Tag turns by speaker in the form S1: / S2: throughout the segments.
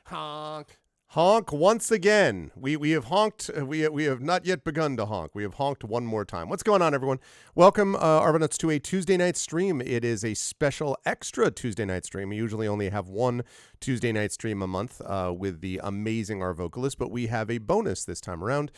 S1: Honk. Honk once again. We have honked. We have not yet begun to honk. We have honked one more time. What's going on, everyone? Welcome, Arvocalists, to a Tuesday night stream. It is a special extra Tuesday night stream. We usually only have one Tuesday night stream a month with the amazing Arvocalists, but we have a bonus this time around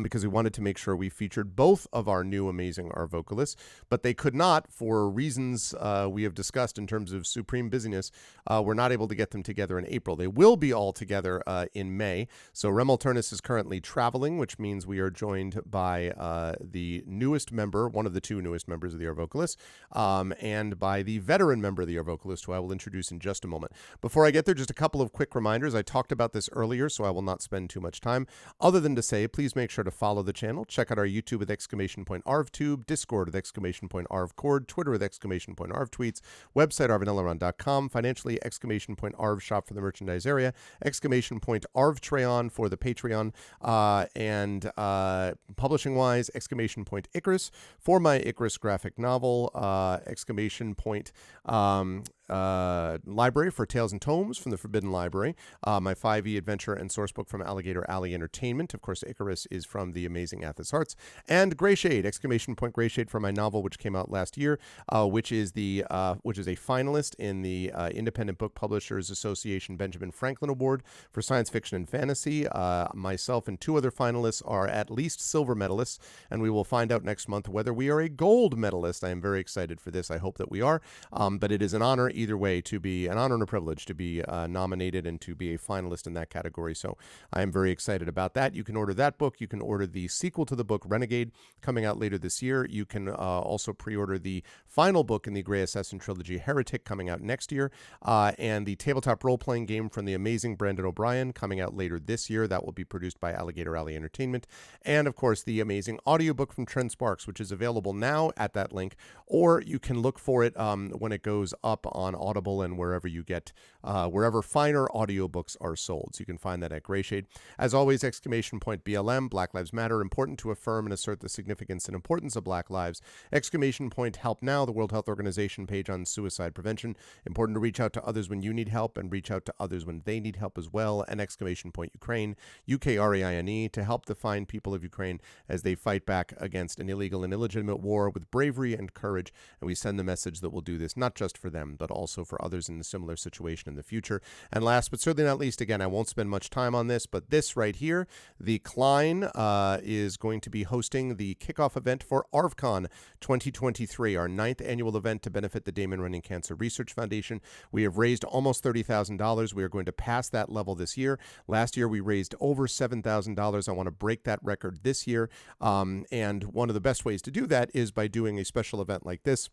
S1: because we wanted to make sure we featured both of our new amazing Arvocalists, but they could not, for reasons we have discussed in terms of supreme busyness. We're not able to get them together in April. They will be all together in May. So Remel Turnus is currently traveling, which means we are joined by the newest member, one of the two newest members of the Arvocalists, and by the veteran member of the Arvocalists, who I will introduce in just a moment. Before I get there, just a couple of quick reminders. I talked about this earlier, so I will not spend too much time, other than to say, please make sure to follow the channel. Check out our YouTube with !ArvTube, Discord with !ArvCord, Twitter with !ArvTweets, website arvanelaron.com, financially !Arv shop for the merchandise area, !Arvtreon for the Patreon, and publishing-wise, !Icarus for my Icarus graphic novel, library for Tales and Tomes from the Forbidden Library, my 5e adventure and sourcebook from Alligator Alley Entertainment. Of course, Icarus is from the amazing Athos Arts, and Grayshade, Grayshade for my novel, which came out last year, which is a finalist in the Independent Book Publishers Association Benjamin Franklin Award for science fiction and fantasy. Myself and two other finalists are at least silver medalists, and we will find out next month whether we are a gold medalist. I am very excited for this. I hope that we are, but it is an honor either way, to be an honor and a privilege to be nominated and to be a finalist in that category. So I am very excited about that. You can order that book. You can order the sequel to the book, Renegade, coming out later this year. You can also pre-order the final book in the Grey Assassin trilogy, Heretic, coming out next year, and the tabletop role-playing game from the amazing Brandon O'Brien, coming out later this year. That will be produced by Alligator Alley Entertainment. And of course, the amazing audiobook from Trent Sparks, which is available now at that link, or you can look for it when it goes up on Audible and wherever you get, wherever finer audiobooks are sold. So you can find that at Grayshade. As always, !BLM, Black Lives Matter, important to affirm and assert the significance and importance of Black lives. !Help Now, the World Health Organization page on suicide prevention. Important to reach out to others when you need help and reach out to others when they need help as well. And !Ukraine, UKRAINE, to help the fine people of Ukraine as they fight back against an illegal and illegitimate war with bravery and courage. And we send the message that we'll do this not just for them, but also for others in a similar situation in the future. And last but certainly not least, again, I won't spend much time on this, but this right here, the Klein is going to be hosting the kickoff event for ArvCon 2023, our 9th annual event to benefit the Damon Running Cancer Research Foundation. We have raised almost $30,000. We are going to pass that level this year. Last year, we raised over $7,000. I want to break that record this year. And one of the best ways to do that is by doing a special event like this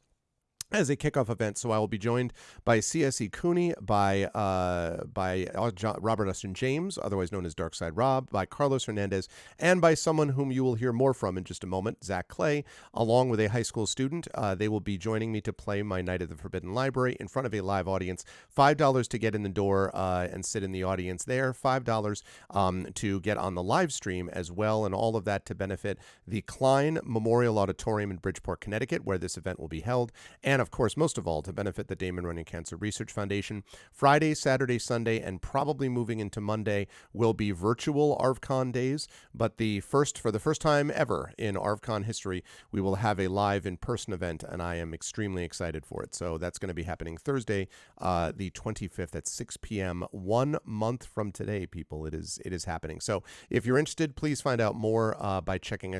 S1: as a kickoff event. So I will be joined by C.S.E. Cooney, by Robert Austin James, otherwise known as Darkside Rob, by Carlos Hernandez, and by someone whom you will hear more from in just a moment, Zach Clay, along with a high school student. They will be joining me to play my Night at the Forbidden Library in front of a live audience. $5 to get in the door and sit in the audience there. $5 to get on the live stream as well, and all of that to benefit the Klein Memorial Auditorium in Bridgeport, Connecticut, where this event will be held, and of course, most of all, to benefit the Damon Running Cancer Research Foundation. Friday, Saturday, Sunday, and probably moving into Monday will be virtual ArvCon days, but for the first time ever in ArvCon history, we will have a live in-person event, and I am extremely excited for it. So that's going to be happening Thursday, the 25th at 6 p.m., 1 month from today, people. It is happening. So if you're interested, please find out more by checking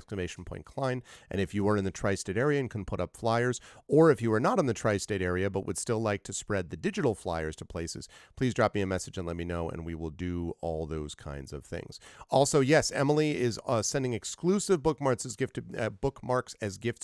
S1: !Klein, and if you are in the tri-state area and can put up flyers, or if you are not in the tri-state area but would still like to spread the digital flyers to places, please drop me a message and let me know, and we will do all those kinds of things. Also, yes, Emily is sending exclusive bookmarks as gifts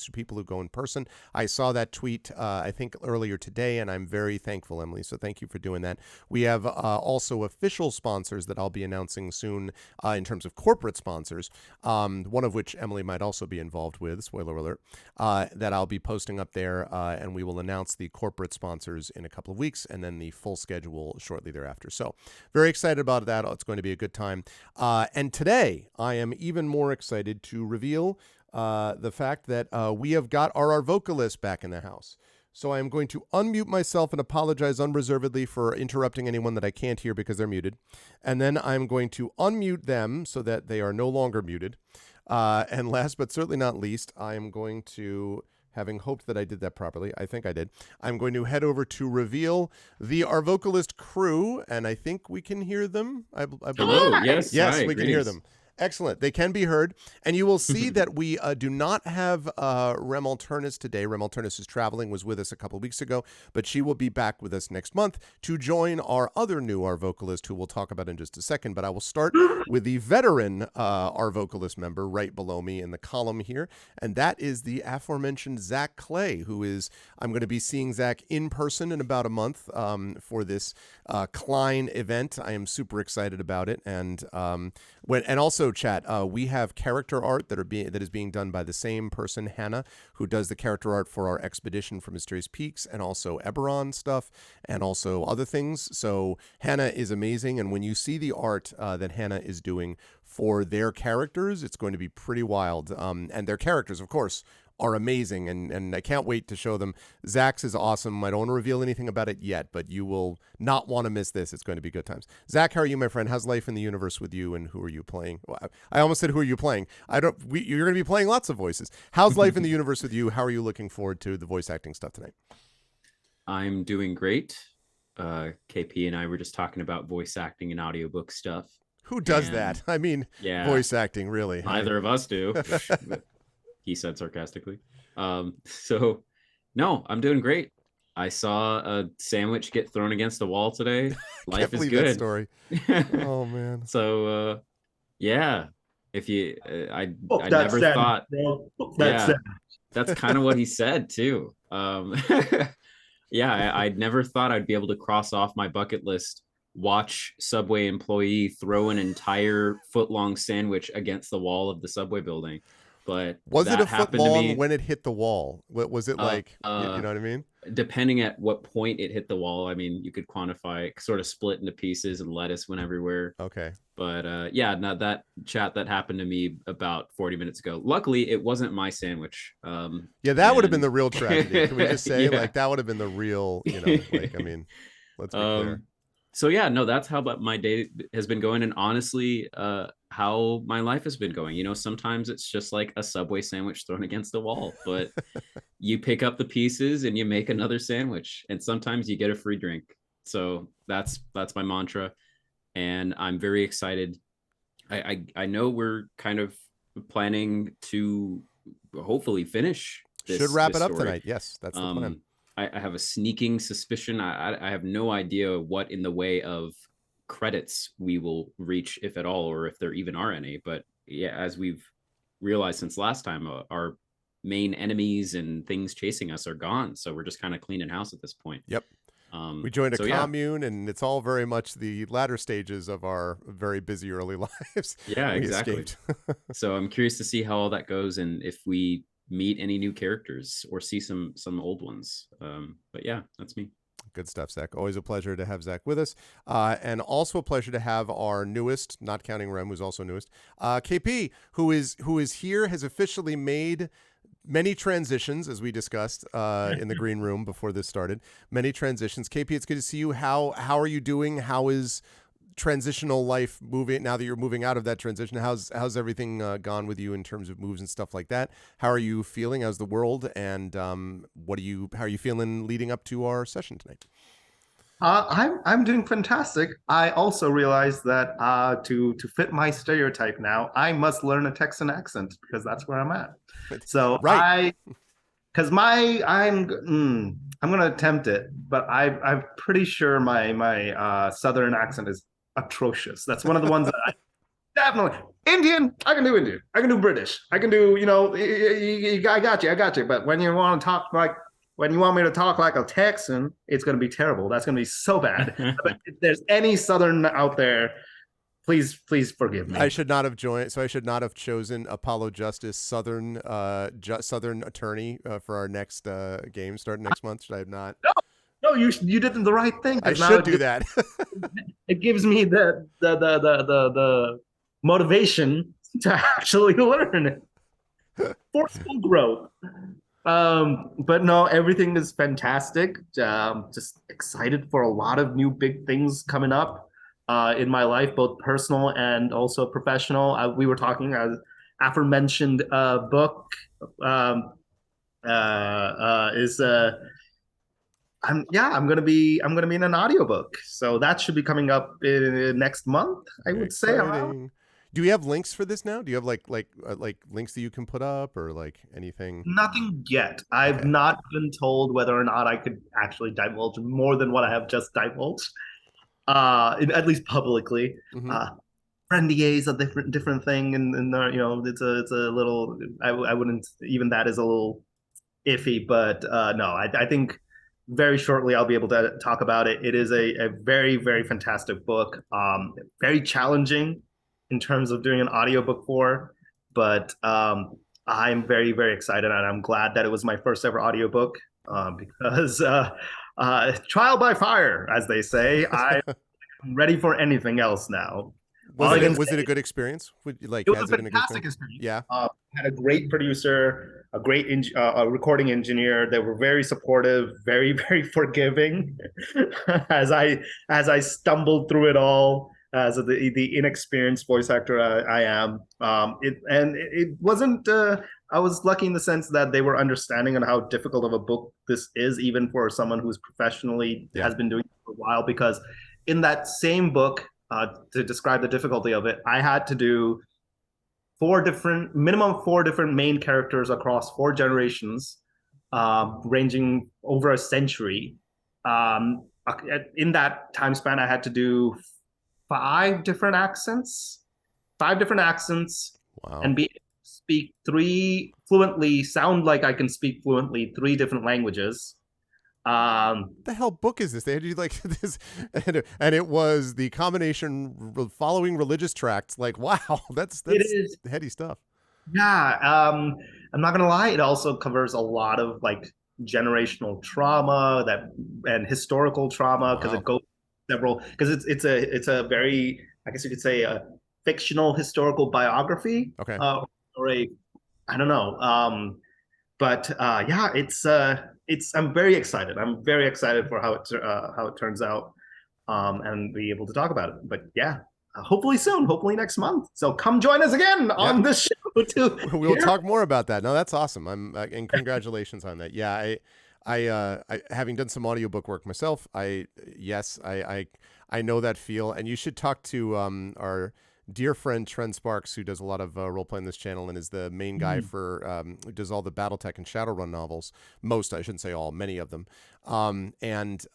S1: to people who go in person. I saw that tweet, I think, earlier today, and I'm very thankful, Emily, so thank you for doing that. We have also official sponsors that I'll be announcing soon in terms of corporate sponsors, one of which Emily might also be involved with, spoiler alert, that I'll be posting up there, and we will announce the corporate sponsors in a couple of weeks, and then the full schedule shortly thereafter. So very excited about that. It's going to be a good time. And today I am even more excited to reveal the fact that we have got our Arvocalists back in the house. So I am going to unmute myself and apologize unreservedly for interrupting anyone that I can't hear because they're muted. And then I'm going to unmute them so that they are no longer muted. And last but certainly not least, I am going to, having hoped that I did that properly, I think I did, I'm going to head over to reveal the Arvocalist crew, and I think we can hear them. I believe.
S2: Hello, yes.
S1: Yes,
S2: hi,
S1: we can hear them. Excellent. They can be heard. And you will see that we do not have Rem Alternus today. Rem Alternus is traveling, was with us a couple of weeks ago, but she will be back with us next month to join our other new Arvocalist, who we'll talk about in just a second. But I will start with the veteran Arvocalist member right below me in the column here. And that is the aforementioned Zach Clay, who is, I'm going to be seeing Zach in person in about a month for this Klein event. I am super excited about it. And also, chat, we have character art that is being done by the same person, Hannah, who does the character art for our expedition for Mysterious Peaks and also Eberron stuff and also other things. So Hannah is amazing, and when you see the art that Hannah is doing for their characters, it's going to be pretty wild. And their characters, of course, are amazing, and I can't wait to show them. Zach's is awesome. I don't want to reveal anything about it yet, but you will not want to miss this. It's going to be good times. Zach, how are you, my friend? How's life in the universe with you, and who are you playing? Well, I almost said who are you playing. You're going to be playing lots of voices. How's life in the universe with you? How are you looking forward to the voice acting stuff tonight?
S2: I'm doing great. KP and I were just talking about voice acting and audiobook stuff.
S1: Who does that? I mean, voice acting, really.
S2: Neither of us do. He said sarcastically. So, no, I'm doing great. I saw a sandwich get thrown against the wall today. Life is good.
S1: That story. Oh man.
S2: So, yeah. If you, I never thought. That's kind of what he said too. Yeah, I never thought I'd be able to cross off my bucket list. Watch Subway employee throw an entire foot-long sandwich against the wall of the Subway building. But
S1: was it a foot long when it hit the wall? What was it like? You know what I mean?
S2: Depending at what point it hit the wall, I mean, you could quantify it, sort of split into pieces, and lettuce went everywhere.
S1: Okay.
S2: But yeah, now that happened to me about 40 minutes ago. Luckily, it wasn't my sandwich.
S1: Yeah, that would have been the real tragedy. Can we just say like that would have been the real, like, I mean, let's be clear.
S2: So yeah, no, that's how my day has been going. And honestly, how my life has been going. Sometimes it's just like a Subway sandwich thrown against the wall, but you pick up the pieces and you make another sandwich. And sometimes you get a free drink. So that's my mantra. And I'm very excited. I know we're kind of planning to hopefully finish this.
S1: Should wrap it up tonight. Yes, that's the plan.
S2: I have a sneaking suspicion. I have no idea what in the way of credits we will reach, if at all, or if there even are any. But yeah, as we've realized since last time, our main enemies and things chasing us are gone. So we're just kind of cleaning house at this point.
S1: Yep. We joined a commune, and it's all very much the latter stages of our very busy early lives.
S2: Yeah, exactly. So I'm curious to see how all that goes, and if we meet any new characters or see some old ones. But yeah, that's me.
S1: Good stuff, Zach. Always a pleasure to have Zach with us. And also a pleasure to have our newest, not counting Rem, who's also newest, KP, who is here, has officially made many transitions, as we discussed in the green room before this started. Many transitions. KP, it's good to see you. How are you doing? How is transitional life moving now that you're moving out of that transition? How's everything gone with you in terms of moves and stuff like that? How are you feeling? How's the world? And how are you feeling leading up to our session tonight?
S3: I'm doing fantastic. I also realized that to fit my stereotype now, I must learn a Texan accent because that's where I'm at. So
S1: right.
S3: I'm going to attempt it, but I'm pretty sure my Southern accent is atrocious. That's one of the ones that I definitely Indian. I can do Indian. I can do British. I can do, I got you. But when you want to talk when you want me to talk like a Texan, it's going to be terrible. That's going to be so bad. But if there's any Southern out there, please forgive me.
S1: I should not have chosen Apollo Justice Southern attorney for our next game starting next month. Should I have not?
S3: No, you did the right thing.
S1: I should do that.
S3: It gives me the motivation to actually learn it. Forceful growth. But no, everything is fantastic. Just excited for a lot of new big things coming up in my life, both personal and also professional. We were talking aforementioned book um, is I'm gonna be in an audiobook. So that should be coming up next month, I
S1: Very
S3: would say around.
S1: exciting. Do we have links for this now? Do you have like links that you can put up or like anything?
S3: Nothing yet. I've
S1: Okay.
S3: not been told whether or not I could actually divulge more than what I have just divulged. At least publicly.
S1: Mm-hmm.
S3: Uh, NDA is a different thing, and it's a little. I wouldn't even that is a little iffy, but no, I think very shortly I'll be able to talk about it. It is a very very fantastic book. Very challenging in terms of doing an audiobook for, but I'm very very excited and I'm glad that it was my first ever audiobook because trial by fire, as they say. I'm ready for anything else now. All I can
S1: Was it
S3: say,
S1: a good experience? Like,
S3: it was
S1: has
S3: a
S1: it been a good
S3: fantastic
S1: experience?
S3: experience.
S1: Yeah.
S3: Had a great producer, a great a recording engineer. They were very supportive, very very forgiving. as I as I stumbled through it all, as the inexperienced voice actor I am, it wasn't. I was lucky in the sense that they were understanding on how difficult of a book this is, even for someone who's professionally
S1: Yeah.
S3: has been doing it for a while. Because in that same book, to describe the difficulty of it, I had to do minimum four different main characters across four generations, ranging over a century. Um, in that time span, I had to do five different accents, five different accents,
S1: Wow.
S3: and speak three fluently, sound like I can speak fluently three different languages.
S1: The hell book is this? They had to do like this, and it was the combination following religious tracts. Like, wow,
S3: it
S1: that's
S3: is
S1: heady stuff.
S3: Yeah, I'm not gonna lie. It also covers a lot of like generational trauma that and historical trauma because it
S1: Wow.
S3: goes several because it's a very, I guess you could say, a fictional historical biography,
S1: Okay.
S3: or a, I don't know. But yeah, it's I'm very excited. I'm very excited for how it turns out, and be able to talk about it. But yeah, hopefully soon, hopefully next month. So come join us again
S1: Yeah.
S3: on this show to
S1: We will
S3: hear.
S1: talk more about that. No, that's awesome. And congratulations on that. Yeah, I having done some audiobook work myself, yes, I know that feel. And you should talk to our dear friend Trent Sparks, who does a lot of role play on this channel and is the main guy for who does all the BattleTech and Shadowrun novels. Most, I shouldn't say all, many of them. And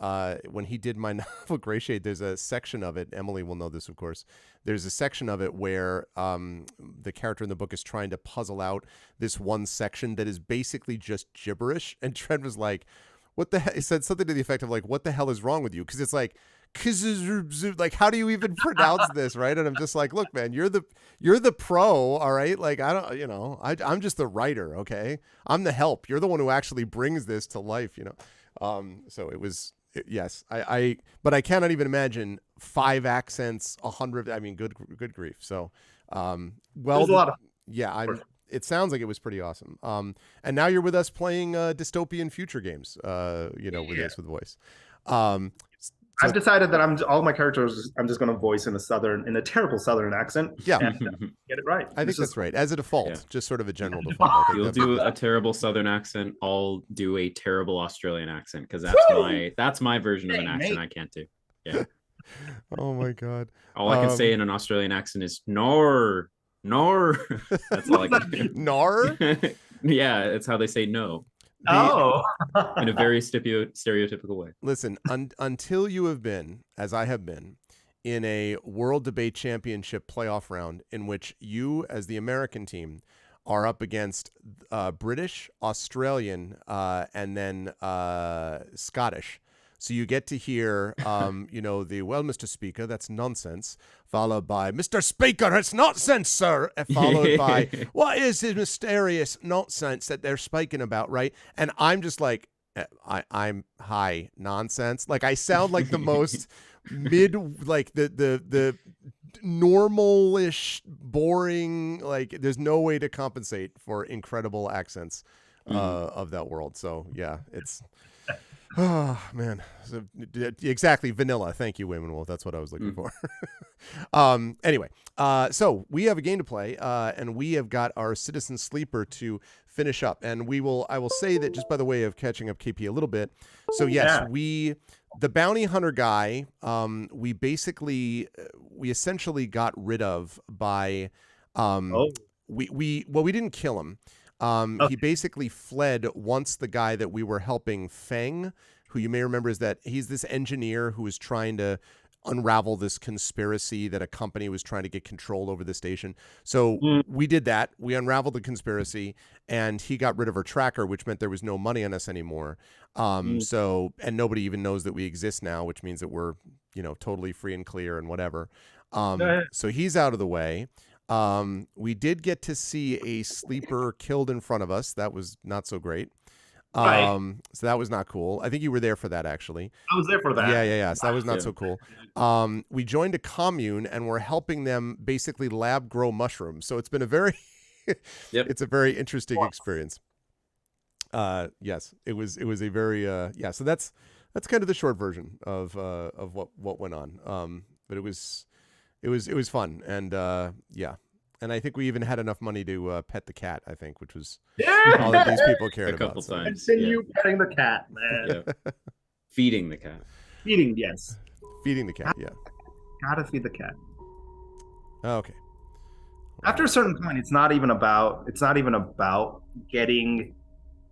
S1: when he did my novel Gray Shade, there's a section of it. Emily will know this, of course. There's a section of it where the character in the book is trying to puzzle out this one section that is basically just gibberish. And Trent was like, "What the hell?" He said something to the effect of like, "What the hell is wrong with you?" Because it's like how do you even pronounce this, right? And I'm just like, look, man, you're the pro, all right? Like, I don't, I'm just the writer, okay? I'm the help. You're the one who actually brings this to life, So it was yes, but I cannot even imagine 5 accents, 100. I mean, good grief. So, well,
S3: There's a lot of
S1: yeah, it sounds like it was pretty awesome. And now you're with us playing dystopian future games, with
S3: yeah.
S1: us with voice. Um,
S3: I've decided that all my characters I'm just going to voice in a terrible Southern accent.
S1: Yeah,
S3: and get it right.
S1: I think that's right. As a default,
S2: Yeah.
S1: just sort of a general default. I think
S2: You'll
S1: that's
S2: do a terrible Southern accent. I'll do a terrible Australian accent because that's my version of an accent I can't do. Yeah.
S1: Oh my god.
S2: All I can say in an Australian accent is nor. That's all I can do.
S1: Nar?
S2: Yeah, it's how they say no.
S3: Oh.
S2: In a very stereotypical way.
S1: Listen, until you have been, as I have been, in a World Debate Championship playoff round in which you, as the American team, are up against British, Australian, and then Scottish. So you get to hear, well, Mr. Speaker, that's nonsense, followed by, Mr. Speaker, it's nonsense, sir, followed by, what is this mysterious nonsense that they're speaking about, right? And I'm just like, I'm high nonsense. Like, I sound like the most like the normal-ish, boring, like, there's no way to compensate for incredible accents. of that world. So yeah, it's oh man, so, exactly vanilla. Thank you, Wayman Wolf. That's what I was looking for. Anyway, so we have a game to play, and we have got our Citizen Sleeper to finish up, and I will say that just by the way of catching up KP a little bit. So yes, the bounty hunter guy, we essentially got rid of by, we didn't kill him. He basically fled once the guy that we were helping, Feng, who you may remember he's this engineer who was trying to unravel this conspiracy that a company was trying to get control over the station. So we did that. We unraveled the conspiracy, and he got rid of our tracker, which meant there was no money on us anymore. So, and nobody even knows that we exist now, which means that we're, totally free and clear and whatever. So he's out of the way. We did get to see a sleeper killed in front of us. That was not so great. So that was not cool. I think you were there for that, actually.
S3: I was there for that.
S1: Yeah. So that was not so cool. We joined a commune, and we're helping them basically lab grow mushrooms. So it's been a very, it's a very interesting experience. Yes, it was a very, so that's kind of the short version of what went on. But it was fun, and and I think we even had enough money to pet the cat, I think, which was all that these people cared about.
S2: A couple times.
S3: Continue petting the cat, man.
S2: Yeah. Feeding the cat.
S3: Feeding, yes.
S1: Feeding the cat, yeah.
S3: Gotta feed the cat.
S1: Okay.
S3: After a certain point, it's not even about getting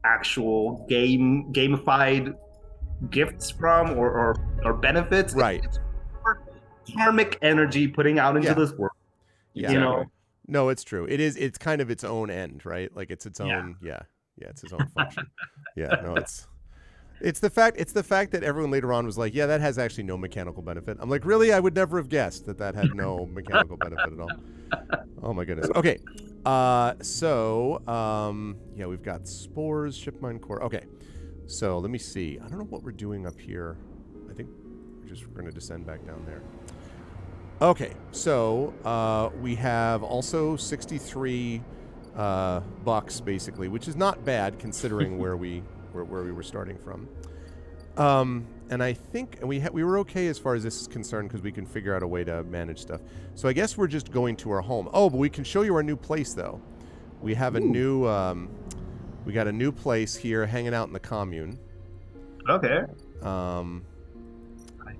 S3: actual gamified gifts from or benefits.
S1: Right.
S3: It's karmic energy putting out into this world.
S1: Yeah. No, it's true. It's kind of its own end, right? Like it's its own it's its own function. No, it's the fact that everyone later on was like, yeah, that has actually no mechanical benefit. I'm like, really? I would never have guessed that had no mechanical benefit at all. Oh my goodness. Okay. We've got spores, ship mine core. Okay. So let me see. I don't know what we're doing up here. I think we're going to descend back down there. Okay, so we have also 63 bucks basically, which is not bad considering where we were starting from. And I think we were okay as far as this is concerned because we can figure out a way to manage stuff. So I guess we're just going to our home. Oh, but we can show you our new place though. We have a new we got a new place here hanging out in the commune.
S3: Okay.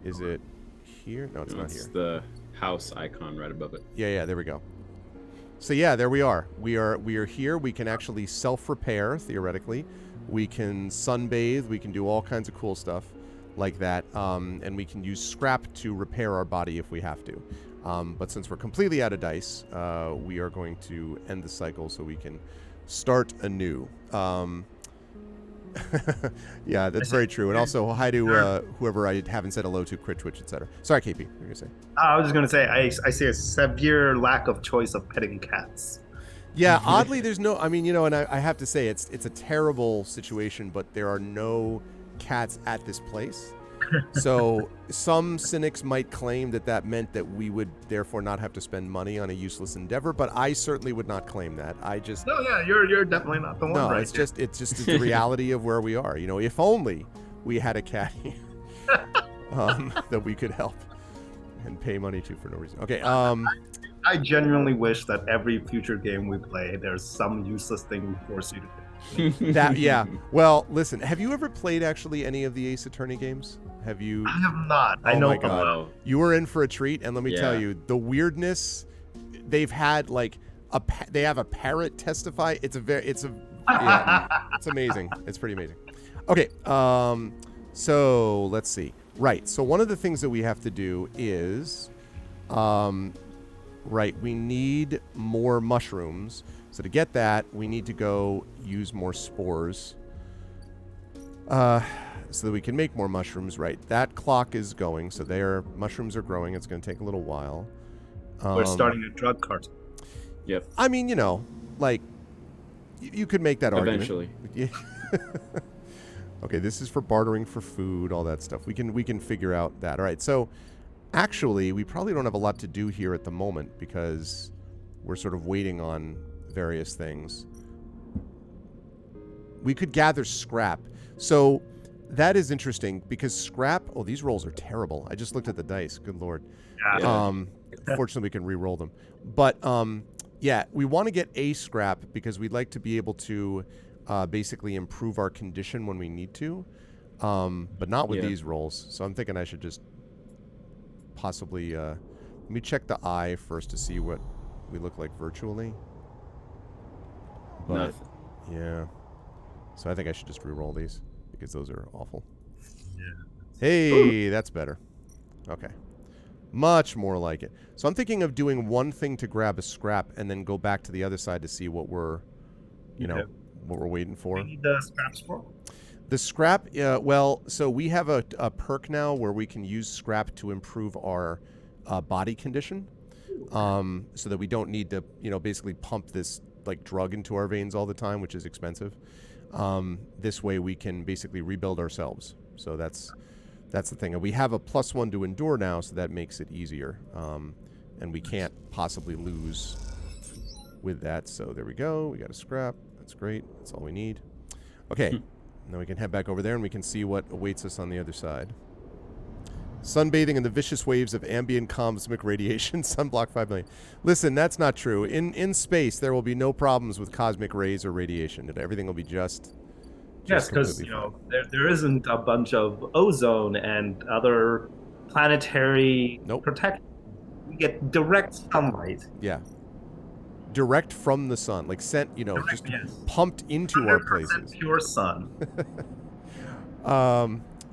S1: Is it here? No, it's not here.
S2: It's the house icon right above it.
S1: Yeah, there we go. So yeah, there we are. We are here. We can actually self-repair theoretically. We can sunbathe. We can do all kinds of cool stuff like that. And we can use scrap to repair our body if we have to. But since we're completely out of dice, we are going to end the cycle so we can start anew. Yeah, that's very true. And also, hi to whoever I haven't said hello to, Crit Twitch, etc. Sorry, KP, what were you going to say?
S3: I was just going to say, I see a severe lack of choice of petting cats.
S1: Yeah, oddly, there's no, and I have to say, it's a terrible situation, but there are no cats at this place. So some cynics might claim that meant that we would therefore not have to spend money on a useless endeavor, but I certainly would not claim that.
S3: No, yeah, you're definitely not the one.
S1: No,
S3: right
S1: it's just the reality of where we are. If only we had a cat here that we could help and pay money to for no reason. Okay.
S3: I genuinely wish that every future game we play, there's some useless thing we force you to do.
S1: Yeah. Well, listen, have you ever played actually any of the Ace Attorney games? Have you?
S3: I have not.
S1: Oh,
S3: I know.
S1: My God. You were in for a treat, and let me tell you, the weirdness they've had, they have a parrot testify. It's amazing. It's pretty amazing. Okay. So let's see. Right. So one of the things that we have to do is, we need more mushrooms. So to get that, we need to go use more spores so that we can make more mushrooms. Right, that clock is going, so mushrooms are growing. It's going to take a little while.
S3: We're starting a drug cartel.
S2: Yep.
S1: You could make that
S2: eventually.
S1: Argument. Okay, this is for bartering for food, all that stuff. We can figure out that. All right, so actually, we probably don't have a lot to do here at the moment because we're sort of waiting on various things. We could gather scrap. So that is interesting because scrap. Oh, these rolls are terrible. I just looked at the dice. Good lord.
S2: Yeah.
S1: Fortunately, we can re-roll them. But yeah, we want to get a scrap because we'd like to be able to basically improve our condition when we need to, but not with these rolls. So I'm thinking I should just possibly let me check the eye first to see what we look like virtually. But
S2: Nothing.
S1: yeah, so I think I should just re-roll these because those are awful.
S3: Yeah.
S1: Hey, that's better. Okay. Much more like it. So I'm thinking of doing one thing to grab a scrap and then go back to the other side to see what we're, what we're waiting for.
S3: We need the scraps for?
S1: The scrap, well, so we have a perk now where we can use scrap to improve our body condition, so that we don't need to, basically pump this like drug into our veins all the time, which is expensive. This way we can basically rebuild ourselves. So that's the thing. And we have a +1 to endure now, so that makes it easier. And we can't possibly lose with that. So there we go. We got a scrap. That's great. That's all we need. Okay. Now we can head back over there and we can see what awaits us on the other side. Sunbathing in the vicious waves of ambient cosmic radiation. Sunblock 5 million. Listen, that's not true. In space, there will be no problems with cosmic rays or radiation. Everything will be just
S3: Yes, because there isn't a bunch of ozone and other planetary protection. We get direct sunlight.
S1: Yeah. Direct from the sun, like sent, just pumped into our places.
S3: Pure sun.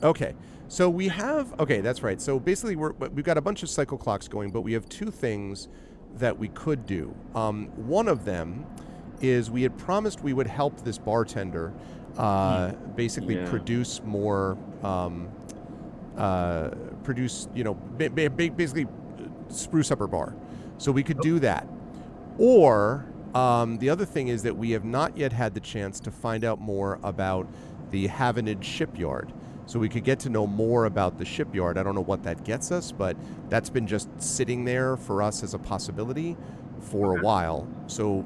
S1: Okay. So we have, okay, that's right. So basically we've got a bunch of cycle clocks going, but we have two things that we could do. One of them is we had promised we would help this bartender basically produce more, basically spruce up her bar. So we could do that. Or the other thing is that we have not yet had the chance to find out more about the Havenage shipyard. So we could get to know more about the shipyard. I don't know what that gets us, but that's been just sitting there for us as a possibility for a while. So,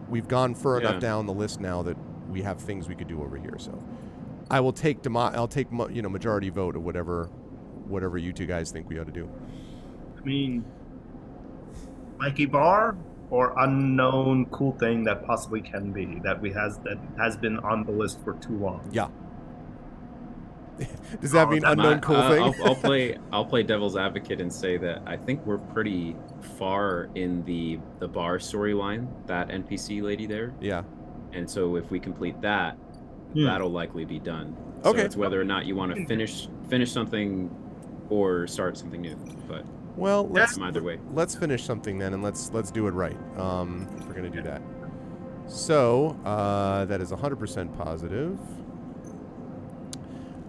S1: we've gone far enough down the list now that we have things we could do over here. So I will take majority vote or whatever you two guys think we ought to do.
S3: I mean, Mikey Bar or unknown cool thing that possibly can be that has been on the list for too long.
S1: Yeah. Does that mean unknown cool thing?
S2: I'll play devil's advocate and say that I think we're pretty far in the bar storyline, that NPC lady there.
S1: Yeah.
S2: And so if we complete that, that'll likely be done.
S1: Okay.
S2: So it's whether or not you want to finish something or start something new. But either way.
S1: Let's finish something then, and let's do it right. If we're gonna do that. So that is 100% positive.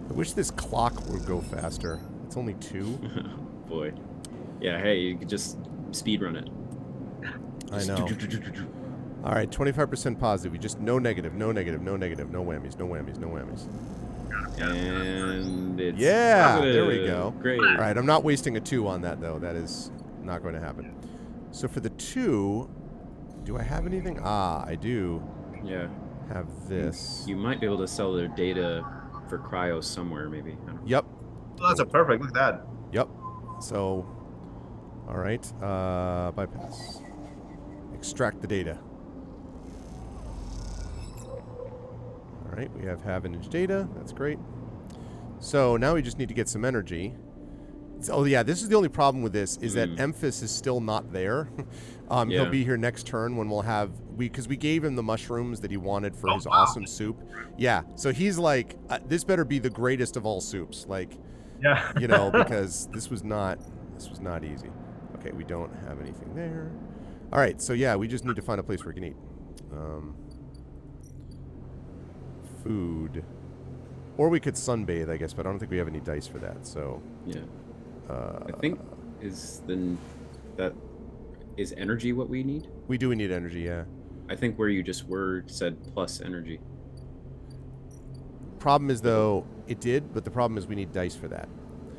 S1: I wish this clock would go faster. It's only 2.
S2: Boy. Yeah, hey, you could just speed run it.
S1: I know. All right, 25% positive. We just no negative, no negative, no negative, no whammies, no whammies, no whammies.
S2: And it's
S1: positive. There we go.
S2: Great.
S1: All right, I'm not wasting a 2 on that, though. That is not going to happen. So for the 2, do I have anything? I do.
S2: Yeah.
S1: Have this.
S2: You might be able to sell their data for cryo somewhere, maybe.
S1: Yep.
S3: Well, that's a perfect. Look at that.
S1: Yep. So, all right. Bypass. Extract the data. All right. We have Havenage data. That's great. So now we just need to get some energy. Oh yeah, this is the only problem with this is that Emphas is still not there. He'll be here next turn when we'll have because we gave him the mushrooms that he wanted for his awesome soup. Yeah, so he's like, this better be the greatest of all soups. Like, because this was not easy. Okay, we don't have anything there. All right, so yeah, we just need to find a place where we can eat. Food, or we could sunbathe, I guess, but I don't think we have any dice for that. So
S2: yeah. I think is energy what we need?
S1: We need energy, yeah.
S2: I think where you just said plus energy.
S1: Problem is though, it did, but the problem is we need dice for that.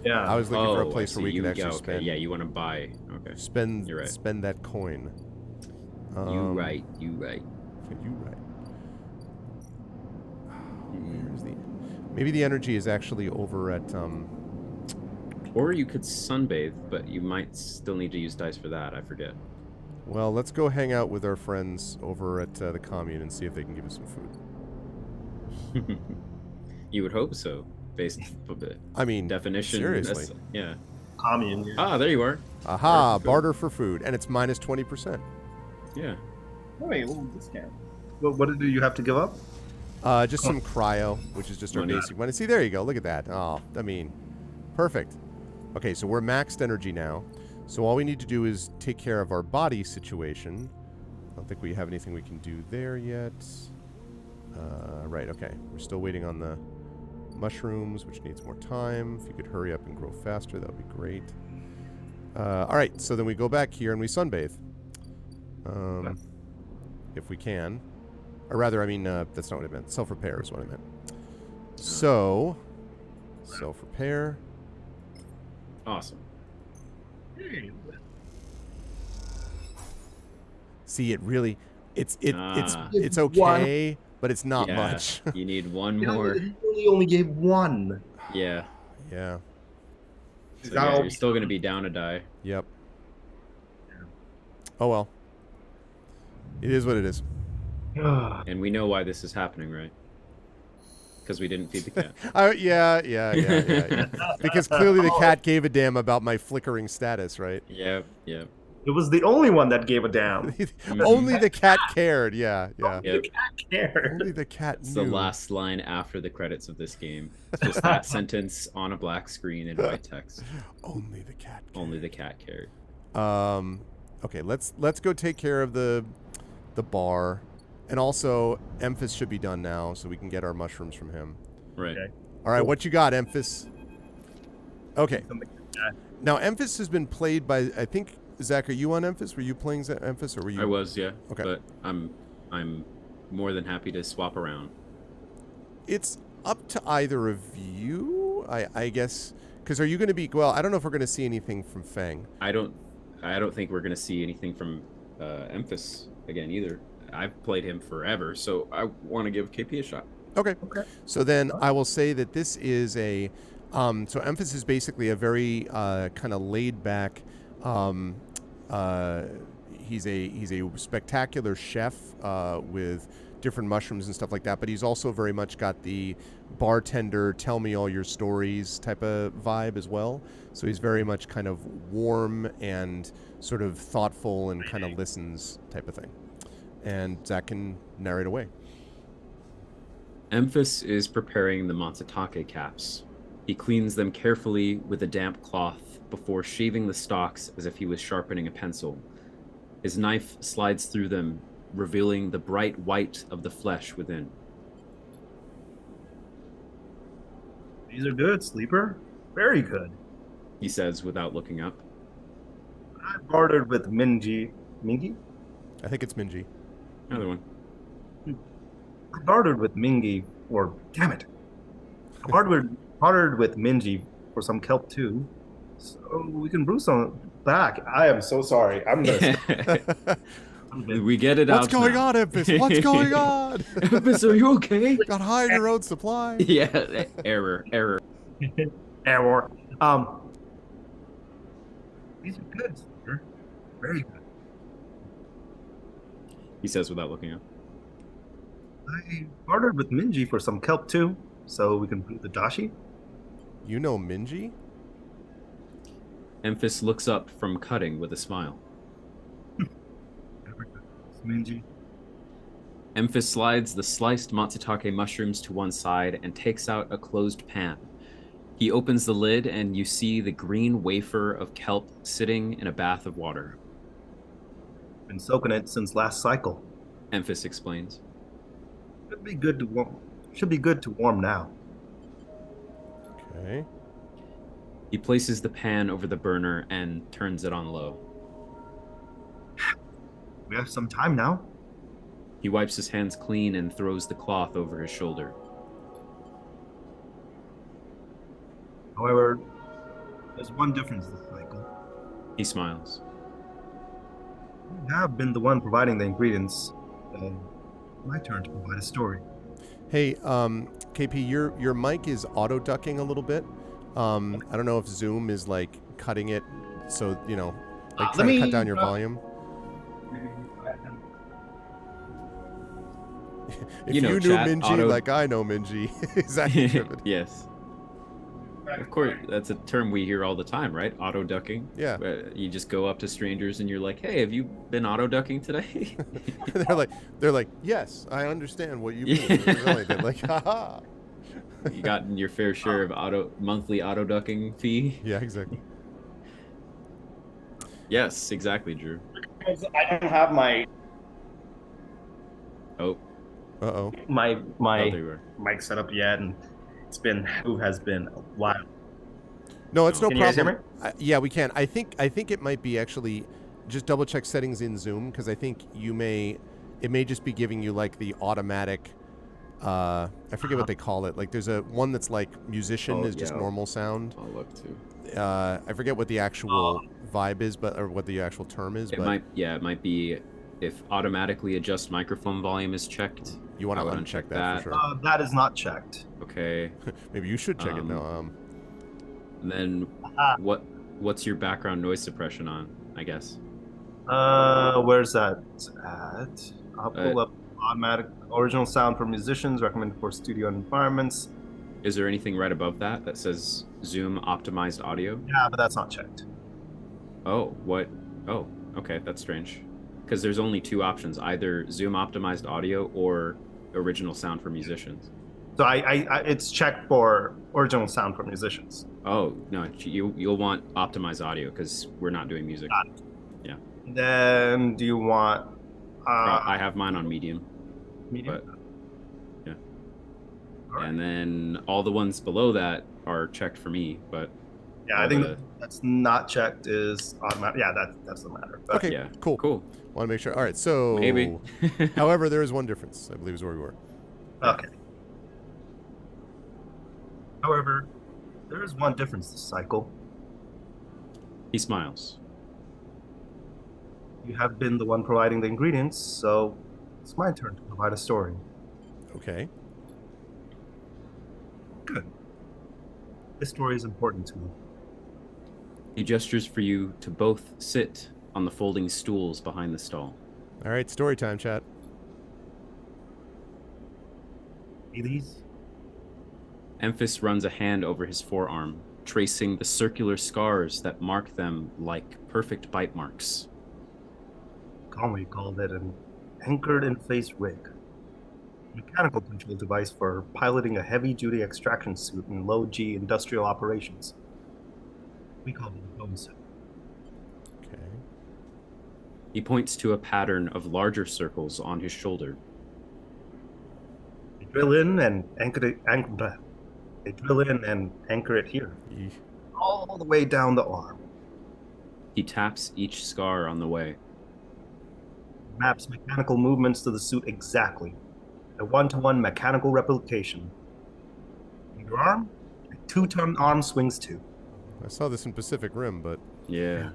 S3: Yeah.
S1: I was looking for a place where we could actually spend.
S2: Yeah, you want to buy. Okay.
S1: Spend.
S2: You're right.
S1: Spend that coin.
S2: You right.
S1: You right. Maybe the energy is actually over at
S2: Or you could sunbathe, but you might still need to use dice for that. I forget.
S1: well, let's go hang out with our friends over at the commune and see if they can give us some food.
S2: You would hope so, based on the
S1: I mean,
S2: definition.
S1: seriously.
S2: Yeah.
S3: Commune. Yeah.
S2: Ah, there you are.
S1: Aha,
S2: Barter
S1: barter for food, and it's minus 20%.
S2: Yeah.
S3: Oh, wait, a little discount. What did you have to give up?
S1: Just some cryo, which is just our
S2: Money.
S1: basic one. See, there you go. Look at that. Oh, I mean, perfect. Okay, so we're maxed energy now. So all we need to do is take care of our body situation. I don't think we have anything we can do there yet. Right, okay. We're still waiting on the mushrooms, which needs more time. If you could hurry up and grow faster, that would be great. All right, so then we go back here and we sunbathe. If we can. Or rather, I mean, that's not what I meant. Self-repair is what I meant. So, self-repair.
S2: Awesome.
S1: See, it really, it's
S2: Ah.
S1: okay, but it's not
S2: Yeah,
S1: much.
S2: You need one
S3: You know,
S2: more.
S3: he really only gave one.
S2: Yeah.
S1: Yeah.
S2: So yeah, you're still gonna be down a die.
S1: Yep. Oh well. It is what it is.
S2: And we know why this is happening, right? Because we didn't feed the cat.
S1: Yeah. Because clearly the cat gave a damn about my flickering status, right?
S2: Yep. Yep.
S3: It was the only one that gave a damn.
S1: Only the cat cared. Yeah.
S2: Yep.
S3: The cat cared.
S1: Only the cat
S2: It's
S1: knew.
S2: the last line after the credits of this game. It's just that sentence on a black screen in white text.
S1: Only the cat cared.
S2: Only the cat cared.
S1: Okay, let's go take care of the bar. And also, Emphas should be done now, so we can get our mushrooms from him.
S2: Right.
S3: Okay.
S1: All right,
S3: Cool.
S1: what you got, Emphas? Okay.
S3: Something like that.
S1: Now, Emphas has been played by, I think, Zach, are you on Emphas? Were you playing Emphas, or were you?
S2: I was, yeah.
S1: Okay.
S2: But I'm more than happy to swap around.
S1: It's up to either of you, I guess. Because are you going to be? Well, I don't know if we're going to see anything from Fang.
S2: I don't think we're gonna see anything from Emphas again either. I've played him forever, so I want to give KP a shot.
S1: Okay.
S3: Okay.
S1: So then I will say that this is a. So Emphas is basically a very kind of laid back. He's a spectacular chef with different mushrooms and stuff like that, but he's also very much got the bartender, tell me all your stories type of vibe as well. So he's very much kind of warm and sort of thoughtful and kind of listens type of thing. And Zach can narrate away.
S2: Emphas is preparing the matsutake caps. He cleans them carefully with a damp cloth before shaving the stalks as if he was sharpening a pencil. His knife slides through them, revealing the bright white of the flesh within.
S3: These are good, Sleeper. Very good.
S2: He says without looking up.
S3: I bartered with Minji. Mingi?
S1: I think it's Minji.
S2: Another one.
S3: I bartered with Mingi, or damn it. I bartered with Minji for some kelp too. So we can brew some back. I am so sorry. I'm gonna
S2: We get it out.
S1: What's going
S2: now.
S1: on, Emphas? What's going on?
S2: Emphas, are you okay?
S1: Got high in your own supply.
S2: Yeah, error.
S3: error. These are good, sir. Very good.
S2: He says without looking up.
S3: I bartered with Minji for some kelp too, so we can brew the dashi.
S1: You know Minji?
S2: Emphas looks up from cutting with a smile.
S3: Minji.
S2: Emphas slides the sliced matsutake mushrooms to one side and takes out a closed pan. He opens the lid and you see the green wafer of kelp sitting in a bath of water.
S3: Been soaking it since last cycle.
S2: Emphas explains.
S3: Should be good to warm. Should be good to warm now.
S1: Okay.
S2: He places the pan over the burner and turns it on low.
S3: We have some time now.
S2: He wipes his hands clean and throws the cloth over his shoulder.
S3: However, there's one difference this cycle.
S2: He smiles.
S3: You have been the one providing the ingredients. My turn to provide a story.
S1: Hey, KP, your mic is auto ducking a little bit. I don't know if Zoom is like cutting it, so like trying to cut down your volume. If you knew
S2: chat
S1: Minji
S2: auto.
S1: like I know Minji, exactly.
S2: Yes. Of course, that's a term we hear all the time, right? Auto ducking.
S1: Yeah.
S2: You just go up to strangers and you're like, "Hey, have you been auto ducking today?"
S1: they're like, yes, I understand what you mean. They're like, haha.
S2: You gotten your fair share of monthly auto ducking fee.
S1: Yeah, exactly.
S2: Yes, exactly, Drew.
S3: Because I don't have my
S2: Oh,
S1: Uh-oh.
S3: my
S2: oh, there you are.
S3: mic set up yet, and who has been wild.
S1: No, it's no
S3: Can you guys hear
S1: problem. Yeah, we can. I think it might be actually just double check settings in Zoom, because I think it may just be giving you like the automatic I forget what they call it. Like there's a one that's like musician is just normal sound.
S2: I'll look too.
S1: I forget what the actual vibe is, or what the actual term is.
S2: It might be if automatically adjust microphone volume is checked.
S1: You want to uncheck that for sure.
S3: That is not checked.
S2: Okay.
S1: Maybe you should check it now.
S2: And then what's your background noise suppression on? I guess.
S3: Where's that at? I'll pull up automatic original sound for musicians recommended for studio environments.
S2: Is there anything right above that says Zoom optimized audio?
S3: Yeah, but that's not checked.
S2: Oh, what? Oh, okay, that's strange. Because there's only two options: either Zoom optimized audio or original sound for musicians.
S3: So I it's checked for original sound for musicians.
S2: Oh no, you'll want optimized audio because we're not doing music.
S3: Got it.
S2: Yeah.
S3: Then do you want?
S2: I have mine on medium.
S3: Medium.
S2: But, yeah. Right. And then all the ones below that are checked for me, but
S3: yeah, I think that's not checked is automatic. Yeah, that's the matter. But
S1: okay.
S2: Yeah.
S1: Cool. Want to make sure. All right. So
S2: maybe.
S1: However, there is one difference. I believe is where we were.
S3: Okay. However, there is one difference this cycle.
S2: He smiles.
S3: You have been the one providing the ingredients, so it's my turn to provide a story.
S1: Okay.
S3: Good. This story is important to me.
S2: He gestures for you to both sit on the folding stools behind the stall.
S1: All right, story time, chat.
S3: See these?
S2: Emphas runs a hand over his forearm, tracing the circular scars that mark them like perfect bite marks.
S3: Conway called it an anchored in-place rig, a mechanical control device for piloting a heavy-duty extraction suit in low-G industrial operations. We call it a bone suit.
S1: Okay.
S2: He points to a pattern of larger circles on his shoulder.
S3: They drill in and anchor it here, all the way down the arm.
S2: He taps each scar on the way.
S3: Maps mechanical movements to the suit exactly. A one-to-one mechanical replication. In your arm, a 2-ton arm swings too.
S1: I saw this in Pacific Rim, but
S2: Yeah.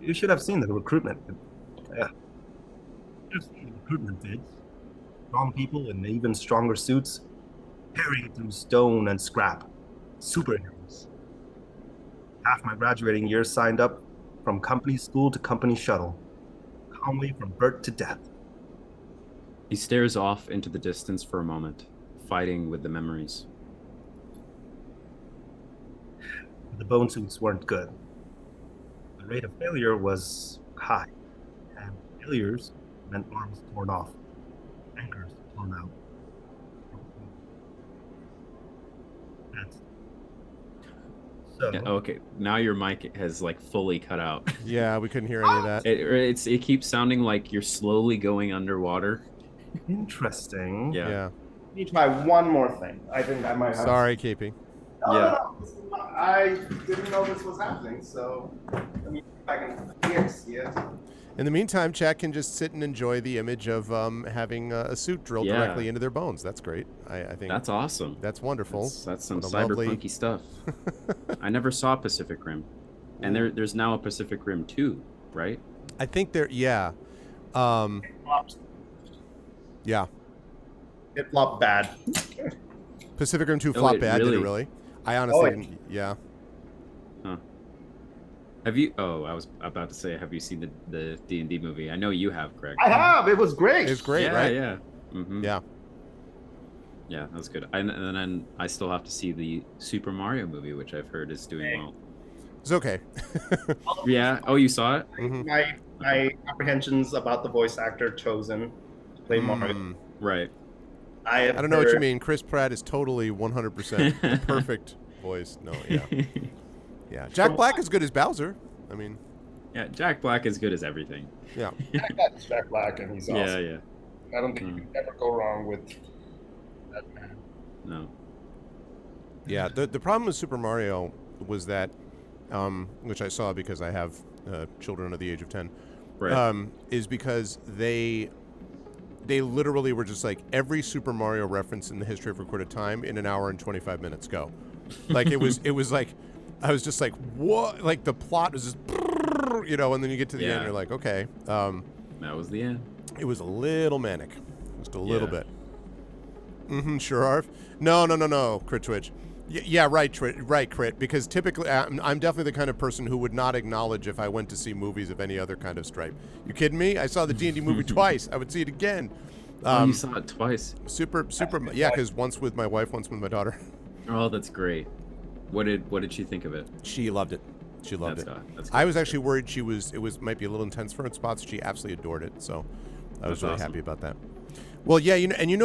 S3: You should have seen the recruitment. Yeah. You should have seen the recruitment vids. Strong people in even stronger suits, tearing through stone and scrap. Superheroes. Half my graduating years signed up from company school to company shuttle. Calmly from birth to death.
S2: He stares off into the distance for a moment, fighting with the memories.
S3: The bone suits weren't good. The rate of failure was high, and failures meant arms torn off, anchors torn out. So,
S2: Yeah, okay, now your mic has like fully cut out.
S1: yeah, we couldn't hear any of that.
S2: It keeps sounding like you're slowly going underwater.
S3: Interesting.
S2: Yeah.
S3: Let me try one more thing. I think I might have.
S1: Sorry, KP.
S3: No. I didn't know this was happening, so let me see if I can see it.
S1: In the meantime, chat can just sit and enjoy the image of having a suit drilled directly into their bones. That's great. I think
S2: that's awesome.
S1: That's wonderful.
S2: That's some cyberpunky stuff. I never saw Pacific Rim, and there's now a Pacific Rim 2, right?
S1: I think yeah. Yeah.
S3: It flopped bad.
S1: Pacific Rim 2
S2: Oh,
S1: flopped
S2: it
S1: bad, did it
S2: really?
S1: really? I honestly
S3: Oh,
S1: didn't. Yeah.
S2: Huh. Have you? Oh, I was about to say, have you seen the D&D movie? I know you have, Greg.
S3: I have. It was great.
S1: It's great,
S2: Yeah,
S1: right?
S2: yeah. Mm-hmm.
S1: Yeah.
S2: Yeah, that's good. And then I still have to see the Super Mario movie, which I've heard is doing well.
S1: It's okay.
S2: Yeah. Oh, you saw it?
S1: Mhm.
S3: My
S2: Okay.
S3: my apprehensions about the voice actor chosen to play Mario.
S2: Right.
S3: I have
S1: I don't know what you
S3: heard.
S1: mean. Chris Pratt is totally 100% the perfect voice. No, yeah. Yeah. Jack
S3: From
S1: Black is good as Bowser. I mean,
S2: Yeah, Jack Black is good as everything.
S1: yeah.
S3: That's Jack Black, and he's
S2: Yeah,
S3: awesome.
S2: yeah.
S3: I don't think you can ever go wrong with that man.
S2: No.
S1: Yeah. The problem with Super Mario was that, which I saw because I have children of the age of 10,
S2: Right.
S1: is because they literally were just like every Super Mario reference in the history of recorded time in an hour and 25 minutes. Go. Like it was like I was just like what, like the plot was just and then you get to the end,
S2: Yeah.
S1: you're like, okay.
S2: That was the end.
S1: It was a little manic, just a little
S2: Yeah.
S1: bit. Sure, Arv. No, Crit Twitch. Yeah, right, right, Crit. Because typically, I'm definitely the kind of person who would not acknowledge if I went to see movies of any other kind of stripe. You kidding me? I saw the D&D movie twice. I would see it again.
S2: Oh, you saw it twice.
S1: Super. Yeah, because once with my wife, once with my daughter.
S2: Oh, that's great. What did she think of it?
S1: She loved it. She loved
S2: That's
S1: it.
S2: good. That's
S1: I
S2: good.
S1: was actually worried it might be a little intense for her in spots. She absolutely adored it. So I was
S2: That's
S1: really
S2: awesome.
S1: happy about that. Well, yeah,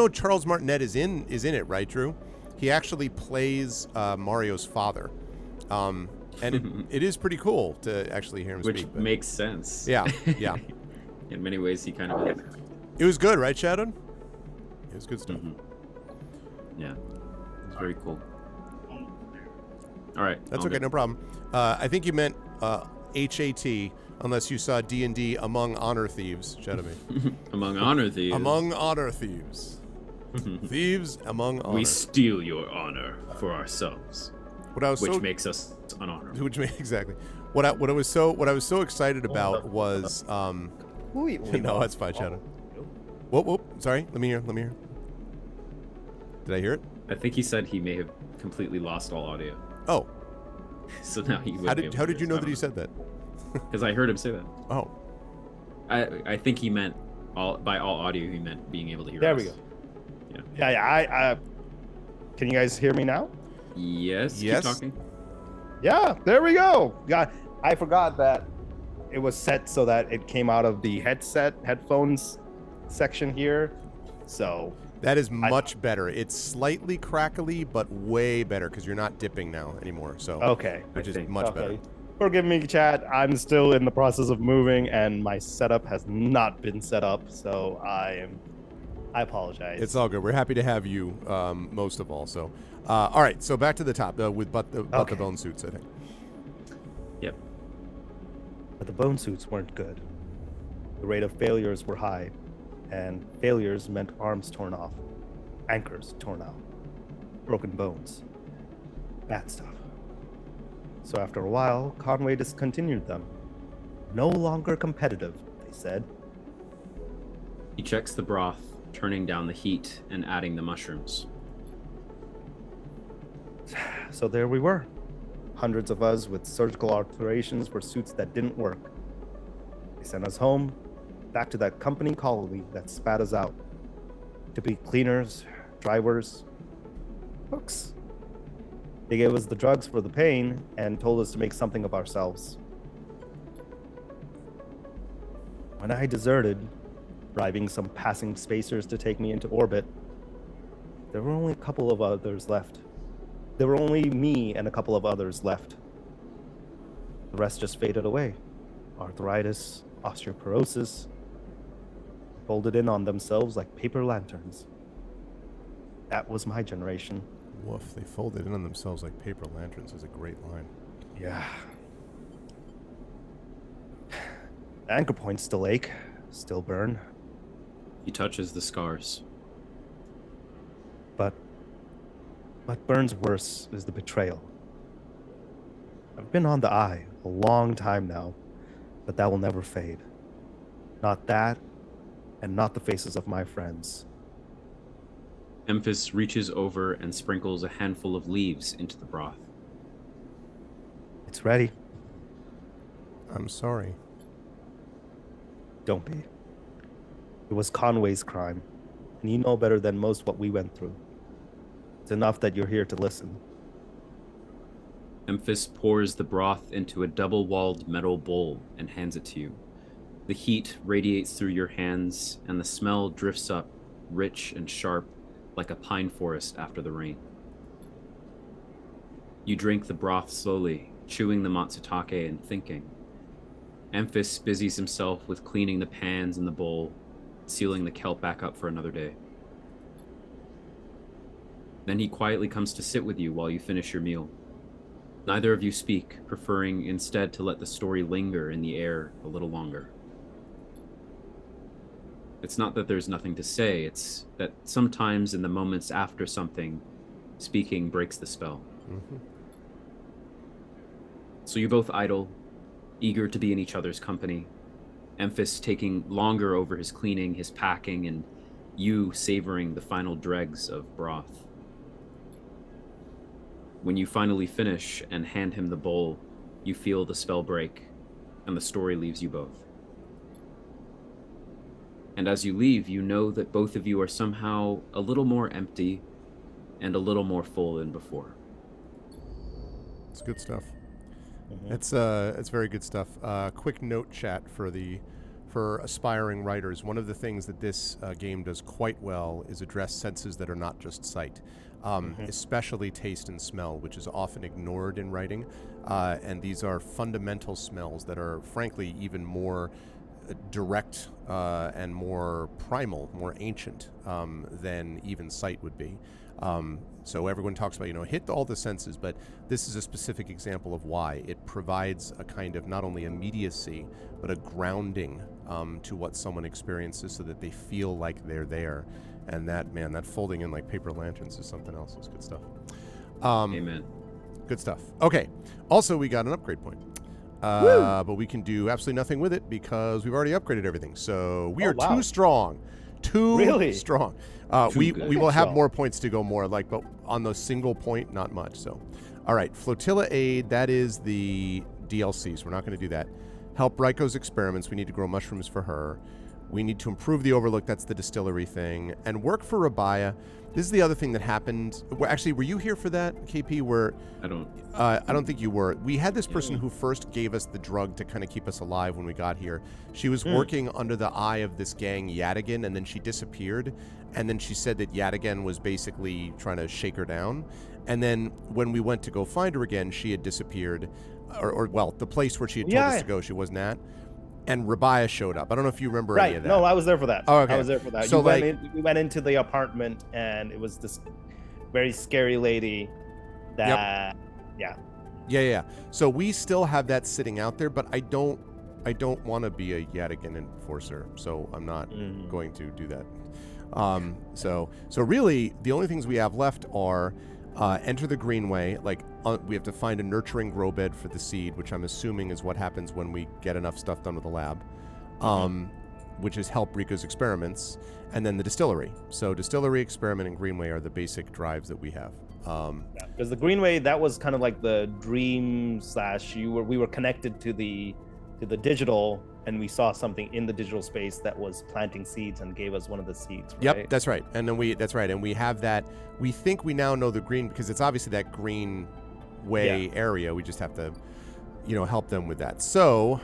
S1: Charles Martinet is in it, right, Drew? He actually plays Mario's father, and it is pretty cool to actually hear him
S2: Which
S1: speak. but-
S2: makes sense.
S1: yeah, yeah,
S2: In many ways, he kind of is.
S1: it was good, right, Shadow? It was good stuff.
S2: Yeah. It's very cool. All right.
S1: That's
S2: all
S1: okay,
S2: good.
S1: no problem. I think you meant HAT, unless you saw D&D Among Honor Thieves, Shadow me.
S2: Among honor thieves.
S1: Among Honor Thieves. Thieves among honor.
S2: We steal your honor for ourselves,
S1: What I was
S2: which
S1: so
S2: makes us unhonorable.
S1: which made exactly what I was so excited about was no, that's fine, Shadow. Whoop. Sorry, let me hear. Did I hear it?
S2: I think he said he may have completely lost all audio.
S1: Oh,
S2: So now he would
S1: how did you know that he said that?
S2: Because I heard him say that.
S1: Oh,
S2: I think he meant by all audio he meant being able to hear
S4: There
S2: us.
S4: we go.
S2: Yeah.
S4: Yeah. I can you guys hear me now?
S2: Yes.
S1: Yes.
S2: Keep talking.
S4: Yeah, there we go. God, I forgot that it was set so that it came out of the headphones section here. So
S1: that is much better. It's slightly crackly, but way better because you're not dipping now anymore. So
S4: okay.
S1: which is
S2: think.
S1: much better.
S4: Okay. Forgive me, chat. I'm still in the process of moving, and my setup has not been set up. So I apologize.
S1: It's all good. We're happy to have you, most of all. So, all right. So back to the top with the
S4: Okay.
S1: bone suits, I think.
S2: Yep.
S4: But the bone suits weren't good. The rate of failures were high, and failures meant arms torn off, anchors torn out, broken bones, bad stuff. So after a while, Conway discontinued them. No longer competitive, they said.
S2: He checks the broth, turning down the heat and adding the mushrooms.
S4: So there we were. Hundreds of us with surgical alterations for suits that didn't work. They sent us home, back to that company colony that spat us out. To be cleaners, drivers, cooks. They gave us the drugs for the pain and told us to make something of ourselves. When I deserted, bribing some passing spacers to take me into orbit, there were only a couple of others left. There were only me and a couple of others left. The rest just faded away. Arthritis, osteoporosis, folded in on themselves like paper lanterns. That was my generation.
S1: Woof. They folded in on themselves like paper lanterns is a great line.
S4: Yeah. The anchor points still ache, still burn,
S2: He touches the scars.
S4: but what burns worse is the betrayal. I've been on the eye a long time now, but that will never fade. Not that, and not the faces of my friends.
S2: Emphas reaches over and sprinkles a handful of leaves into the broth.
S4: It's ready.
S1: I'm sorry.
S4: Don't be. It was Conway's crime, and you know better than most what we went through. It's enough that you're here to listen.
S2: Emphas pours the broth into a double-walled metal bowl and hands it to you. The heat radiates through your hands, and the smell drifts up, rich and sharp, like a pine forest after the rain. You drink the broth slowly, chewing the matsutake and thinking. Emphas busies himself with cleaning the pans in the bowl, sealing the kelp back up for another day. Then he quietly comes to sit with you while you finish your meal. Neither of you speak, preferring instead to let the story linger in the air a little longer. It's not that there's nothing to say, it's that sometimes in the moments after something, speaking breaks the spell.
S1: Mm-hmm.
S2: So you both idle, eager to be in each other's company, Emphas taking longer over his cleaning, his packing, and you savoring the final dregs of broth. When you finally finish and hand him the bowl, you feel the spell break, and the story leaves you both. And as you leave, you know that both of you are somehow a little more empty and a little more full than before.
S1: It's good stuff.
S4: Mhm.
S1: It's very good stuff. Quick note, chat, for aspiring writers. One of the things that this game does quite well is address senses that are not just sight, especially taste and smell, which is often ignored in writing. And these are fundamental smells that are, frankly, even more direct and more primal, more ancient than even sight would be. So everyone talks about, hit all the senses, but this is a specific example of why. It provides a kind of not only immediacy, but a grounding to what someone experiences so that they feel like they're there. And that folding in like paper lanterns is something else. It's good stuff.
S2: Amen.
S1: Good stuff. Okay. Also, we got an upgrade point. But we can do absolutely nothing with it because we've already upgraded everything. So we are too strong. Too strong. We will have more points to go more, but on the single point, not much. So, all right, Flotilla Aid, that is the DLCs. We're not going to do that. Help Raiko's experiments. We need to grow mushrooms for her. We need to improve the Overlook. That's the distillery thing. And work for Rabaya. This is the other thing that happened. Actually, were you here for that, KP? I don't think you were. We had this person who first gave us the drug to kind of keep us alive when we got here. She was working under the eye of this gang, Yadigan, and then she disappeared. And then she said that Yadigan was basically trying to shake her down. And then when we went to go find her again, she had disappeared. Or the place where she had told us to go, she wasn't at. And Rabaya showed up. I don't know if you remember any of that.
S4: No, I was there for that.
S1: Oh, okay.
S4: I was there for that.
S1: So
S4: we went into the apartment, and it was this very scary lady that,
S1: Yeah. So we still have that sitting out there, but I don't want to be a Yadigan enforcer, so I'm not going to do that. So really, the only things we have left are enter the Greenway. We have to find a nurturing grow bed for the seed, which I'm assuming is what happens when we get enough stuff done with the lab, which is help Riko's experiments, and then the distillery. So distillery, experiment, and Greenway are the basic drives that we have.
S4: Because the Greenway, that was kind of like the dream / we were connected to the digital, and we saw something in the digital space that was planting seeds and gave us one of the seeds. Right?
S1: Yep, that's right. And then we have that. We think we now know the green because it's obviously that green way area. We just have to, help them with that. So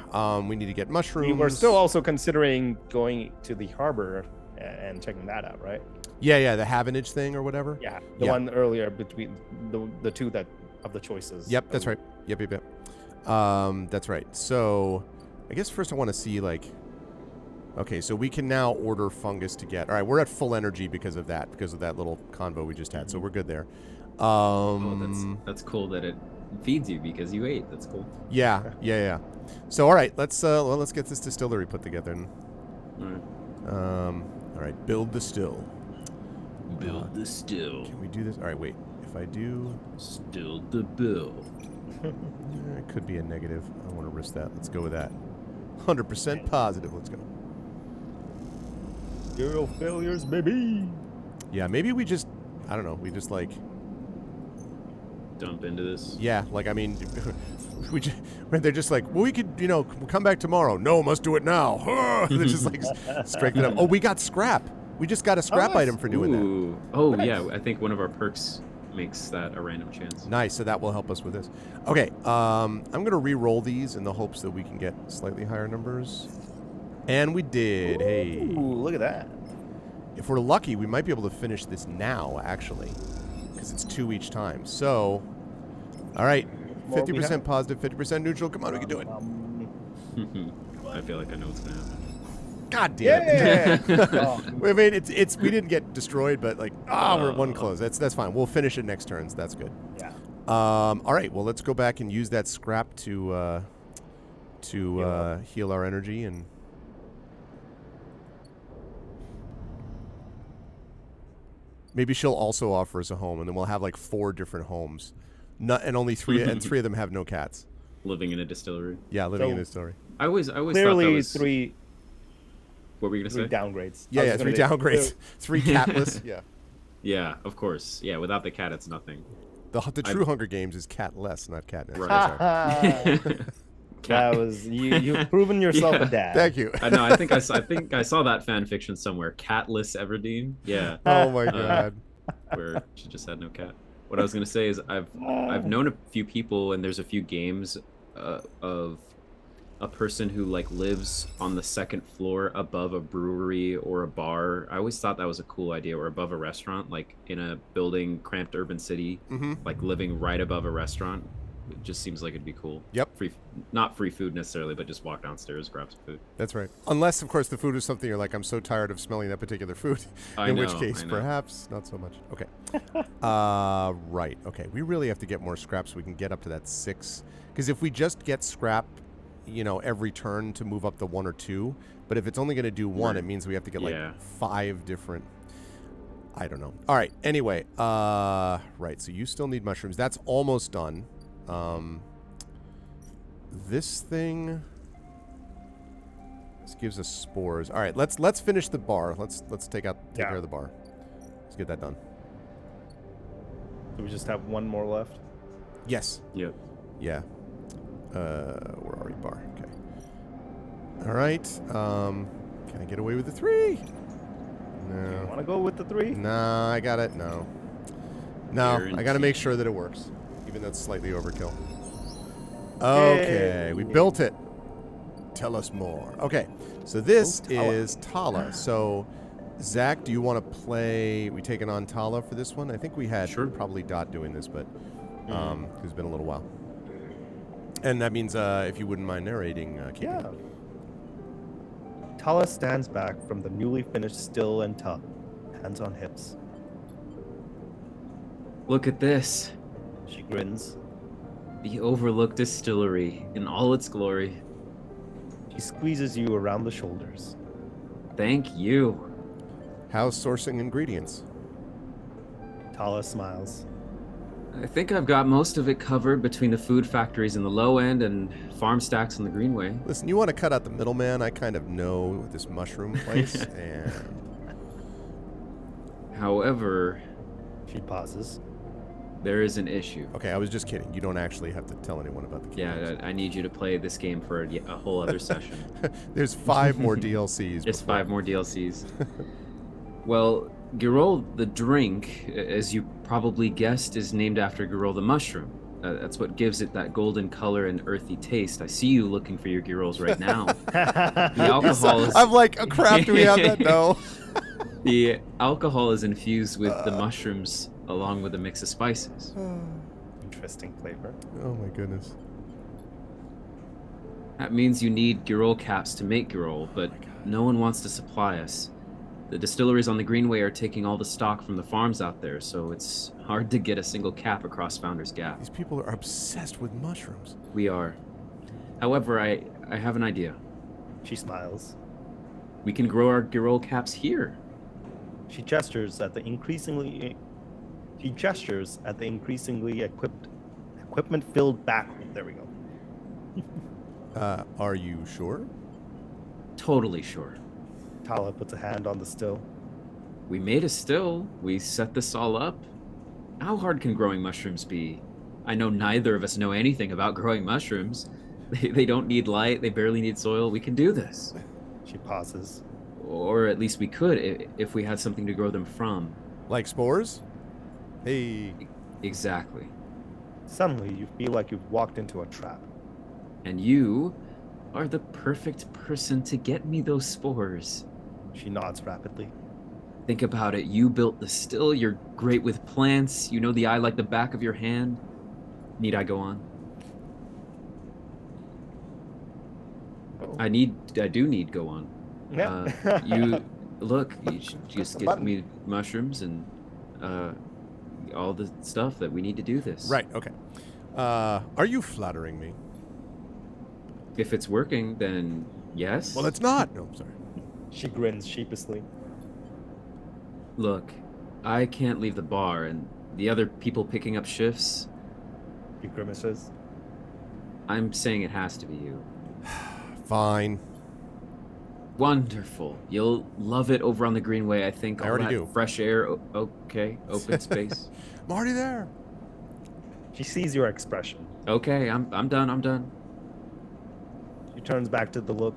S1: we need to get mushrooms.
S4: We were still also considering going to the harbor and checking that out, right?
S1: Yeah, the Havenage thing or whatever.
S4: Yeah, the one earlier between the two of the choices.
S1: Yep, that's right. Yep. That's right. So I guess first I want to see okay, so we can now order fungus to get. All right, we're at full energy because of that little convo we just had. So we're good there.
S2: That's cool that it feeds you because you ate. That's cool.
S1: Yeah. So all right, let's get this distillery put together.
S2: All right.
S1: All right, build the still.
S2: Build the still.
S1: Can we do this? All right, wait. If I do
S2: still the bill.
S1: It could be a negative. I don't want to risk that. Let's go with that. 100% positive. Let's go.
S4: Zero failures, baby.
S1: Yeah, maybe we just, I don't know, we just like,
S2: Dump into this.
S1: yeah, like, I mean, they're just like, well, we could, we'll come back tomorrow. No, must do it now. They're just like strengthen up. Oh, we got scrap. We just got a scrap
S4: nice.
S1: item for doing that.
S2: Ooh. Oh,
S4: Nice.
S2: yeah. I think one of our perks makes that a random chance.
S1: Nice, so that will help us with this. Okay, I'm going to re-roll these in the hopes that we can get slightly higher numbers. And we did. Hey.
S4: Ooh, look at that.
S1: If we're lucky, we might be able to finish this now, actually, because it's 2 each time. So, all right,
S4: Well, we
S1: 50%
S4: have-
S1: positive, 50% neutral. Come on, we can do it.
S2: I feel like I know what's gonna happen.
S1: God damn it.
S4: Yeah. Oh,
S1: I mean, it's we didn't get destroyed, but like, we're one close. That's fine. We'll finish it next turns. That's good.
S4: yeah.
S1: All right. Well, let's go back and use that scrap to heal our energy and. Maybe she'll also offer us a home, and then we'll have like 4 different homes, and only 3 and 3 of them have no cats.
S2: Living in a distillery.
S1: Yeah, living
S4: So-
S1: in a distillery.
S2: I always thought that
S4: Clearly,
S2: was.
S4: three
S2: What were you gonna say?
S4: downgrades.
S1: Yeah,
S4: I was
S1: yeah, 3
S4: gonna say-
S1: downgrades, 3 catless. Yeah,
S2: Yeah, of course. Yeah, without the cat, it's nothing.
S1: the true Hunger Games is catless, not catness.
S2: Right.
S1: Sorry.
S4: That was you've proven yourself a dad.
S1: Thank you.
S2: I know. I think I saw that fan fiction somewhere. Catless Everdeen. Yeah,
S1: Oh my god.
S2: where she just had no cat. What I was gonna say is I've known a few people, and there's a few games of a person who like lives on the second floor above a brewery or a bar. I always thought that was a cool idea, or above a restaurant, like in a building, cramped urban city, like living right above a restaurant. It just seems like it'd be cool.
S1: Yep.
S2: Not free food necessarily, but just walk downstairs, grab some food.
S1: That's right. Unless, of course, the food is something you're like, I'm so tired of smelling that particular food.
S2: I
S1: In
S2: know,
S1: which case,
S2: I know.
S1: perhaps not so much. Okay. Right. Okay. We really have to get more scrap so we can get up to that 6. Because if we just get scrap, every turn to move up to 1 or 2, but if it's only going to do 1,
S2: Right.
S1: it means we have to get like
S2: Yeah.
S1: 5 different. I don't know. All right. Anyway. Right. So you still need mushrooms. That's almost done. This thing. This gives us spores. All right, let's finish the bar. Let's take care of the bar. Let's get that done.
S4: Do we just have one more left?
S1: Yes.
S2: Yep.
S1: Yeah. Where are we? Bar. Okay. All right. Can I get away with the 3? No.
S4: Want to go with the 3?
S1: Nah, I got it. No. I got to
S2: Guaranteed.
S1: make sure that it works, even though it's slightly overkill. Okay, we built it. Tell us more. Okay, so this is Tala. So, Zach, do you want to play? We taking on Tala for this one? I think we had probably Dot doing this, but it's been a little while. And that means if you wouldn't mind narrating, Katie.
S4: Yeah. Tala stands back from the newly finished still and tub, hands on hips.
S2: Look at this.
S4: She grins.
S2: The overlooked distillery in all its glory.
S4: She squeezes you around the shoulders.
S2: Thank you.
S1: How's sourcing ingredients?
S4: Tala smiles.
S2: I think I've got most of it covered between the food factories in the low end and farm stacks on the greenway.
S1: Listen, you want to cut out the middleman? I kind of know this mushroom place, and
S2: However,
S4: She pauses.
S2: there is an issue.
S1: okay, I was just kidding. You don't actually have to tell anyone about the game.
S2: Yeah, I need you to play this game for a whole other session.
S1: There's 5 more DLCs.
S2: There's
S1: before.
S2: 5 more DLCs. Well, Girol the drink, as you probably guessed, is named after Girol the mushroom. That's what gives it that golden color and earthy taste. I see you looking for your Girols right now. The alcohol is...
S1: I'm like, oh crap, do we have that? No.
S2: The alcohol is infused with the mushrooms along with a mix of spices.
S4: Interesting flavor.
S1: Oh my goodness.
S2: That means you need Girol caps to make Girol, but no one wants to supply us. The distilleries on the Greenway are taking all the stock from the farms out there, so it's hard to get a single cap across Founder's Gap.
S1: These people are obsessed with mushrooms.
S2: We are. However, I have an idea.
S4: She smiles.
S2: We can grow our Girol caps here.
S4: She gestures at the increasingly equipment-filled back room. There we go.
S1: Are you sure?
S2: Totally sure.
S4: Tala puts a hand on the still.
S2: We made a still. We set this all up. How hard can growing mushrooms be? I know neither of us know anything about growing mushrooms. They don't need light. They barely need soil. We can do this.
S4: She pauses.
S2: Or at least we could if we had something to grow them from.
S1: Like spores? Hey.
S2: Exactly.
S4: Suddenly, you feel like you've walked into a trap.
S2: And you are the perfect person to get me those spores.
S4: She nods rapidly.
S2: Think about it. You built the still. You're great with plants. You know the eye like the back of your hand. Need I go on?
S4: Oh.
S2: I do need go on.
S4: Yeah.
S2: You look. You should just
S4: the
S2: get
S4: button.
S2: me mushrooms and all the stuff that we need to do this.
S1: Right, okay. Are you flattering me?
S2: If it's working, then yes.
S1: Well, it's not. No, I'm sorry.
S4: She grins sheepishly.
S2: Look, I can't leave the bar, and the other people picking up shifts.
S4: He grimaces.
S2: I'm saying it has to be you.
S1: Fine.
S2: Wonderful. You'll love it over on the Greenway, I think.
S1: I
S2: All
S1: already
S2: that
S1: do.
S2: Fresh air. Okay. Open space.
S1: I'm already there.
S4: She sees your expression.
S2: Okay. I'm done. I'm done.
S4: She turns back to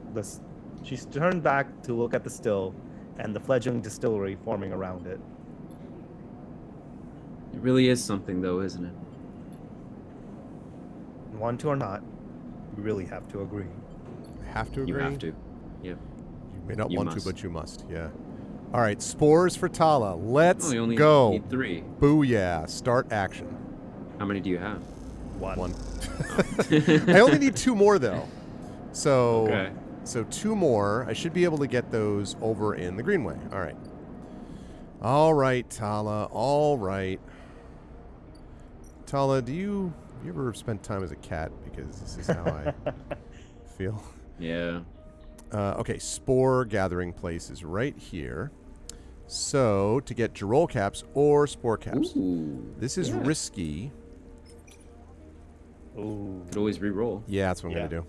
S4: She turns back to look at the still and the fledgling distillery forming around it.
S2: It really is something, though, isn't it?
S4: Want to or not, you really have to agree.
S1: Have to agree?
S2: You have to. Yep.
S1: You may not
S2: You
S1: want to,
S2: must.
S1: but you must. Yeah. All right, spores for Tala. Let's
S2: Oh, you only
S1: go.
S2: need 3.
S1: Booyah. Start action.
S2: How many do you have?
S1: One. I only need 2 more, though. So,
S2: Okay.
S1: so 2 more. I should be able to get those over in the Greenway. All right. All right, Tala. All right. Tala, do you ever spend time as a cat? Because this is how I feel.
S2: Yeah.
S1: Okay, spore gathering place is right here. So, to get Girol caps or spore caps.
S2: Ooh.
S1: This is
S2: Yeah.
S1: risky.
S4: Ooh.
S2: Could always re-roll.
S1: Yeah, that's what I'm
S4: Yeah.
S1: going to do.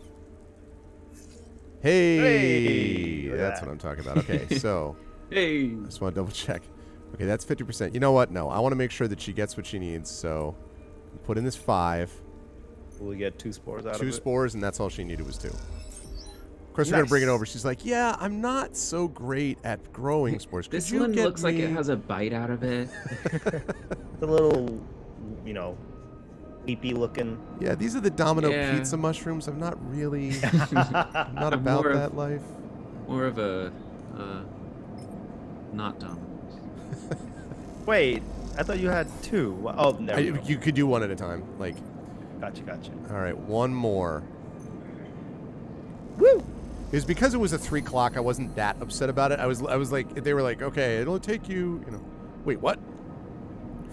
S1: Hey!
S4: Hey, look at
S1: That's
S4: that.
S1: what I'm talking about. Okay, so
S2: Hey.
S1: I just want to double check. Okay, that's 50%. You know what? No, I want to make sure that she gets what she needs. So put in this 5.
S4: Will we get 2 spores out
S1: 2
S4: of it?
S1: spores, and that's all she needed was 2. Of course, we're going to bring it
S4: Nice.
S1: over. She's like, yeah, I'm not so great at growing spores. Could
S2: This
S1: you
S2: one
S1: get
S2: looks like it
S1: me-"
S2: has a bite out of it.
S4: The little, weepy looking.
S1: Yeah, these are the Domino
S2: Yeah.
S1: pizza mushrooms. I'm not really, I'm not
S2: I'm
S1: about
S2: more of-
S1: that life.
S2: More of a not dumb.
S4: Wait, I thought you had 2. Oh, there we go.
S1: You could do one at a time. Like,
S4: Gotcha.
S1: all right, 1 more.
S4: Woo!
S1: It was because it was a 3 o'clock. I wasn't that upset about it. I was like, they were like, okay, it'll take you, Wait, what?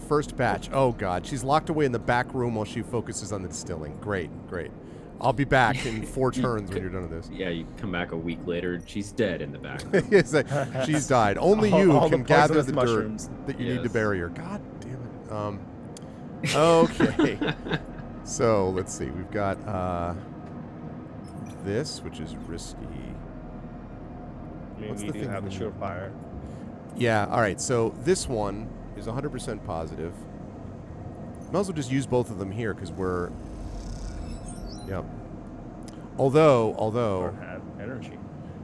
S1: First batch. Oh God, she's locked away in the back room while she focuses on the distilling. Great. I'll be back in 4 turns when you're done with this.
S2: Yeah, you come back a week later and she's dead in the back.
S1: It's like, she's died. Only
S4: All-
S1: you
S4: all the
S1: can gather
S4: poisonous
S1: the
S4: mushrooms.
S1: dirt that you need to
S2: Yes.
S1: bury her. God damn it. Okay. So let's see. We've got this, which is risky. What's
S4: Maybe
S1: the
S4: you
S1: thing
S4: have the
S1: we need?
S4: surefire.
S1: Yeah, all right. So this one is 100% positive. Might as well just use both of them here because we're... Yep. Although...
S4: Or have energy.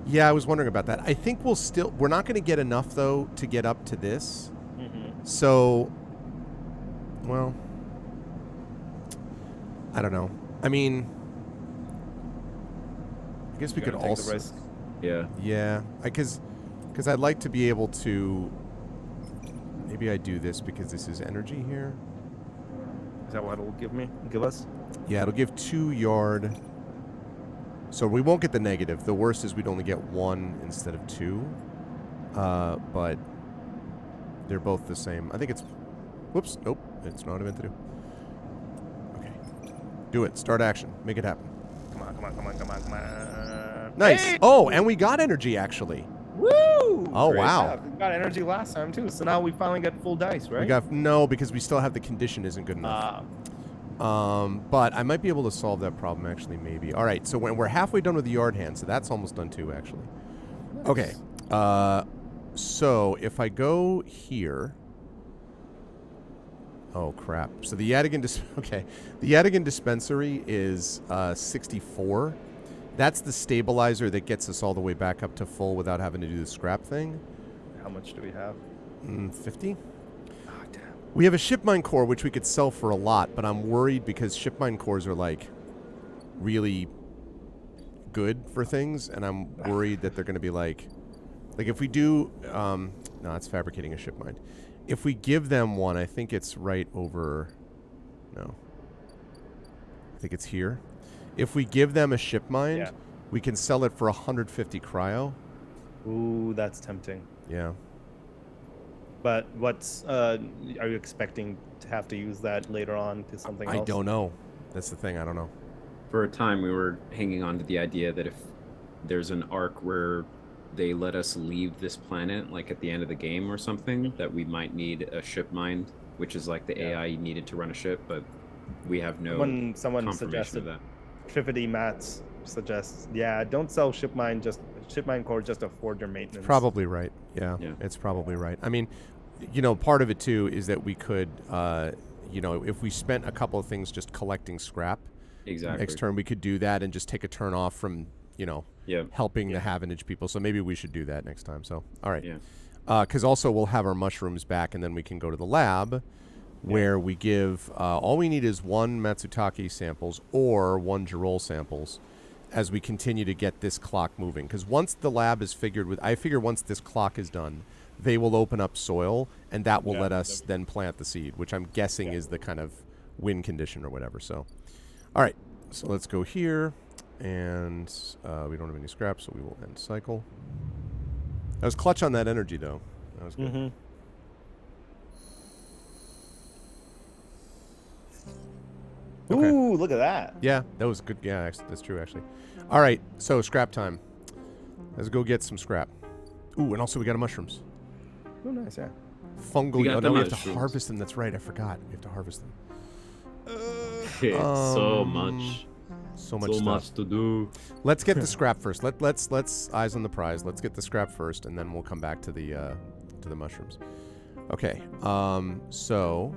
S1: Yeah, I was wondering about that. I think we're not going to get enough, though, to get up to this.
S4: Mm-hmm.
S1: So... Well... I don't know. I mean... I guess we could
S4: Take the
S1: also...
S4: risk.
S2: Yeah.
S1: Yeah, because I'd like to be able to... Maybe I do this because this is energy here.
S4: Is that what it'll give us?
S1: Yeah, it'll give 2 yard. So we won't get the negative. The worst is we'd only get 1 instead of 2. But they're both the same. I think it's... Whoops. Nope. It's not what I meant to do. Okay. Do it. Start action. Make it happen.
S4: Come on.
S1: Nice.
S4: Hey!
S1: Oh, and we got energy, actually.
S4: Woo!
S1: Oh,
S4: Great
S1: wow.
S4: job. We got energy last time, too. So now we finally get full dice, right?
S1: We got... No, because we still have the condition isn't good enough. But I might be able to solve that problem, actually, maybe. All right, so when we're halfway done with the yard hand, so that's almost done, too, actually. Okay. So if I go here, oh crap! So the Yadigan the Yadigan dispensary is 64. That's the stabilizer that gets us all the way back up to full without having to do the scrap thing.
S4: How much do we have?
S1: 50.
S4: Oh, damn.
S1: We have a ship mine core which we could sell for a lot, but I'm worried because ship mine cores are like really good for things, and I'm worried that they're going to be like if we do no, it's fabricating a ship mine. If we give them one, I think it's right over. No, I think it's here. If we give them a ship mine, we can sell it for 150 cryo.
S4: Ooh, that's tempting.
S1: Yeah.
S4: But what's are you expecting to have to use that later on to something else?
S1: I don't know. That's the thing. I don't know.
S2: For a time, we were hanging on to the idea that if there's an arc where they let us leave this planet, like at the end of the game or something, that we might need a ship mind, which is like the AI needed to run a ship, but we have no
S4: Someone
S2: confirmation
S4: suggested
S2: of that.
S4: Trifity Mats suggests, don't sell ship mine core, just a forger maintenance.
S1: Probably right. Yeah,
S2: Yeah.
S1: it's probably right. I mean, part of it too is that we could, if we spent a couple of things just collecting scrap,
S2: Exactly.
S1: next turn we could do that and just take a turn off from, helping the Havenage people. So maybe we should do that next time. So, all right.
S2: Yeah.
S1: Because also we'll have our mushrooms back, and then we can go to the lab where we give, all we need is 1 Matsutake samples or 1 Jirol samples as we continue to get this clock moving. Because once the lab is I figure once this clock is done, they will open up soil, and that will let us then plant the seed, which I'm guessing is the kind of win condition or whatever. So, all right. So let's go here, and we don't have any scrap, so we will end cycle. I was clutch on that energy, though. That was good.
S4: Mm-hmm.
S1: Okay.
S4: Ooh, look at that.
S1: Yeah, that was good. Yeah, that's true, actually. All right, so scrap time. Let's go get some scrap. Ooh, and also we got mushrooms.
S4: Oh, nice, yeah.
S1: Fungal.
S2: We got
S1: Oh,
S2: the
S1: no, we have to
S2: mushrooms.
S1: harvest them. That's right. I forgot. We have to harvest them.
S2: So much.
S1: So much
S2: So
S1: stuff.
S2: much to do.
S1: Let's get the scrap first. Let's eyes on the prize. Let's get the scrap first, and then we'll come back to the mushrooms. Okay. So.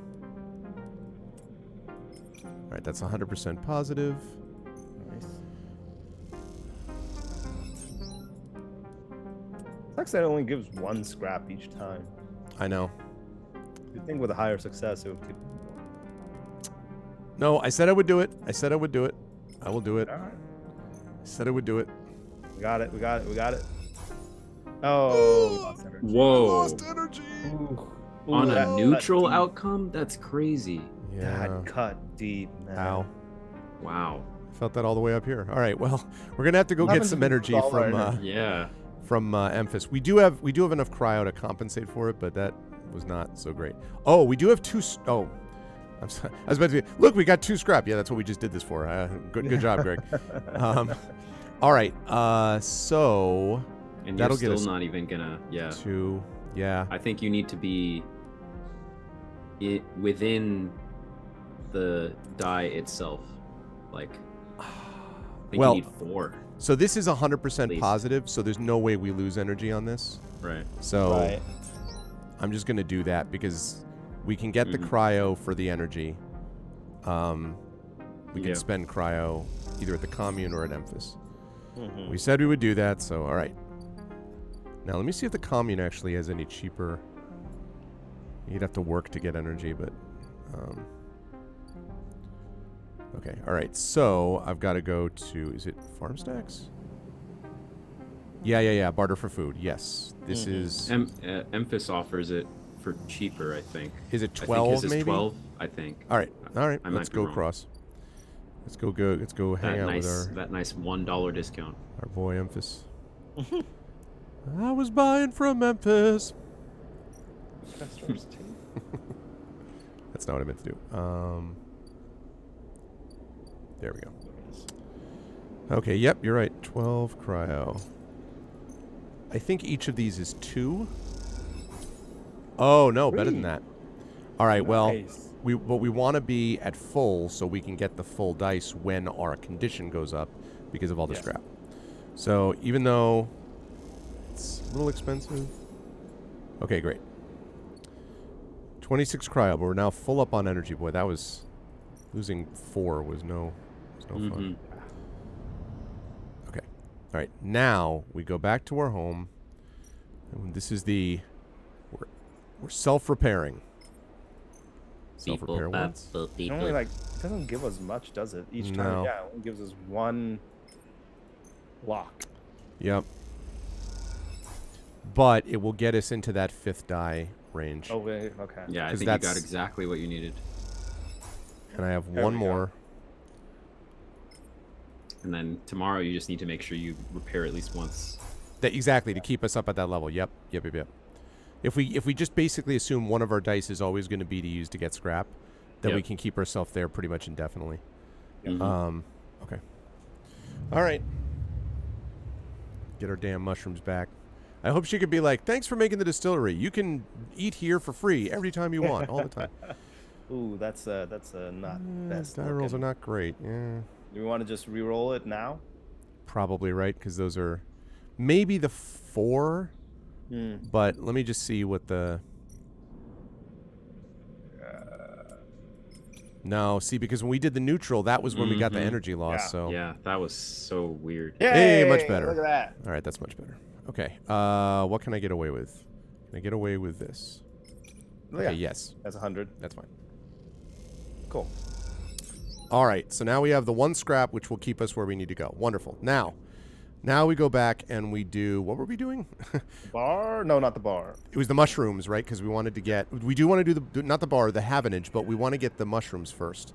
S1: All right, that's 100% positive.
S4: Nice. Sucks that it only gives 1 scrap each time.
S1: I know.
S4: You'd think with a higher success it would keep.
S1: No, I said I would do it. I said I would do it. I will do it.
S4: All right.
S1: I said I would do it.
S4: We got it. Oh, we lost energy.
S2: Whoa.
S1: energy.
S4: Ooh,
S2: On
S4: that
S2: a
S4: cut
S2: neutral
S4: deep.
S2: outcome? That's crazy.
S1: Yeah.
S4: That cut deep, man.
S1: Ow.
S2: Wow.
S1: Felt that all the way up here. All right. Well, we're gonna have to go
S4: What
S1: get
S4: happens
S1: some
S4: if we
S1: energy
S4: lose all our
S1: from
S4: energy?
S2: Yeah.
S1: Emphas. We do have enough cryo to compensate for it, but that was not so great. Oh, we do have 2. I'm sorry. I was about to. Look, we got 2 scrap. Yeah, that's what we just did this for. Good job, Greg. All right. So
S2: And
S1: that'll
S2: you're
S1: get
S2: still
S1: us
S2: not even gonna. Yeah.
S1: 2. Yeah.
S2: I think you need to be within the die itself. Like, I think
S1: Well,
S2: you need 4.
S1: So this is 100%
S2: Please.
S1: positive. So there's no way we lose energy on this.
S2: Right.
S1: So
S4: Right.
S1: I'm just gonna do that because we can get the
S2: Mhm.
S1: cryo for the energy. We can
S2: Yeah.
S1: spend cryo either at the commune or at Emphas.
S4: Mhm.
S1: We said we would do that, so all right. Now let me see if the commune actually has any cheaper. You'd have to work to get energy, but okay. All right. So I've got to go to. Is it farm stacks? Yeah. Barter for food. Yes. This is.
S2: Emphas offers it for cheaper, I think.
S1: Is it
S2: I think
S1: 12
S2: his is
S1: maybe?
S2: 12, I think.
S1: All right.
S2: I might
S1: Let's
S2: be
S1: go
S2: wrong.
S1: across. Let's go hang
S2: That
S1: out
S2: nice,
S1: with
S2: that nice $1 discount.
S1: our boy Memphis. I was buying from Memphis. That's not what I meant to do. There we go. Okay, yep, you're right. 12 cryo. I think each of these is 2. Oh, no, better than that. All right, well,
S4: Nice.
S1: we want to be at full so we can get the full dice when our condition goes up because of all the
S4: Yes.
S1: scrap. So even though it's a little expensive, Okay, great. 26 cryo, but we're now full up on energy. Boy, that was losing 4 was no fun. Okay. All right. Now we go back to our home. And this is we're self-repairing. Self-repair once.
S4: It only it doesn't give us much, does it? Each time,
S1: No.
S4: yeah, it only gives us 1 lock.
S1: Yep. But it will get us into that 5th die range.
S4: Oh, wait, okay.
S2: Yeah, I
S1: 'Cause
S2: think you got
S1: that's-
S2: exactly what you needed.
S1: And I have
S4: There
S1: one
S4: we go.
S1: more.
S2: And then tomorrow you just need to make sure you repair at least once.
S1: That exactly to keep us up at that level. Yep. If we just basically assume one of our dice is always going to be to use to get scrap, then we
S2: Yep.
S1: can keep ourselves there pretty much indefinitely.
S2: Mhm.
S1: Okay. All right. Get our damn mushrooms back. I hope she could be like, "Thanks for making the distillery. You can eat here for free every time you want, all the time."
S4: Ooh, that's not best.
S1: Die rolls are
S4: looking.
S1: not great. Yeah.
S4: Do we want to just re-roll it now?
S1: Probably right, because those are maybe the 4. But let me just see what the. No, see, because when we did the neutral, that was when we got the
S2: Mhm.
S1: energy loss.
S4: Yeah.
S1: So
S2: Yeah, that was so weird.
S1: Hey, much better.
S4: Look at that.
S1: all right, that's much better. Okay, what can I get away with? Can I get away with this?
S4: Oh,
S1: Okay,
S4: yeah.
S1: yes,
S4: That's 100.
S1: that's fine.
S4: Cool.
S1: All right, so now we have the 1 scrap, which will keep us where we need to go. Wonderful. Now we go back and we do what were we doing?
S4: Bar? No, not the bar.
S1: It was the mushrooms, right? Because we wanted to get. We do want to do not the bar, the havenage, but we want to get the mushrooms first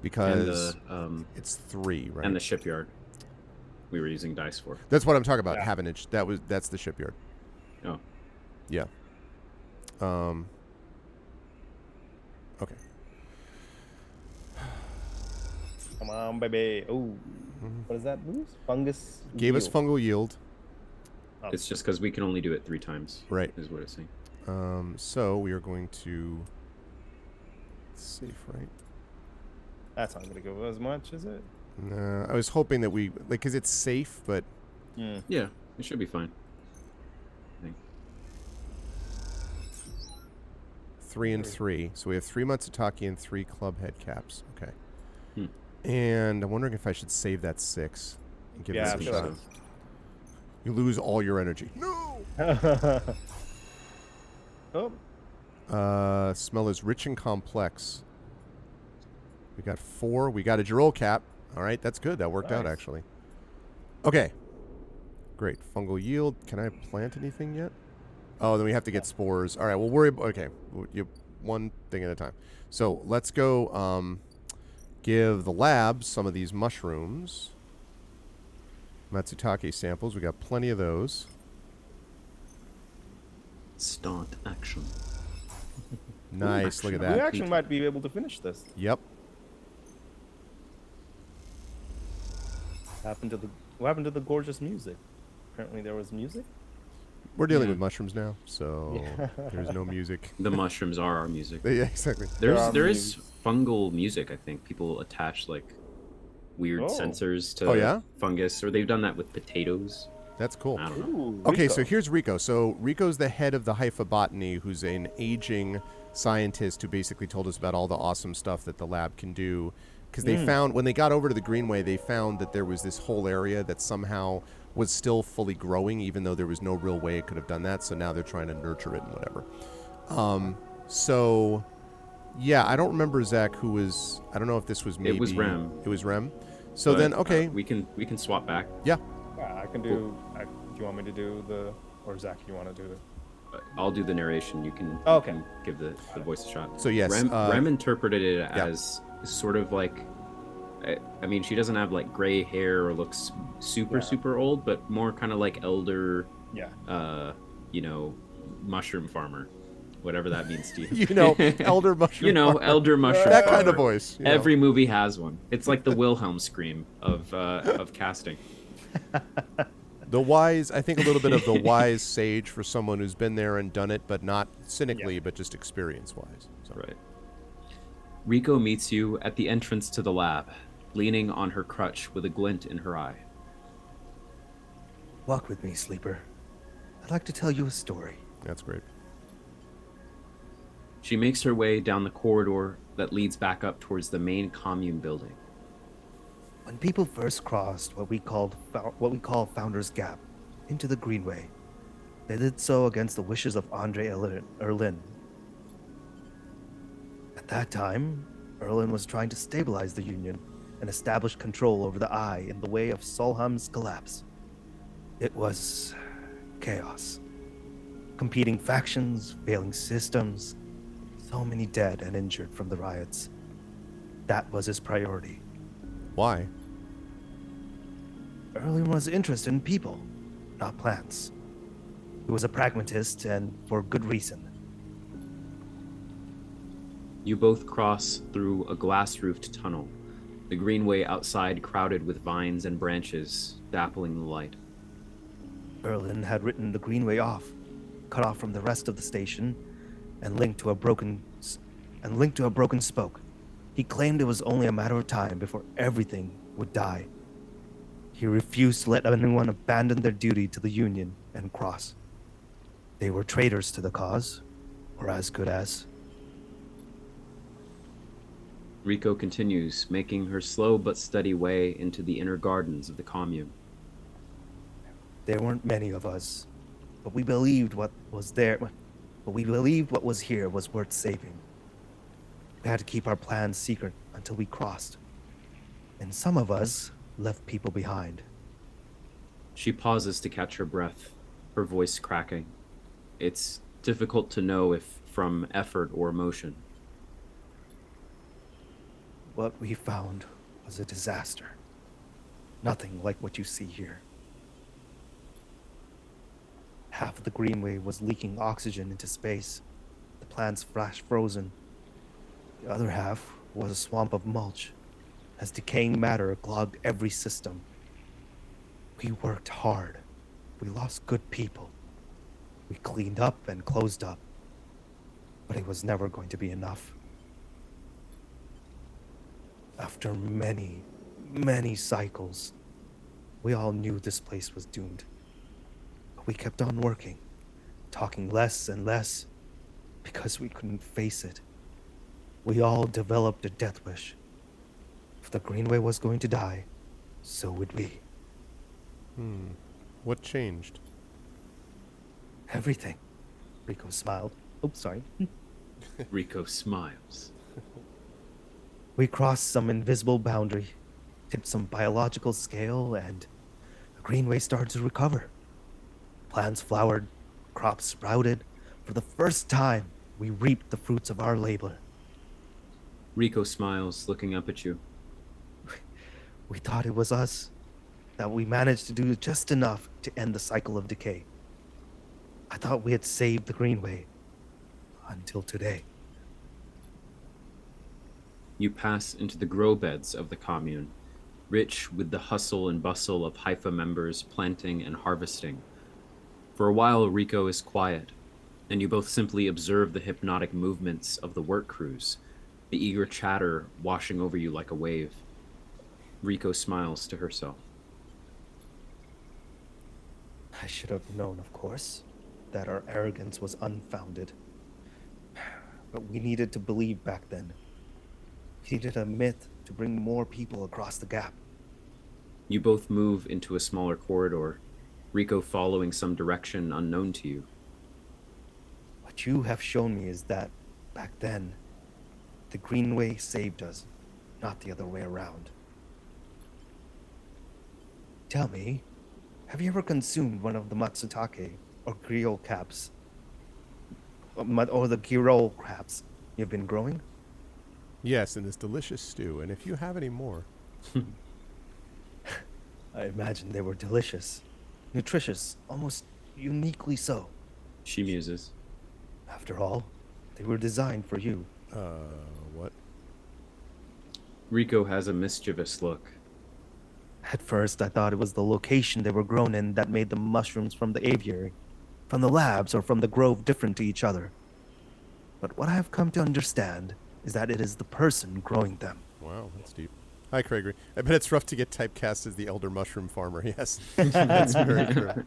S1: because
S2: And
S1: it's 3, right?
S2: and the shipyard we were using dice for.
S1: That's what I'm talking about.
S4: Yeah.
S1: Havenage. That's the shipyard.
S2: Oh.
S1: Yeah. Okay.
S4: Come on, baby. Ooh. What does that lose? Fungus.
S1: Gave us
S4: yield.
S1: fungal yield.
S4: Oh.
S2: It's just because we can only do it 3 times.
S1: Right.
S2: Is what it's saying.
S1: So we are going to. Safe, right?
S4: That's not going to go as much, is it?
S1: I was hoping that we because it's safe, but
S2: Yeah, it should be fine. I think.
S1: 3 and 3. So we have 3 Matsutake and 3 club head caps. Okay.
S2: Hmm.
S1: And I'm wondering if I should save that 6 and give
S4: Yeah,
S1: this
S4: I
S1: a
S4: feel
S1: shot.
S4: like
S1: You lose all your energy. No.
S4: Oh,
S1: Smell is rich and complex. We got 4. We got a Girol cap. All right, that's good. That worked out
S4: Nice.
S1: actually. Okay. Great. Fungal yield. Can I plant anything yet? Oh, then we have to get spores. All right, we'll worry. Okay, you one thing at a time. So let's go give the labs some of these mushrooms. Matsutake samples. We got plenty of those.
S2: Start action.
S1: Nice. Look at
S4: we
S1: that.
S4: actually might be able to finish this.
S1: Yep.
S4: What happened to the gorgeous music? Apparently there was music.
S1: We're dealing
S2: Yeah.
S1: with mushrooms now, so there's no music.
S2: The mushrooms are our music.
S1: Yeah, exactly.
S2: There is fungal music. I think people attach like weird
S4: Oh.
S2: sensors to
S1: Oh, yeah?
S2: fungus, or they've done that with potatoes.
S1: That's cool.
S2: I don't know.
S4: Ooh,
S1: Okay, so
S4: Rico.
S1: here's Rico. So Rico's the head of the Haifa Botany, who's an aging scientist who basically told us about all the awesome stuff that the lab can do. Because they found, when they got over to the Greenway, they found that there was this whole area that somehow was still fully growing, even though there was no real way it could have done that. So now they're trying to nurture it and whatever. So, yeah, I don't remember, Zach, who was, I don't know if this was maybe.
S2: It was Rem.
S1: It was Rem. So
S2: But,
S1: then, okay.
S2: we can swap back.
S1: Yeah.
S4: Yeah, I can do. Do you want me to do the, or Zach, you want to do it?
S2: I'll do the narration. You can,
S4: Oh,
S2: you
S4: okay.
S2: can give the voice a shot.
S1: So, yes.
S2: Rem interpreted it as sort of like, I mean, she doesn't have like gray hair or looks super old, but more kind of like elder,
S4: Yeah.
S2: mushroom farmer, whatever that means to you.
S1: You know, elder mushroom. farmer.
S2: elder mushroom.
S1: That kind of
S2: farmer.
S1: voice. you know.
S2: Every movie has one. It's like the Wilhelm scream of casting.
S1: The wise, I think a little bit of the wise sage for someone who's been there and done it, but not cynically, but just experience-wise. So.
S2: Right. Rico meets you at the entrance to the lab, leaning on her crutch with a glint in her eye.
S5: Walk with me, sleeper. I'd like to tell you a story.
S1: That's great.
S2: She makes her way down the corridor that leads back up towards the main commune building.
S4: When people first crossed what we call Founder's Gap into the Greenway, they did so against the wishes of Andre Erlin. At that time, Erlin was trying to stabilize the Union and establish control over the Eye in the way of Solheim's collapse. It was chaos. Competing factions, failing systems, so many dead and injured from the riots. That was his priority.
S1: Why?
S4: Erlin was interested in people, not plants. He was a pragmatist, and for good reason.
S2: You both cross through a glass-roofed tunnel, the greenway outside crowded with vines and branches, dappling the light.
S4: Erlin had written the Greenway off, cut off from the rest of the station, and linked to a broken spoke. He claimed it was only a matter of time before everything would die. He refused to let anyone abandon their duty to the Union and cross. They were traitors to the cause, or as good as.
S2: Rico continues, making her slow but steady way into the inner gardens of the commune.
S4: There weren't many of us, but we believed what was there. But we believed what was here was worth saving. We had to keep our plans secret until we crossed. And some of us left people behind.
S2: She pauses to catch her breath, her voice cracking. It's difficult to know if from effort or emotion.
S4: What we found was a disaster. Nothing like what you see here. Half of the Greenway was leaking oxygen into space. The plants flash frozen. The other half was a swamp of mulch, as decaying matter clogged every system. We worked hard. We lost good people. We cleaned up and closed up. But it was never going to be enough. After many, many cycles, we all knew this place was doomed. But we kept on working, talking less and less, because we couldn't face it. We all developed a death wish. If the Greenway was going to die, so would we.
S1: What changed?
S4: Everything. Rico smiled. Oops, sorry.
S2: Rico smiles.
S4: We crossed some invisible boundary, tipped some biological scale, and the Greenway started to recover. Plants flowered, crops sprouted. For the first time, we reaped the fruits of our labor.
S2: Rico smiles, looking up at you.
S4: We thought it was us, that we managed to do just enough to end the cycle of decay. I thought we had saved the Greenway, until today.
S2: You pass into the grow beds of the commune, rich with the hustle and bustle of Haifa members planting and harvesting. For a while, Rico is quiet, and you both simply observe the hypnotic movements of the work crews, the eager chatter washing over you like a wave. Rico smiles to herself.
S4: I should have known, of course, that our arrogance was unfounded. But we needed to believe back then. We needed a myth to bring more people across the gap.
S2: You both move into a smaller corridor, Rico following some direction unknown to you.
S4: What you have shown me is that, back then, the Greenway saved us, not the other way around. Tell me, have you ever consumed one of the matsutake or griot caps? Or the giro crabs you've been growing?
S1: Yes, in this delicious stew, and if you have any more.
S4: I imagine they were delicious, nutritious, almost uniquely so.
S2: She muses.
S4: After all, they were designed for you.
S1: What?
S2: Rico has a mischievous look.
S4: At first, I thought it was the location they were grown in that made the mushrooms from the aviary, from the labs, or from the grove different to each other. But what I have come to understand is that it is the person growing them.
S1: Wow, that's deep. Hi, Craigery. I bet it's rough to get typecast as the elder mushroom farmer. Yes, that's very true.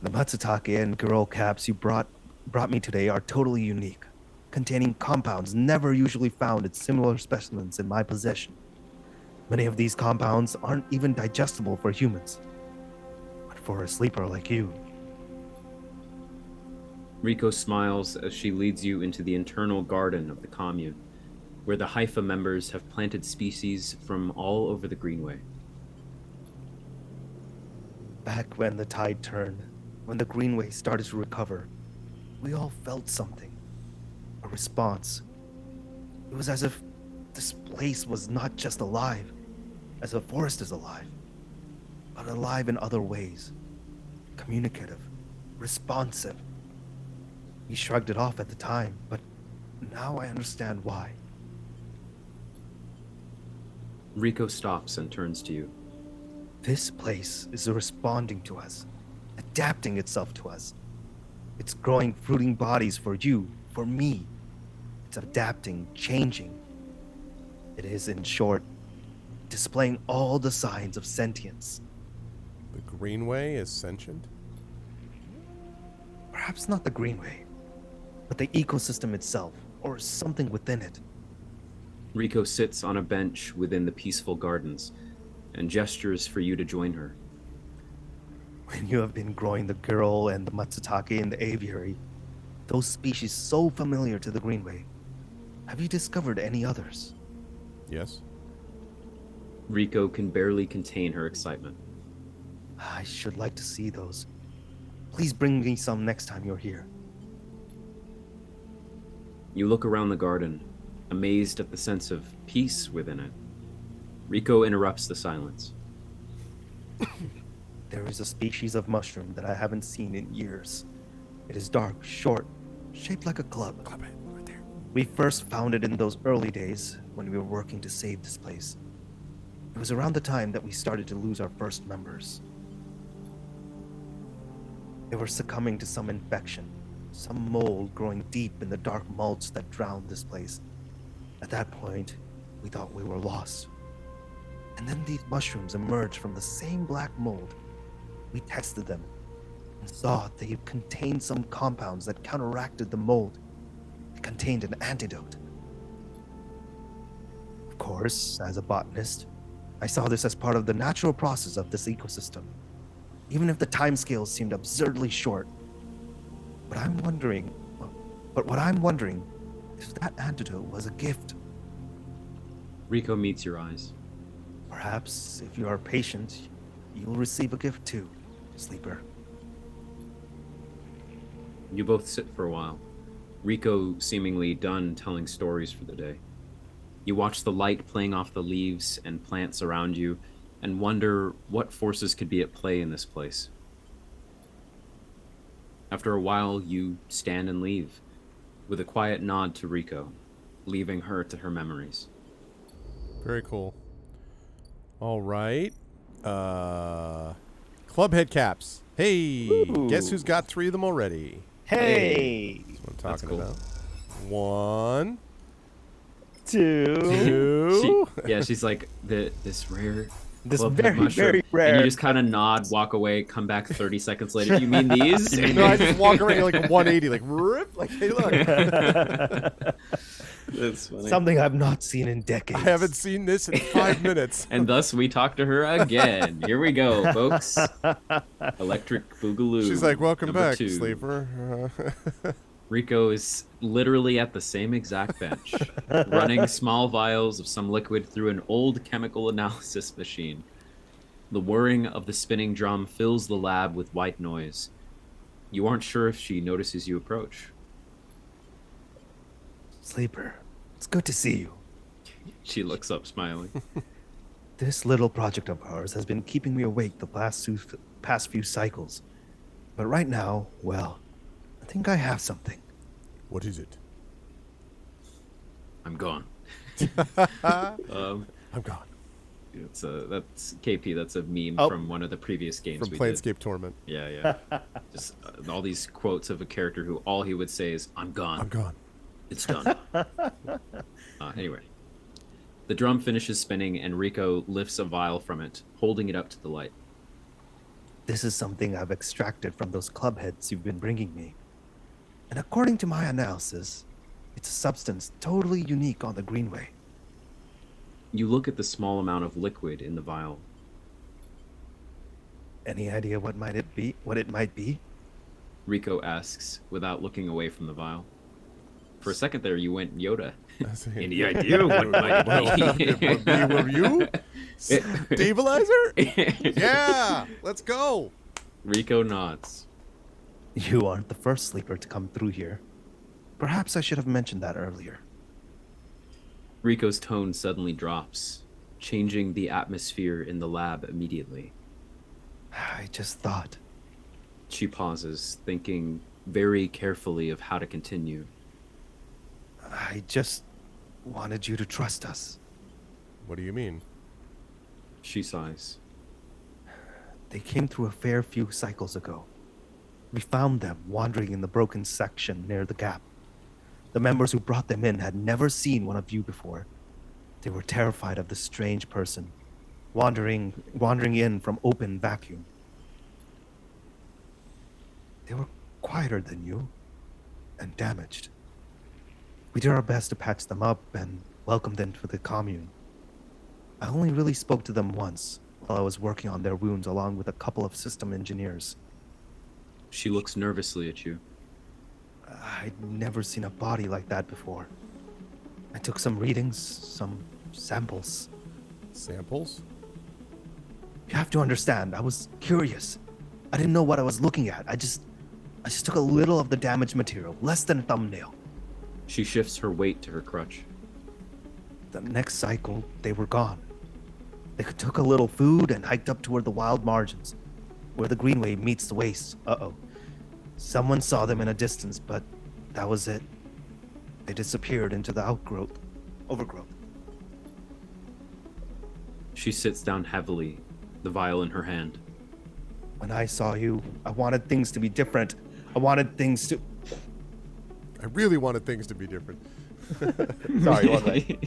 S4: The matsutake and girl caps you brought brought me today are totally unique, containing compounds never usually found in similar specimens in my possession. Many of these compounds aren't even digestible for humans. But for a sleeper like you,
S2: Rico smiles as she leads you into the internal garden of the commune, where the Haifa members have planted species from all over the Greenway.
S4: back when the tide turned, when the Greenway started to recover, we all felt something. A response. It was as if this place was not just alive, as the forest is alive, but alive in other ways. Communicative, responsive. We shrugged it off at the time, but now I understand why.
S2: Rico stops and turns to you.
S4: This place is responding to us, adapting itself to us. It's growing fruiting bodies for you, for me. It's adapting, changing. It is, in short, displaying all the signs of sentience.
S1: The Greenway is sentient?
S4: Perhaps not the Greenway, but the ecosystem itself, or something within it.
S2: Rico sits on a bench within the peaceful gardens and gestures for you to join her.
S4: When you have been growing the girl and the matsutake in the aviary, those species so familiar to the Greenway, have you discovered any others?
S1: Yes.
S2: Rico can barely contain her excitement.
S4: I should like to see those. Please bring me some next time you're here.
S2: You look around the garden, amazed at the sense of peace within it. Rico interrupts the silence.
S4: There is a species of mushroom that I haven't seen in years. It is dark, short, shaped like a club.
S1: Right there.
S4: We first found it in those early days when we were working to save this place. It was around the time that we started to lose our first members. They were succumbing to some infection, some mold growing deep in the dark mulch that drowned this place. At that point, we thought we were lost. And then these mushrooms emerged from the same black mold. We tested them and saw they contained some compounds that counteracted the mold. It contained an antidote. Of course, as a botanist, I saw this as part of the natural process of this ecosystem, even if the timescales seemed absurdly short. But what I'm wondering is if that antidote was a gift.
S2: Rico meets your eyes.
S4: Perhaps, if you are patient, you'll receive a gift too, sleeper.
S2: You both sit for a while, Rico seemingly done telling stories for the day. You watch the light playing off the leaves and plants around you and wonder what forces could be at play in this place. After a while, you stand and leave, with a quiet nod to Rico, leaving her to her memories.
S1: Very cool. All right. Club head caps. Hey,
S4: Ooh.
S1: guess who's got 3 of them already?
S4: Hey!
S1: That's what I'm
S2: That's
S1: talking
S2: cool.
S1: about. 1,
S4: Two.
S1: 2.
S2: She's like, this rare
S4: This
S2: club head
S4: very,
S2: mushroom.
S4: very rare.
S2: And you just kind of nod, walk away, come back 30 seconds later. You mean these?
S1: No, I just walk around like 180, like rip, like hey, look.
S2: That's funny.
S4: Something I've not seen in decades.
S1: I haven't seen this in 5 minutes.
S2: And thus we talk to her again. Here we go, folks. Electric Boogaloo.
S1: She's like, "Welcome
S2: number
S1: back,
S2: 2.
S1: sleeper."
S2: Rico is literally at the same exact bench, running small vials of some liquid through an old chemical analysis machine. The whirring of the spinning drum fills the lab with white noise. You aren't sure if she notices you approach.
S4: Sleeper, it's good to see you.
S2: She looks up, smiling.
S4: This little project of ours has been keeping me awake the past few cycles. But right now, well, I think I have something.
S1: What is it?
S2: I'm gone.
S1: I'm gone.
S2: That's KP. That's a meme
S4: Oh.
S2: from one of the previous games
S1: From
S2: we
S1: Planescape
S2: did.
S1: Torment.
S2: Yeah. Just all these quotes of a character who all he would say is, "I'm gone.
S1: I'm gone.
S2: It's done." Anyway, the drum finishes spinning, and Rico lifts a vial from it, holding it up to the light.
S4: This is something I've extracted from those club heads you've been bringing me. And according to my analysis, it's a substance totally unique on the Greenway.
S2: You look at the small amount of liquid in the vial.
S4: Any idea what it might be?
S2: Rico asks without looking away from the vial. For a second there, you went Yoda. Any idea what might be?
S1: Were you? Stabilizer? Yeah, let's go.
S2: Rico nods.
S4: You aren't the first sleeper to come through here. Perhaps I should have mentioned that earlier.
S2: Rico's tone suddenly drops, changing the atmosphere in the lab immediately.
S4: I just thought.
S2: She pauses, thinking very carefully of how to continue.
S4: I just wanted you to trust us.
S1: What do you mean?
S2: She sighs.
S4: They came through a fair few cycles ago. We found them wandering in the broken section near the gap. The members who brought them in had never seen one of you before. They were terrified of the strange person, wandering in from open vacuum. They were quieter than you, and damaged. We did our best to patch them up and welcome them to the commune. I only really spoke to them once, while I was working on their wounds along with a couple of system engineers.
S2: She looks nervously at you.
S4: I'd never seen a body like that before. I took some readings, some samples.
S1: Samples?
S4: You have to understand, I was curious. I didn't know what I was looking at. I just took a little of the damaged material, less than a thumbnail.
S2: She shifts her weight to her crutch.
S4: The next cycle, they were gone. They took a little food and hiked up toward the wild margins, where the Greenway meets the waste. Uh-oh. Someone saw them in a distance, but that was it. They disappeared into the overgrowth.
S2: She sits down heavily, the vial in her hand.
S4: When I saw you, I wanted things to be different. I
S1: really wanted things to be different.
S4: Sorry, what was that?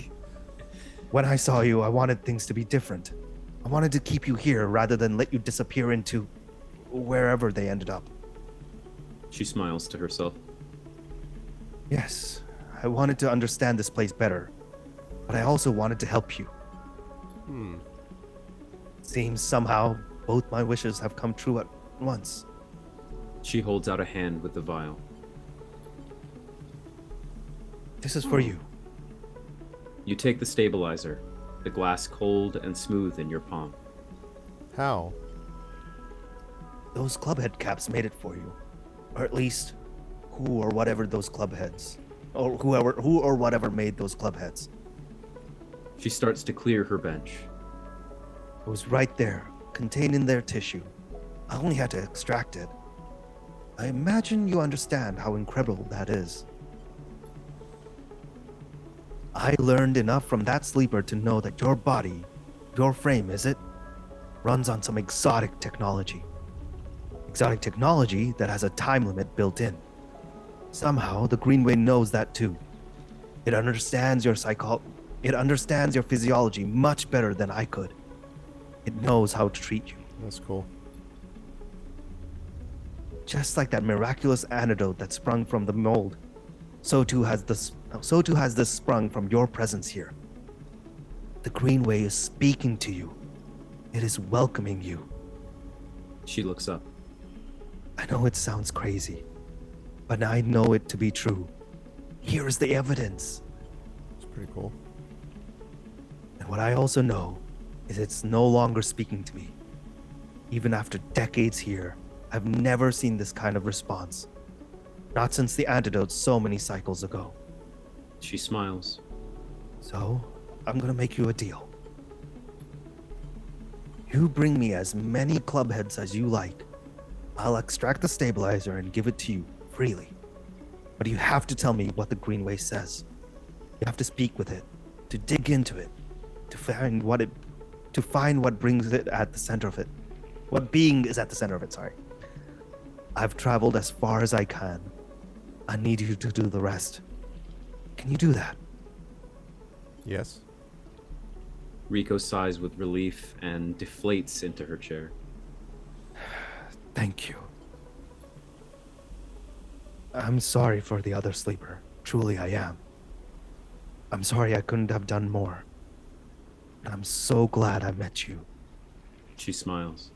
S4: When I saw you, I wanted things to be different. I wanted to keep you here rather than let you disappear into wherever they ended up.
S2: She smiles to herself.
S4: Yes, I wanted to understand this place better, but I also wanted to help you. Seems somehow both my wishes have come true at once.
S2: She holds out a hand with the vial.
S4: This is for you.
S2: You take the stabilizer, the glass cold and smooth in your palm.
S1: How?
S4: Those clubhead caps made it for you. Or at least, who or whatever those clubheads. Or who or whatever made those clubheads.
S2: She starts to clear her bench.
S4: It was right there, contained in their tissue. I only had to extract it. I imagine you understand how incredible that is. I learned enough from that sleeper to know that your body, your frame, runs on some exotic technology. Exotic technology that has a time limit built in. Somehow, the Greenway knows that too. It understands your physiology much better than I could. It knows how to treat you.
S1: That's cool.
S4: Just like that miraculous antidote that sprung from the mold, so too has this sprung from your presence here. The Greenway is speaking to you. It is welcoming you.
S2: She looks up.
S4: I know it sounds crazy, but I know it to be true. Here is the evidence.
S1: It's pretty cool.
S4: And what I also know is it's no longer speaking to me. Even after decades here, I've never seen this kind of response. Not since the antidote so many cycles ago.
S2: She smiles.
S4: So, I'm gonna make you a deal. You bring me as many clubheads as you like. I'll extract the stabilizer and give it to you freely. But you have to tell me what the Greenway says. You have to speak with it, to dig into it, to find what brings it at the center of it. What being is at the center of it, sorry. I've traveled as far as I can. I need you to do the rest. Can you do that?
S1: Yes.
S2: Rico sighs with relief and deflates into her chair.
S4: Thank you. I'm sorry for the other sleeper. Truly, I am. I'm sorry I couldn't have done more. But I'm so glad I met you.
S2: She smiles.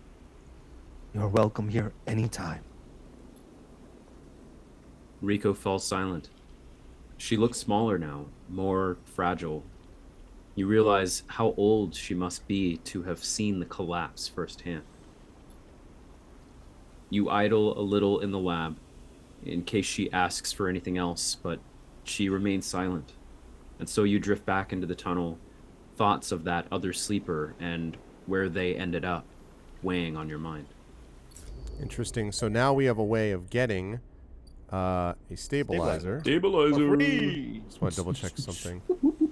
S4: You're welcome here anytime.
S2: Rico falls silent. She looks smaller now, more fragile. You realize how old she must be to have seen the collapse firsthand. You idle a little in the lab, in case she asks for anything else, but she remains silent. And so you drift back into the tunnel, thoughts of that other sleeper and where they ended up weighing on your mind.
S1: Interesting. So now we have a way of getting a stabilizer.
S2: Stabilizer.
S1: Just want to double check something.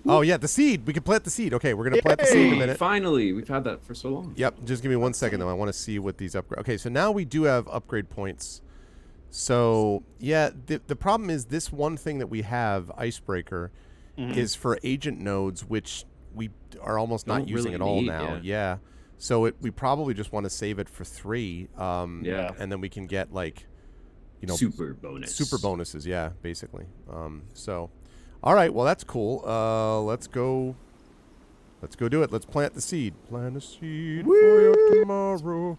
S1: Oh yeah, the seed. We can plant the seed. Okay, we're gonna plant the seed in a minute.
S2: Finally, we've had that for so long.
S1: Yep. Just give me 1 second though. I want to see what these upgrade. Okay, so now we do have upgrade points. So yeah, the problem is this one thing that we have, Icebreaker, is for agent nodes, which we are almost not
S2: Don't
S1: using
S2: really
S1: at all
S2: need,
S1: now. Yeah. So we probably just want to save it for 3.
S2: Yeah.
S1: And then we can get like, you know,
S2: Super bonus.
S1: super bonuses. Yeah, basically. So, all right. Well, that's cool. Let's go. Let's go do it. Let's plant the seed. Plant a seed for you tomorrow.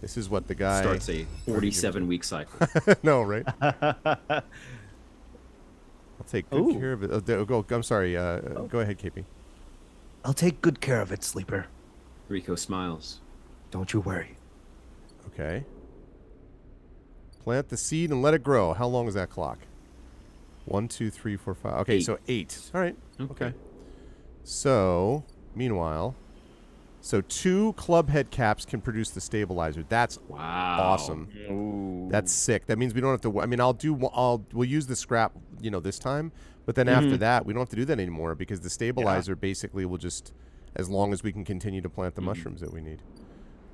S1: This is what the guy
S2: Starts a 47-week cycle.
S1: no, right? I'll take good
S4: Ooh.
S1: care of it. Go. I'm sorry. Go ahead, KP.
S4: I'll take good care of it, sleeper.
S2: Rico smiles.
S4: Don't you worry.
S1: Okay. Plant the seed and let it grow. How long is that clock? 1, 2, 3, 4, 5. Okay,
S2: 8.
S1: so 8. All right.
S2: Okay.
S1: So, meanwhile, so 2 club head caps can produce the stabilizer. That's
S2: Wow.
S1: awesome.
S4: Ooh.
S1: That's sick. That means we don't have to. I mean, we'll use the scrap, this time. But then after that, we don't have to do that anymore because the stabilizer basically will just, as long as we can continue to plant the mushrooms that we need.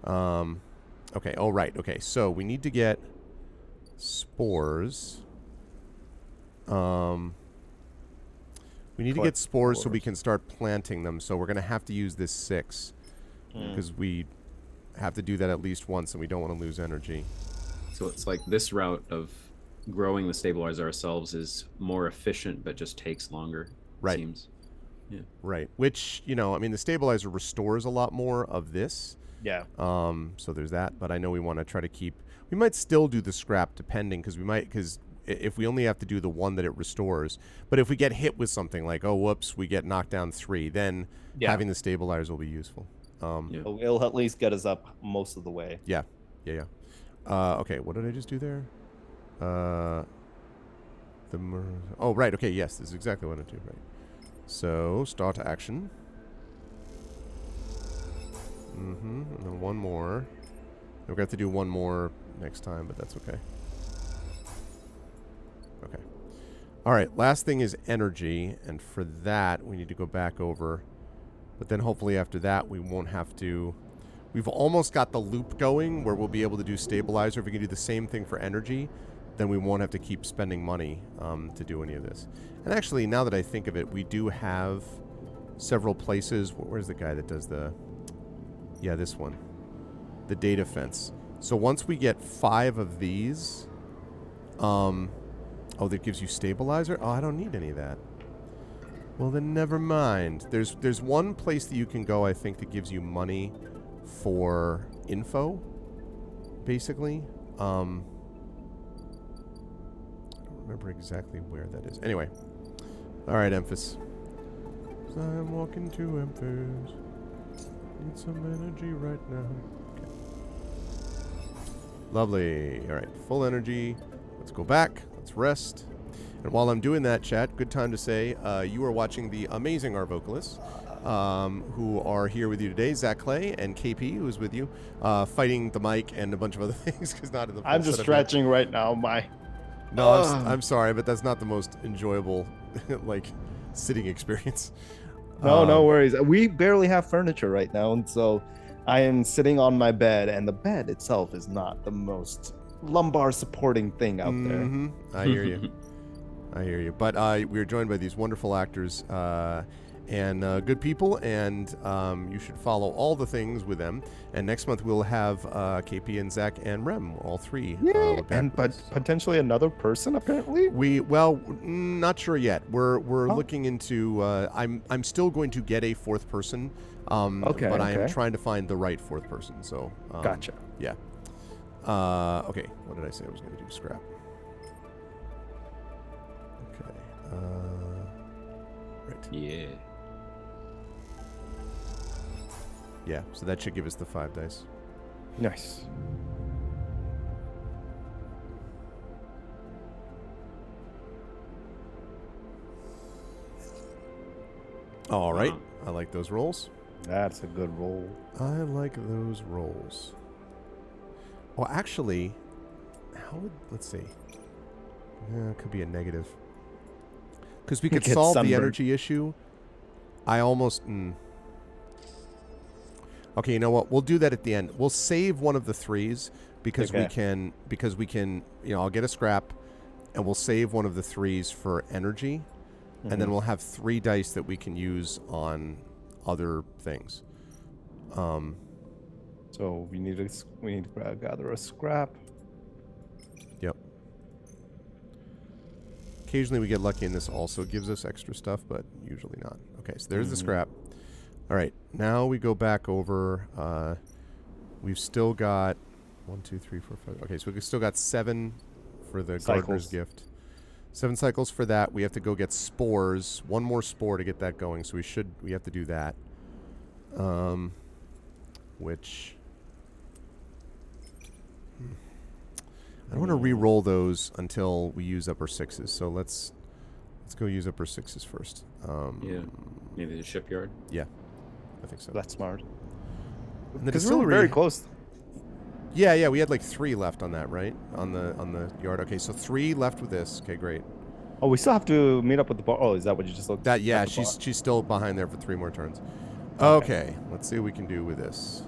S1: Okay. Oh, right. Okay. So we need to get spores. We need to get spores so we can start planting them. So we're going to have to use this 6 because we have to do that at least once and we don't want to lose energy.
S2: So it's like this route of growing the stabilizer ourselves is more efficient, but just takes longer.
S1: Right.
S2: It seems. Yeah.
S1: Right. Which, I mean, the stabilizer restores a lot more of this.
S4: Yeah.
S1: So there's that. But I know we want to try to keep. We might still do the scrap depending because if we only have to do the one that it restores, but if we get hit with something like, oh, whoops, we get knocked down 3, then having the stabilizers will be useful.
S4: It'll at least get us up most of the way.
S1: Yeah. Okay, what did I just do there? Oh, right. Okay, yes, this is exactly what I do. Right. So start action. And then one more. We're going to have to do one more next time, but that's okay. Okay. All right, last thing is energy, and for that, we need to go back over. But then hopefully after that, we won't have to... We've almost got the loop going where we'll be able to do stabilizer. If we can do the same thing for energy, then we won't have to keep spending money to do any of this. And actually, now that I think of it, we do have several places. Where's the guy that does the... Yeah, this one. The data fence. So once we get 5 of these... Oh, that gives you stabilizer? Oh, I don't need any of that. Well, then never mind. There's one place that you can go, I think, that gives you money for info, basically. I don't remember exactly where that is. Anyway. All right, Emphas. I'm walking to Emphas. Need some energy right now. Okay. Lovely. All right, full energy. Let's go back. Let's rest. And while I'm doing that, chat, good time to say you are watching the amazing Arvocalists, who are here with you today. Zach Clay and KP, who is with you, fighting the mic and a bunch of other things because not in the.
S4: I'm just stretching right now.
S1: No, I'm sorry, but that's not the most enjoyable, sitting experience.
S4: No worries. We barely have furniture right now, and so I am sitting on my bed, and the bed itself is not the most lumbar supporting thing out there.
S1: I hear you. I hear you. But we're joined by these wonderful actors. and good people, and you should follow all the things with them. And next month we'll have KP and Zach and Rem, all three.
S4: Yeah,
S1: back
S4: and
S1: with us.
S4: potentially another person apparently.
S1: Not sure yet. We're
S4: Oh.
S1: looking into. I'm still going to get a fourth person.
S4: Okay,
S1: But I am
S4: okay.
S1: trying to find the right fourth person. So.
S4: Gotcha.
S1: Yeah. Okay. What did I say I was going to do? Scrap. Okay. Right.
S2: Yeah.
S1: Yeah. So that should give us the 5 dice.
S4: Nice.
S1: All right.
S2: Wow.
S1: I like those rolls.
S4: That's a good roll.
S1: I like those rolls. Well, actually, let's see. It could be a negative. Because we could
S4: Get
S1: solve the
S4: sunburned.
S1: energy issue. I almost... Okay, you know what? We'll do that at the end. We'll save one of the 3s because we
S4: Okay.
S1: can, I'll get a scrap and we'll save one of the 3s for energy. And then
S4: Mhm.
S1: we'll have 3 dice that we can use on other things.
S4: So we need to gather a scrap.
S1: Yep. Occasionally we get lucky and this also gives us extra stuff, but usually not. Okay, so there's the scrap. All right, now we go back over. We've still got 1, 2, 3, 4, 5. Okay, so we've still got 7 for the gardener's
S4: Cycles.
S1: gift. 7 cycles for that. We have to go get spores. 1 more spore to get that going, so we have to do that. Which I don't want to re-roll those until we use up our 6s. So let's go use up our 6s first.
S2: Yeah. Maybe the shipyard.
S1: Yeah, I think so.
S4: That's smart.
S1: And the
S4: Because we were
S1: distillery.
S4: very close.
S1: Yeah, we had like 3 left on that, right? On the yard. Okay, so 3 left with this. Okay, great.
S4: Oh, we still have to meet up with the bar. Oh, is that what you just looked
S1: That yeah,
S4: at the bar?
S1: she's still behind there for 3 more turns.
S4: Okay.
S1: Okay, let's see what we can do with this.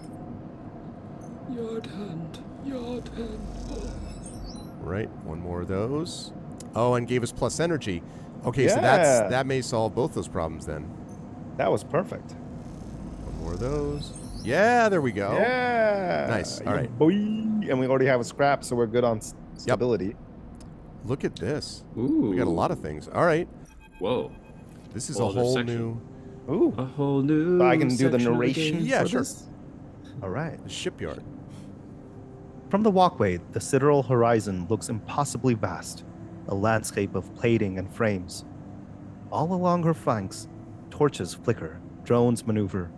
S2: Yard hand.
S1: Right, 1 more of those. Oh, and gave us plus energy. Okay, so
S4: Yeah.
S1: that may solve both those problems then.
S4: That was perfect.
S1: 1 more of those. Yeah, there we go.
S4: Yeah.
S1: Nice. All
S4: Yeah,
S1: right.
S4: boy. And we already have a scrap, so we're good on stability.
S1: Look at this.
S2: Ooh.
S1: We got a lot of things. All right.
S2: Whoa.
S1: This is
S2: Whole
S1: a
S2: other
S1: whole
S2: section.
S1: new
S4: Ooh.
S2: A whole new.
S4: I can do the
S2: section of
S4: narration.
S2: game.
S1: Yeah,
S4: for
S1: sure.
S4: this? All right.
S1: shipyard.
S4: From the walkway, the sidereal horizon looks impossibly vast, a landscape of plating and frames. All along her flanks, torches flicker, drones maneuver,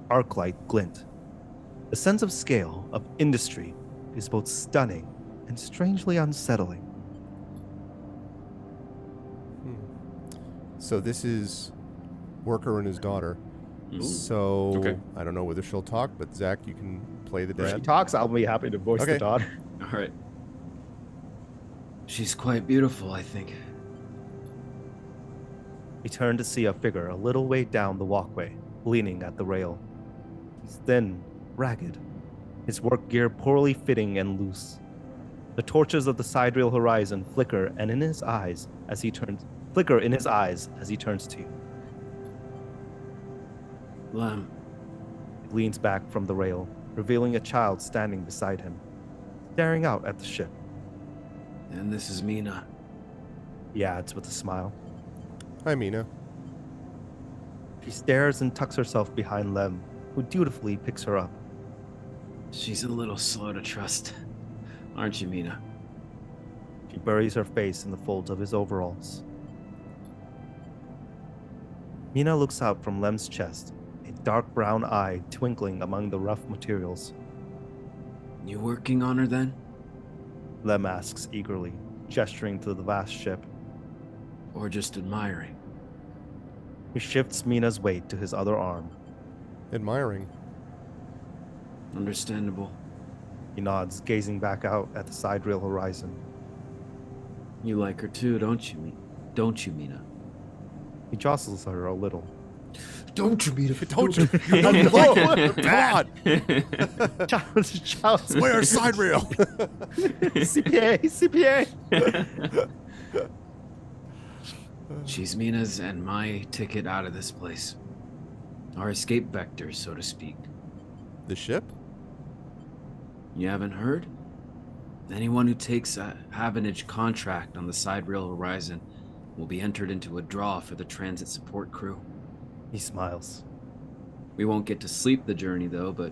S4: arc light glint. The sense of scale, of industry, is both stunning and strangely unsettling.
S1: So this is Worker and his daughter.
S2: Ooh.
S1: So
S2: Okay.
S1: I don't know whether she'll talk, but Zach, you can play the
S4: If she
S1: dad.
S4: talks, I'll be happy to voice
S1: Okay.
S4: the daughter.
S2: All right. She's quite beautiful, I think.
S4: We turn to see a figure a little way down the walkway, leaning at the rail. He's thin, ragged, his work gear poorly fitting and loose. The torches of the sidereal horizon flicker in his eyes as he turns to you.
S2: Lem.
S4: He leans back from the rail, revealing a child standing beside him, staring out at the ship.
S2: And this is Mina.
S4: He adds with a smile.
S1: Hi, Mina.
S4: She stares and tucks herself behind Lem, who dutifully picks her up.
S2: She's a little slow to trust. Aren't you, Mina?
S4: She buries her face in the folds of his overalls. Mina looks out from Lem's chest, a dark brown eye twinkling among the rough materials.
S2: You working on her then?
S4: Lem asks eagerly, gesturing to the vast ship.
S2: Or just admiring?
S4: He shifts Mina's weight to his other arm.
S1: Admiring.
S2: Understandable.
S4: He nods, gazing back out at the sidereal horizon.
S2: You like her too, don't you? Don't you, Mina?
S4: He jostles her a little.
S2: Don't you, Mina?
S1: Don't you? You love it. Come on.
S4: Child's
S1: Where's side rail?
S4: CPA.
S2: She's Mina's and my ticket out of this place. Our escape vector, so to speak.
S1: The ship?
S2: You haven't heard? Anyone who takes a Havenage contract on the Side Rail Horizon will be entered into a draw for the transit support crew.
S4: He smiles.
S2: We won't get to sleep the journey, though, but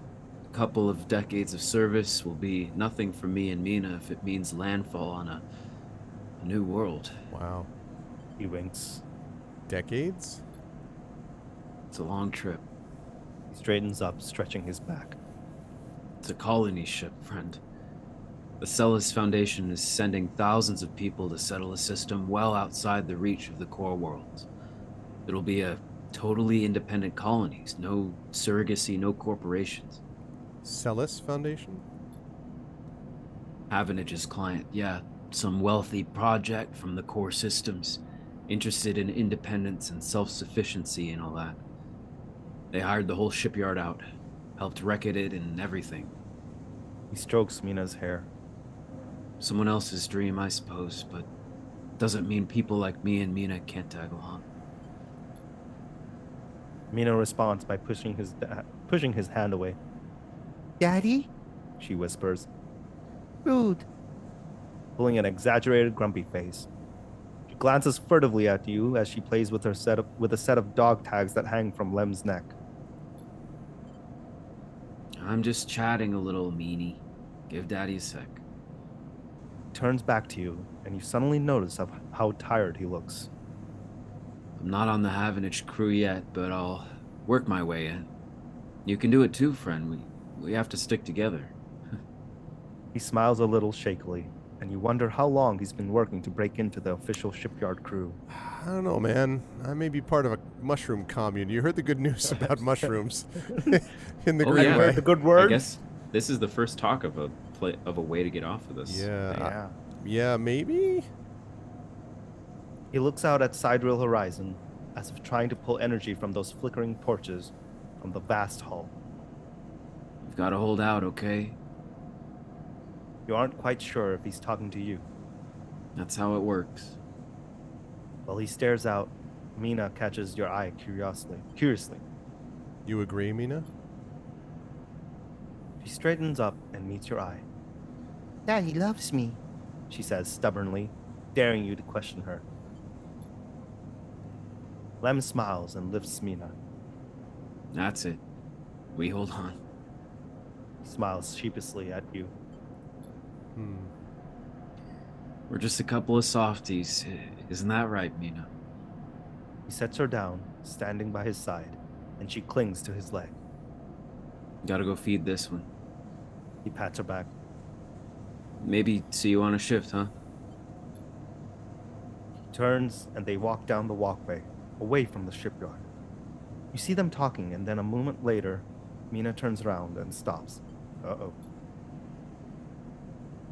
S2: a couple of decades of service will be nothing for me and Mina if it means landfall on a new world.
S1: Wow.
S4: He winks.
S1: Decades?
S2: It's a long trip.
S4: He straightens up, stretching his back.
S2: It's a colony ship, friend. The Celis Foundation is sending thousands of people to settle a system well outside the reach of the core worlds. It'll be a totally independent colonies, no surrogacy, no corporations.
S1: Celis Foundation?
S2: Havanage's client, yeah, some wealthy project from the core systems, interested in independence and self-sufficiency and all that. They hired the whole shipyard out, helped wreck it and everything.
S4: He strokes Mina's hair.
S2: Someone else's dream, I suppose, but doesn't mean people like me and Mina can't tag along.
S4: Mina responds by pushing his hand away. Daddy? She whispers. Rude. Pulling an exaggerated grumpy face. She glances furtively at you as she plays with a set of dog tags that hang from Lem's neck.
S2: I'm just chatting a little, meanie. Give Daddy a sec.
S4: He turns back to you, and you suddenly notice how tired he looks.
S2: I'm not on the Havenage crew yet, but I'll work my way in. You can do it too, friend. We have to stick together.
S4: He smiles a little shakily, and you wonder how long he's been working to break into the official shipyard crew.
S1: I don't know, man. I may be part of a mushroom commune. You heard the good news about mushrooms in the
S2: Oh,
S1: Green
S2: yeah.
S1: Way.
S4: The good
S2: I
S4: word?
S2: guess this is the first talk of a way to get off of this.
S1: Yeah. Yeah, maybe?
S4: He looks out at Sidereal Horizon, as if trying to pull energy from those flickering torches from the vast hull.
S2: You've got to hold out, okay?
S4: You aren't quite sure if he's talking to you.
S2: That's how it works.
S4: While he stares out, Mina catches your eye curiously.
S1: You agree, Mina?
S4: She straightens up and meets your eye. Daddy loves me, she says stubbornly, daring you to question her. Lem smiles and lifts Mina.
S2: That's it. We hold on.
S4: He smiles sheepishly at you.
S2: We're just a couple of softies. Isn't that right, Mina?
S4: He sets her down, standing by his side, and she clings to his leg.
S2: Gotta go feed this one.
S4: He pats her back.
S2: Maybe see you on a shift, huh?
S4: He turns and they walk down the walkway, away from the shipyard. You see them talking, and then a moment later, Mina turns around and stops. Uh-oh.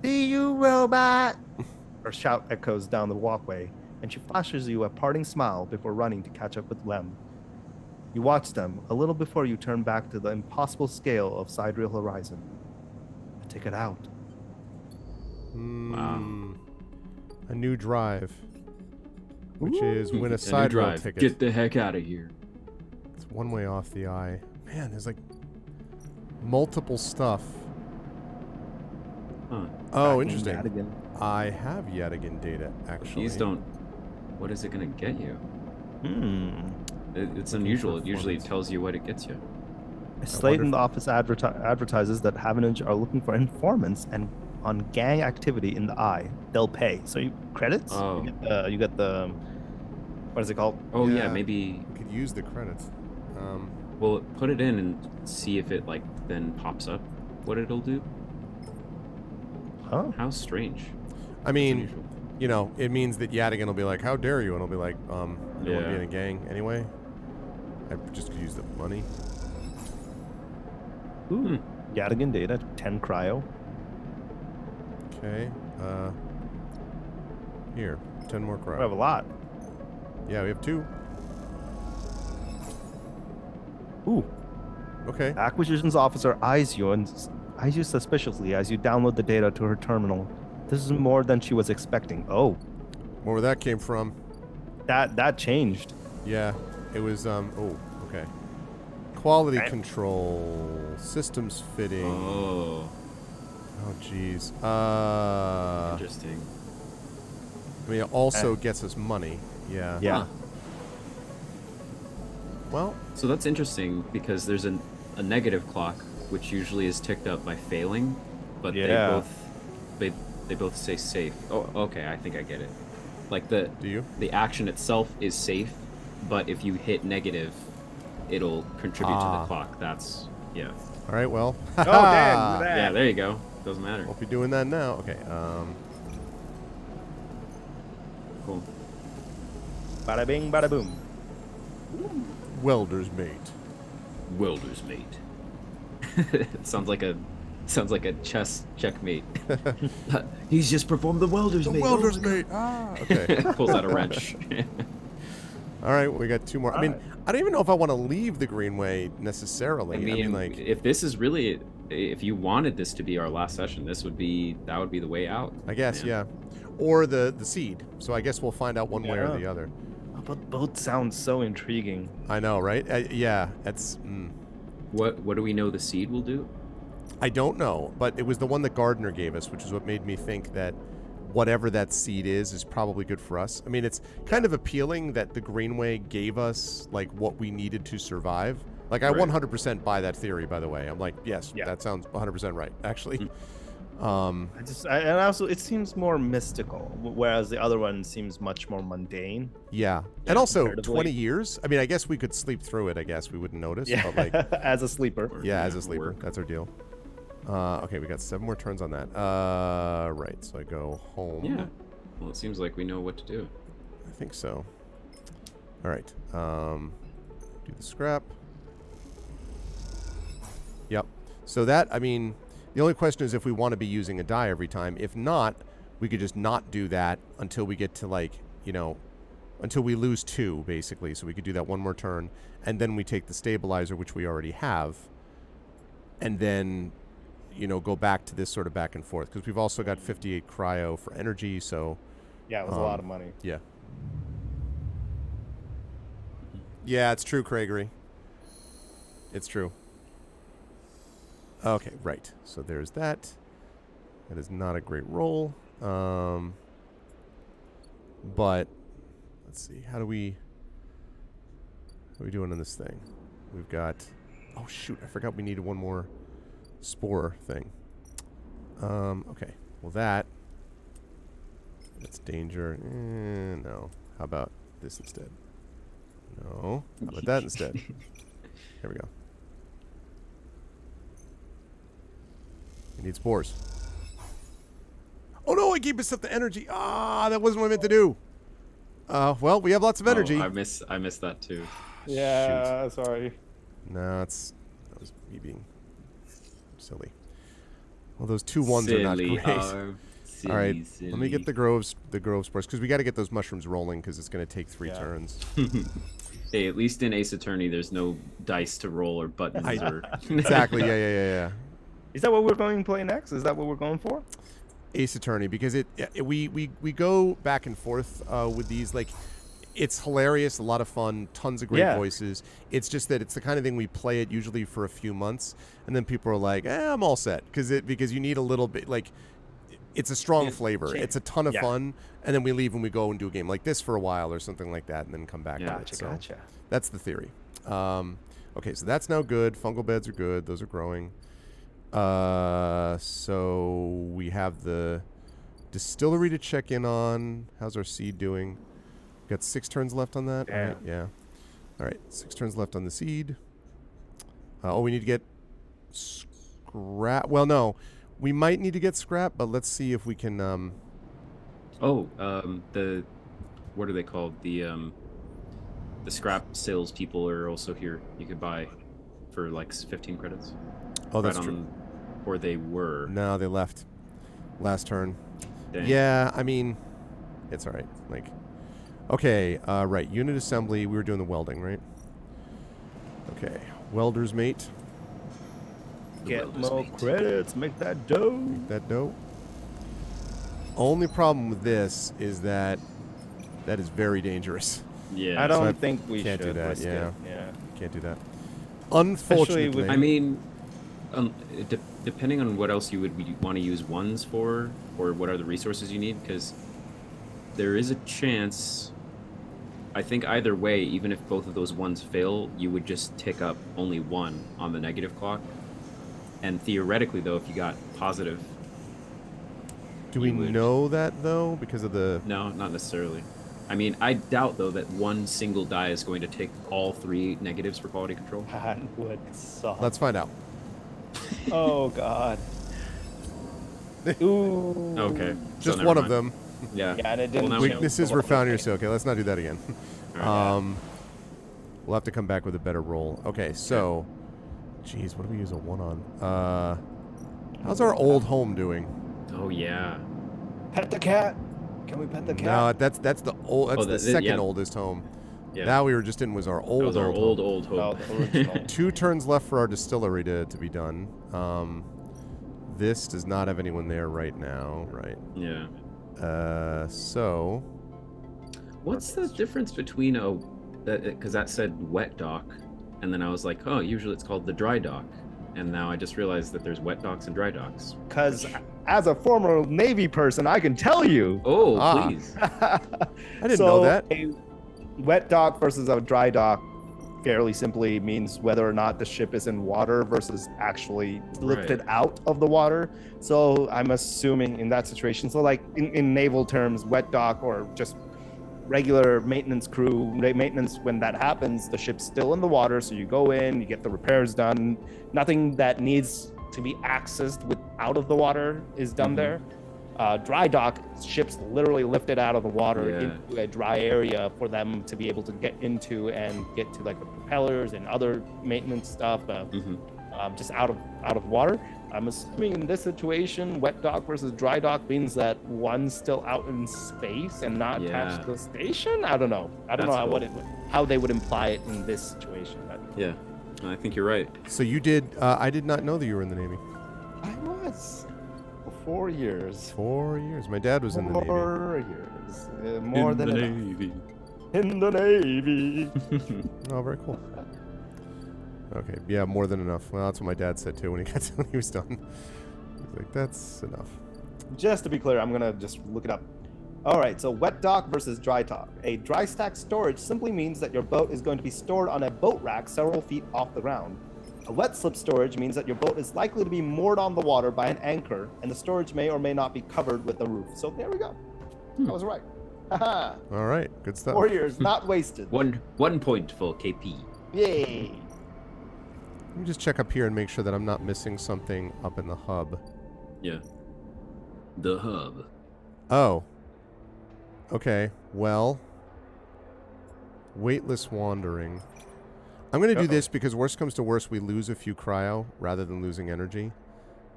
S4: See you, robot! Her shout echoes down the walkway, and she flashes you a parting smile before running to catch up with Lem. You watch them a little before you turn back to the impossible scale of Sidereal Horizon. A ticket out.
S2: Wow.
S1: A new drive, which is win a
S2: new
S1: side rail
S2: drive.
S1: ticket.
S2: Get the heck out of here.
S1: It's one way off the eye. Man, there's like multiple stuff.
S2: Huh.
S1: Oh,
S4: Tracking
S1: interesting.
S4: Yadigan.
S1: I have Yadigan data, actually.
S2: These don't. What is it gonna get you? It's unusual. It usually
S1: performance.
S2: tells you what it gets you.
S4: A slate
S1: wonder
S4: in
S1: if-
S4: the office advertises that Havenage are looking for informants and on gang activity in the eye. They'll pay. So you credits?
S2: Oh.
S4: You get the what is it called?
S2: Oh yeah,
S1: Yeah.
S2: maybe.
S1: You could use the credits.
S2: Well, put it in and see if it like then pops up. What it'll do?
S4: Huh?
S2: How strange.
S1: I mean,
S2: unusual.
S1: you know, it means that Yadigan will be like, "How dare you?" And I'll be like, "You want to
S2: Yeah.
S1: be in a gang anyway? I just could use the money."
S4: Ooh. Yadigan data, 10 cryo.
S1: Okay. Here, 10 more
S4: We have a
S1: crowd.
S4: lot.
S1: Yeah, we have 2.
S4: Ooh.
S1: Okay.
S4: Acquisitions officer eyes you suspiciously as you download the data to her terminal. This is more than she was expecting. Oh,
S1: Where that came from?
S4: that changed.
S1: Yeah, it was. Oh, okay. Quality control, systems fitting.
S2: Oh,
S1: Jeez.
S2: interesting.
S1: I mean, it also gets us money. Yeah.
S4: Yeah.
S2: Huh.
S1: Well,
S2: So that's interesting because there's a negative clock, which usually is ticked up by failing, but
S4: Yeah.
S2: they both say safe. Oh, okay, I think I get it. Like the
S1: do you?
S2: the action itself is safe, but if you hit negative, it'll contribute to the clock. That's yeah.
S1: All right. Well.
S4: Oh, dang! Look at
S2: Yeah,
S4: that.
S2: there you go. Doesn't matter.
S1: Won't be doing that now. Okay.
S2: Cool.
S4: Bada bing, bada boom.
S1: Welder's mate.
S2: Welder's mate. sounds like a chess checkmate. He's just performed the welder's mate.
S1: Welder's mate. Ah. Okay.
S2: Pulls out a wrench.
S1: All right. We got 2 more. I mean,
S4: Alright.
S1: I don't even know if I want to leave the Greenway necessarily.
S2: I mean,
S1: like,
S2: if this is really, if you wanted this to be our last session, that would be the way out.
S1: I guess,
S2: man.
S1: yeah. Or the seed. So I guess we'll find out one way or
S4: Yeah.
S1: the other.
S4: Oh, but both sound so intriguing.
S1: I know, right? Yeah. It's.
S2: What do we know the seed will do?
S1: I don't know, but it was the one that Gardner gave us, which is what made me think that whatever that seed is probably good for us. I mean, it's kind of appealing that the Greenway gave us like what we needed to survive. Like, I
S2: Right.
S1: 100% buy that theory, by the way. I'm like, yes,
S4: Yeah.
S1: that sounds 100% right, actually.
S4: And also it seems more mystical, whereas the other one seems much more mundane.
S1: Yeah. And also,
S4: comparatively.
S1: 20 years? I mean, I guess we could sleep through it, I guess. We wouldn't notice. But like,
S4: as a sleeper.
S1: yeah, as
S2: Yeah,
S1: a sleeper.
S2: work.
S1: That's our deal. Okay, we got 7 more turns on that. Right. So I go home.
S2: Yeah. Well, it seems like we know what to do.
S1: I think so. All right. Do the scrap. Yep. So that, I mean, the only question is if we want to be using a die every time. If not, we could just not do that until we get to, like, you know, until we lose 2, basically. So we could do that one more turn. And then we take the stabilizer, which we already have. And then, you know, go back to this sort of back and forth. Because we've also got 58 cryo for energy, so...
S4: Yeah, it was a lot of money.
S1: Yeah. Yeah, it's true, Craigery. It's true. Okay, right. So there's that. That is not a great roll. But let's see. How are we doing on this thing? We've got... Oh, shoot. I forgot we needed one more spore thing. Okay. Well, that's danger. No. How about this instead? No. How about that instead? Here we go. We need spores. Oh no, I gave myself the energy. That wasn't what I meant to do. Well, we have lots of energy.
S2: Oh, I missed that too.
S4: Yeah, sorry.
S1: No, that was me being silly. Well, those 2 1s are not great. All right, let me get the grove spores because we got to get those mushrooms rolling because it's going to take 3 turns.
S2: Hey, at least in Ace Attorney, there's no dice to roll or buttons or.
S1: Exactly. Yeah.
S4: Is that what we're going to play next? Is that what we're going for?
S1: Ace Attorney, because we go back and forth with these. Like, it's hilarious, a lot of fun, tons of great voices. It's just that it's the kind of thing we play it usually for a few months, and then people are like, I'm all set, because you need a little bit, like, it's a strong flavor. It's a ton of fun, and then we leave and we go and do a game like this for a while or something like that, and then come back.
S2: Yeah.
S1: with it. So
S4: Gotcha.
S1: that's the theory. Okay, so that's now good. Fungal beds are good. Those are growing. So we have the distillery to check in on. How's our seed doing? Got 6 turns left on that.
S4: Yeah.
S1: Right? Yeah. All right, 6 turns left on the seed. We need to get scrap. Well, no, we might need to get scrap, but let's see if we can.
S2: The what are they called? The scrap salespeople are also here. You could buy for like 15 credits.
S1: Oh, that's true.
S2: Or they were.
S1: No, they left last turn.
S2: Dang.
S1: Yeah, I mean, it's all right. Like, okay, right. Unit assembly. We were doing the welding, right? Okay, welder's mate.
S4: Get
S2: welder's
S4: more
S2: mate.
S4: credits. Make that dough.
S1: Make that dough. Only problem with this is that is very dangerous.
S2: Yeah.
S4: I
S1: So
S4: don't think we
S1: can't
S4: should
S1: do that,
S4: risk
S1: yeah.
S4: it. Yeah.
S1: Can't do that. Unfortunately.
S4: with-
S2: I mean, depending on what else you would want to use ones for, or what are the resources you need, because there is a chance. I think either way, even if both of those ones fail, you would just tick up only one on the negative clock. And theoretically, though, if you got positive,
S1: do we know that, though, because of the...
S2: No, not necessarily. I mean, I doubt, though, that one single die is going to take all 3 negatives for quality control.
S4: That would suck.
S1: Let's find out.
S4: Oh God. Ooh.
S2: Okay. so
S1: Just
S2: never
S1: one of
S2: mind.
S1: them.
S2: Yeah.
S4: Yeah, and it didn't.
S2: Well, now we know.
S1: Weaknesses were found here, so okay, let's not do that again.
S2: All right.
S1: We'll have to come back with a better roll. Okay, so... Jeez, what do we use a 1 on? How's our old home doing?
S2: Oh, yeah.
S4: Pet the cat. Can we pet the cat?
S1: No, that's the old. That's
S2: Oh,
S1: the
S2: the-
S1: second
S2: yeah.
S1: oldest home.
S2: Yeah.
S1: That we were just in was our old.
S2: That was our
S1: home.
S2: old
S4: Oh,
S2: hope.
S4: the original.
S1: 2 turns left for our distillery to be done. This does not have anyone there right now, right?
S2: Yeah.
S1: So
S2: What's the difference between because that said wet dock, and then I was like, oh, usually it's called the dry dock, and now I just realized that there's wet docks and dry docks.
S4: Because as a former Navy person, I can tell you.
S2: Oh,
S1: Ah.
S2: please.
S1: I didn't know that.
S4: A wet dock versus a dry dock fairly simply means whether or not the ship is in water versus actually lifted out of the water. So I'm assuming in that situation, so like in naval terms, wet dock or just regular maintenance crew, maintenance, when that happens, the ship's still in the water. So you go in, you get the repairs done. Nothing that needs to be accessed out of the water is done there. Dry dock, ships literally lifted out of the water into a dry area for them to be able to get into and get to like the propellers and other maintenance stuff, just out of water. I'm assuming in this situation, wet dock versus dry dock means that one's still out in space and not attached to the station. I don't know. I don't know how they would imply it in this situation.
S2: Yeah, I think you're right.
S1: So you did. I did not know that you were in the Navy.
S4: I was for 4 years.
S1: 4 years. My dad was in the Navy.
S4: 4 years. More than enough.
S2: Navy.
S4: In the Navy.
S1: Oh, very cool. Okay, yeah, more than enough. Well, that's what my dad said too when he was done. He was like, "That's enough."
S4: Just to be clear, I'm gonna just look it up. All right, so wet dock versus dry dock. A dry stack storage simply means that your boat is going to be stored on a boat rack several feet off the ground. A wet slip storage means that your boat is likely to be moored on the water by an anchor, and the storage may or may not be covered with a roof. So there we go. I was right. Haha.
S1: All right, good stuff.
S4: 4 years, not wasted.
S2: 1 point for KP.
S4: Yay.
S1: Let me just check up here and make sure that I'm not missing something up in the hub.
S2: Yeah. The hub.
S1: Oh. Okay, well. Weightless wandering. I'm going to do this because worst comes to worst, we lose a few cryo rather than losing energy.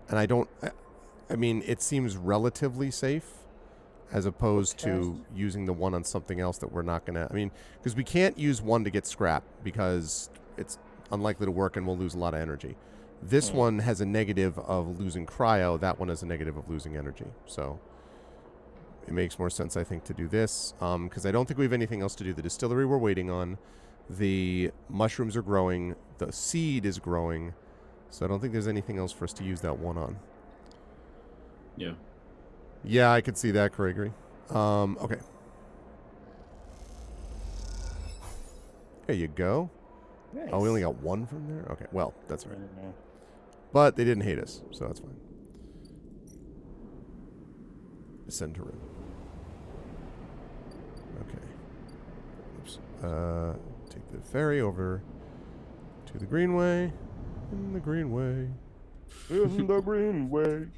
S1: And I mean, it seems relatively safe as opposed to using the 1 on something else that we're not going to... I mean, because we can't use 1 to get scrap because it's unlikely to work and we'll lose a lot of energy. This one has a negative of losing cryo. That one has a negative of losing energy. So it makes more sense, I think, to do this because I don't think we have anything else to do. The distillery we're waiting on. The mushrooms are growing. The seed is growing. So I don't think there's anything else for us to use that 1 on.
S2: Yeah.
S1: Yeah, I could see that, Gregory. Okay. There you go.
S4: Nice.
S1: Oh, we only got 1 from there? Okay, well, that's all right. But they didn't hate us, so that's fine. Ascend to room. Okay. Oops. Take the ferry over to the Greenway. In the Greenway.
S4: In the Greenway.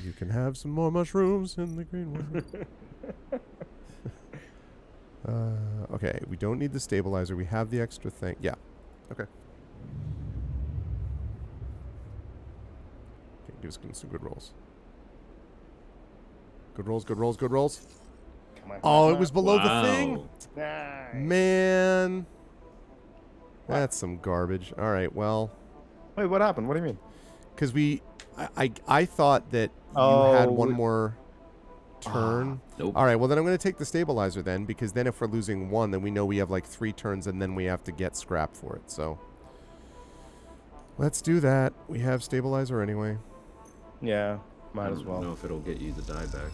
S1: You can have some more mushrooms in the Greenway. Okay, we don't need the stabilizer. We have the extra thing. Yeah. Okay. Give us some good rolls. Good rolls, good rolls, good rolls.
S4: Come on,
S1: Oh,
S4: come
S1: it was
S4: on.
S1: below the thing?
S4: Nice.
S1: Man. That's some garbage. All right, well.
S4: Wait, what happened? What do you mean?
S1: Because I thought that you had one more turn.
S2: Nope.
S1: All right, well, then I'm going to take the stabilizer then, because then if we're losing 1, then we know we have like 3 turns, and then we have to get scrap for it. So Let's do that. We have stabilizer anyway.
S4: Yeah,
S2: I
S4: might as
S2: don't
S4: well.
S2: know if it'll get you the die back.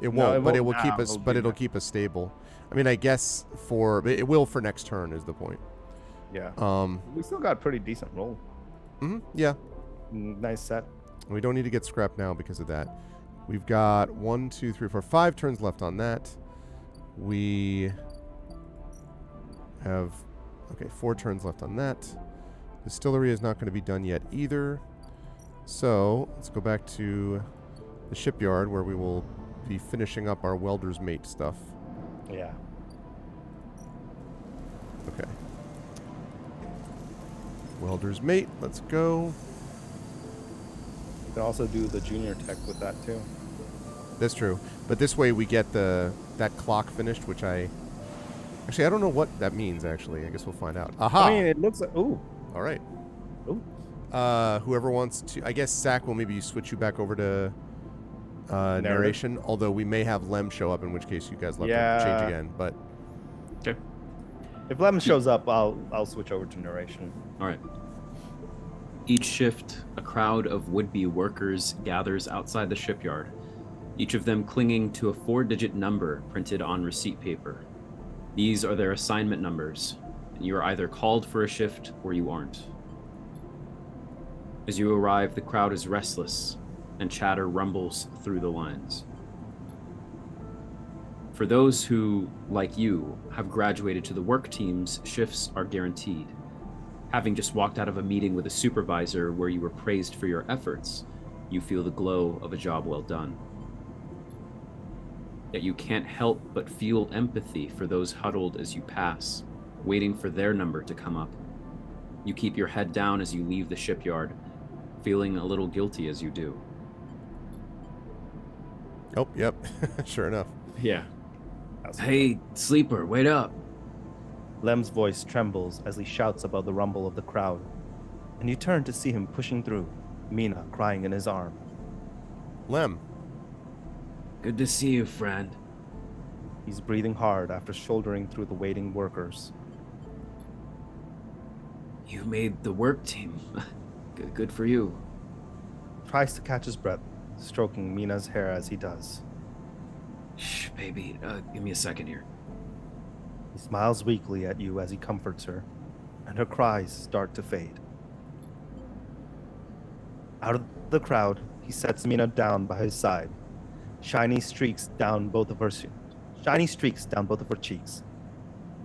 S1: It
S4: No,
S1: won't,
S4: it
S1: but it
S4: won't
S1: will keep
S4: now,
S1: us.
S4: it'll
S1: But
S4: be
S1: it'll
S4: next.
S1: keep us stable. I mean, I guess it will for next turn is the point.
S4: Yeah.
S1: Um.
S4: We still got pretty decent roll.
S1: Yeah.
S4: Nice set.
S1: We don't need to get scrapped now because of that. We've got 1, 2, 3, 4, 5 turns left on that. We have 4 turns left on that. Distillery is not going to be done yet either. So let's go back to the shipyard where we will be finishing up our welder's mate stuff.
S4: Yeah.
S1: Okay. Welder's mate, let's go.
S4: You can also do the junior tech with that too.
S1: That's true. But this way we get that clock finished, which I don't know what that means actually. I guess we'll find out. Aha!
S4: I mean, it looks like
S1: All right.
S4: Ooh.
S1: Whoever wants to, I guess Zach will maybe switch you back over to narration. Although we may have Lem show up, in which case you guys will have to change
S4: Yeah.
S1: again. But
S2: Okay.
S4: If Lem shows up, I'll switch over to narration.
S2: All right. Each shift, a crowd of would-be workers gathers outside the shipyard, each of them clinging to a 4-digit number printed on receipt paper. These are their assignment numbers, and you are either called for a shift or you aren't. As you arrive, the crowd is restless, and chatter rumbles through the lines. For those who, like you, have graduated to the work teams, shifts are guaranteed. Having just walked out of a meeting with a supervisor where you were praised for your efforts, you feel the glow of a job well done. Yet you can't help but feel empathy for those huddled as you pass, waiting for their number to come up. You keep your head down as you leave the shipyard, feeling a little guilty as you do.
S1: oh, yep, sure enough.
S2: Yeah. Hey, sleeper, wait up.
S4: Lem's voice trembles as he shouts above the rumble of the crowd, and you turn to see him pushing through, Mina crying in his arm.
S1: Lem,
S2: Good to see you, friend.
S4: He's breathing hard after shouldering through the waiting workers.
S2: You made the work team. Good for you.
S4: Tries to catch his breath, stroking Mina's hair as he does.
S2: Shh, baby. Give me a second here.
S4: He smiles weakly at you as he comforts her, and her cries start to fade. Out of the crowd, he sets Mina down by his side. Shiny streaks down both of her cheeks.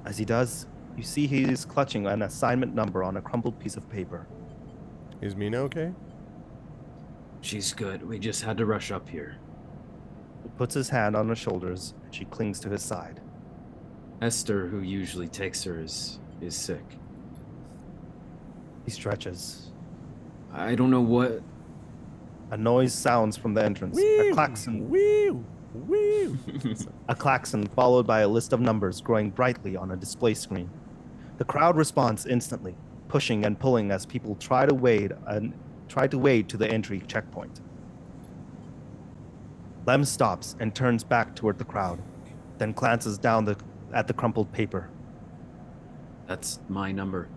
S4: As he does, you see he is clutching an assignment number on a crumpled piece of paper.
S1: is Mina okay?
S2: She's good. We just had to rush up here.
S4: He puts his hand on her shoulders, and she clings to his side.
S2: Esther, who usually takes her, is sick.
S4: He stretches.
S2: I don't know what.
S4: A noise sounds from the entrance. A klaxon.
S1: Woo! Woo!
S4: A klaxon followed by a list of numbers growing brightly on a display screen. The crowd responds instantly, pushing and pulling as people try to wade to the entry checkpoint. Lem stops and turns back toward the crowd, then glances down at the crumpled paper.
S2: That's my number.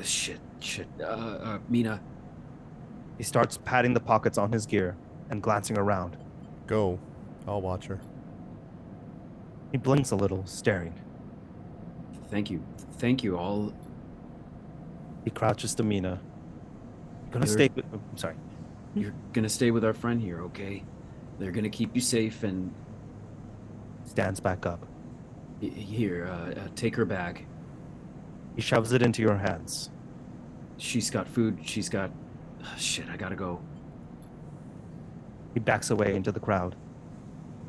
S2: Shit. Mina.
S4: He starts patting the pockets on his gear and glancing around.
S1: Go. I'll watch her.
S4: He blinks a little, staring.
S2: Thank you. All.
S4: He crouches to Mina. I'm sorry.
S2: You're gonna stay with our friend here, okay? They're gonna keep you safe and.
S4: Stands back up.
S2: Here, take her bag.
S4: He shoves it into your hands.
S2: She's got food. She's got. Shit, I gotta go.
S4: He backs away into the crowd.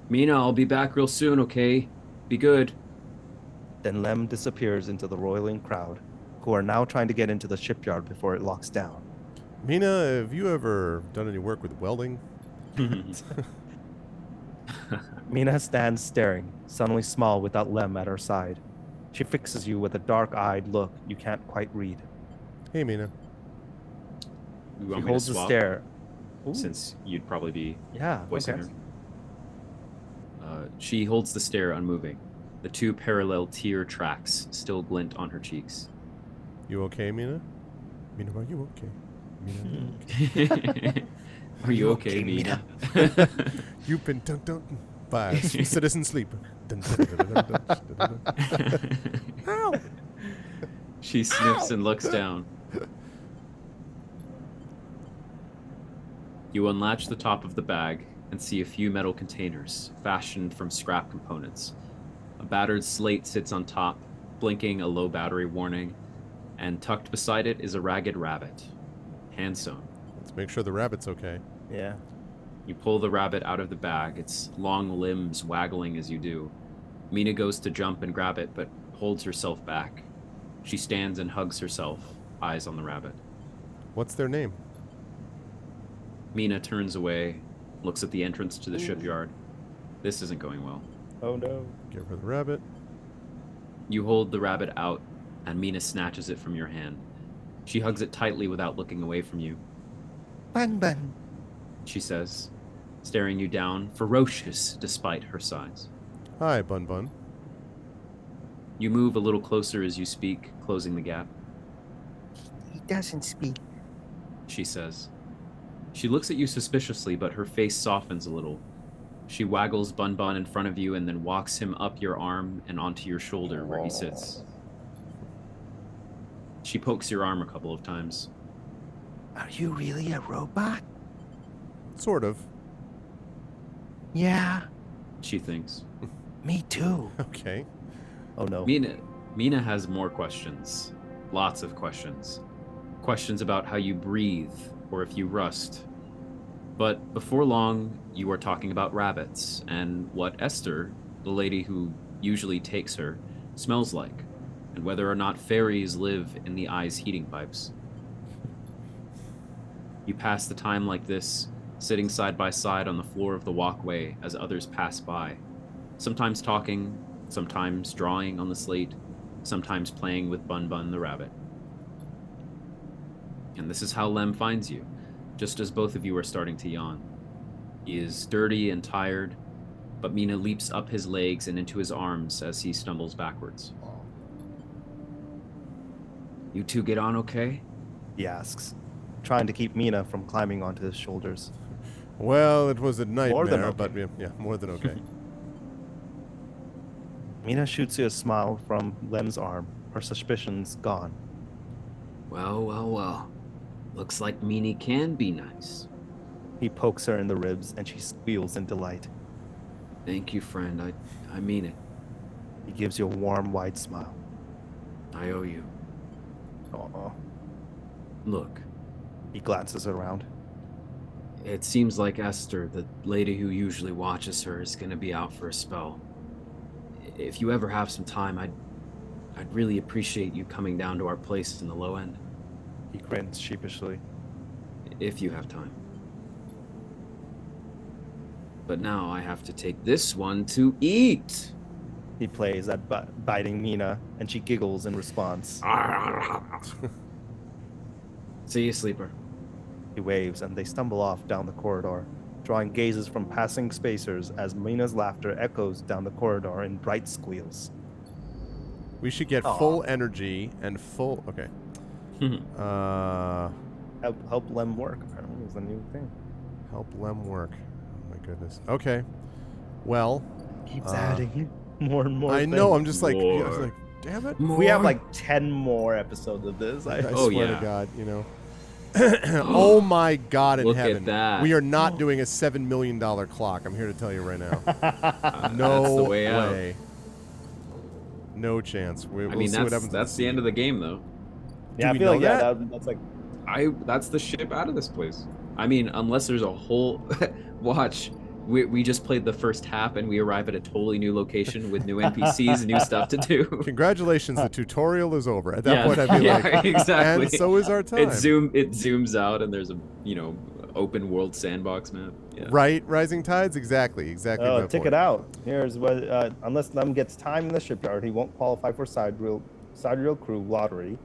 S2: Mina, I'll be back real soon, okay? Be good.
S4: Then Lem disappears into the roiling crowd, who are now trying to get into the shipyard before it locks down.
S1: Mina, have you ever done any work with welding?
S4: Mina stands staring, suddenly small without Lem at her side. She fixes you with a dark-eyed look you can't quite read.
S1: Hey, Mina.
S2: You
S4: She
S2: want me to
S4: holds a
S2: swap?
S4: stare. Ooh,
S2: Since you'd probably be
S4: yeah,
S2: voicing
S4: okay.
S2: her. She holds the stare unmoving. The 2 parallel tear tracks still glint on her cheeks.
S1: You okay, Mina? Mina, are you okay? Mina, are you okay?
S2: Are you okay, Mina?
S1: You've been dunked out by a citizen sleeper. Dun, dun, dun, dun, dun, dun, dun, dun. Ow!
S2: She sniffs and looks down. You unlatch the top of the bag and see a few metal containers fashioned from scrap components. A battered slate sits on top, blinking a low battery warning, and tucked beside it is a ragged rabbit, hand sewn.
S1: Let's make sure the rabbit's okay.
S4: Yeah.
S2: You pull the rabbit out of the bag, its long limbs waggling as you do. Mina goes to jump and grab it, but holds herself back. She stands and hugs herself, eyes on the rabbit.
S1: What's their name?
S2: Mina turns away, looks at the entrance to the shipyard. This isn't going well.
S4: Oh no.
S1: Give her the rabbit.
S2: You hold the rabbit out, and Mina snatches it from your hand. She hugs it tightly without looking away from you.
S5: Bun Bun.
S2: She says, staring you down, ferocious despite her size.
S1: Hi, Bun Bun.
S2: You move a little closer as you speak, closing the gap.
S5: He doesn't speak.
S2: She says. She looks at you suspiciously, but her face softens a little. She waggles Bun Bun in front of you and then walks him up your arm and onto your shoulder where he sits. She pokes your arm a couple of times.
S5: Are you really a robot?
S1: Sort of.
S5: Yeah,
S2: She thinks.
S5: me too.
S1: Okay.
S4: Oh no.
S2: Mina has more questions. Lots of questions. Questions about how you breathe or if you rust. But before long, you are talking about rabbits and what Esther, the lady who usually takes her, smells like, and whether or not fairies live in the eye's heating pipes. You pass the time like this, sitting side by side on the floor of the walkway as others pass by, sometimes talking, sometimes drawing on the slate, sometimes playing with Bun Bun the rabbit. And this is how Lem finds you, just as both of you are starting to yawn. He is dirty and tired, but Mina leaps up his legs and into his arms as he stumbles backwards. You two get on okay?
S4: He asks, trying to keep Mina from climbing onto his shoulders.
S1: Well, it was a nightmare,
S4: okay.
S1: but yeah, more than okay.
S4: Mina shoots you a smile from Lem's arm, her suspicions gone.
S2: Well. Looks like Meanie can be nice.
S4: He pokes her in the ribs and she squeals in delight.
S2: Thank you, friend. I mean it.
S4: He gives you a warm, wide smile.
S2: I owe you.
S4: Aw.
S2: Look,
S4: He glances around.
S2: it seems like Esther, the lady who usually watches her, is gonna be out for a spell. If you ever have some time, I'd really appreciate you coming down to our place in the low end.
S4: He grins sheepishly.
S2: If you have time. But now I have to take this one to eat.
S4: He plays at biting Mina, and she giggles in response.
S2: See you, sleeper.
S4: He waves, and they stumble off down the corridor, drawing gazes from passing spacers as Mina's laughter echoes down the corridor in bright squeals.
S1: We should get
S4: Aw.
S1: full energy and full. Okay.
S4: Help Lem work, apparently, is the new thing.
S1: Help Lem work. Oh my goodness. Okay. Well,
S4: Keeps adding more and more.
S1: I know.
S4: things.
S1: I'm just like,
S2: More.
S1: I was like, damn it.
S4: We have like 10 more episodes of this.
S1: I
S2: Oh,
S1: swear
S2: yeah.
S1: to God, you know. Oh my God in
S2: Look at
S1: heaven.
S2: that.
S1: We are not doing a $7 million clock. I'm here to tell you right now. No
S2: That's the way out.
S1: way. No chance. We'll
S2: I mean,
S1: see what happens.
S2: that's the end of the game, though.
S4: Yeah, I
S1: we
S4: feel
S1: know
S4: like
S1: that?
S4: that's like
S2: That's the ship out of this place. I mean, unless there's a whole watch. We just played the first half and we arrive at a totally new location with new NPCs, new stuff to do.
S1: Congratulations, the tutorial is over. At that point, I'd be
S2: yeah,
S1: like,
S2: exactly.
S1: and so is our time.
S2: It zooms out and there's a open world sandbox map. Yeah.
S1: Right, Rising Tides? Exactly my
S4: tick
S1: point.
S4: it out. Here's what unless Lem gets time in the shipyard, he won't qualify for sidereal crew lottery.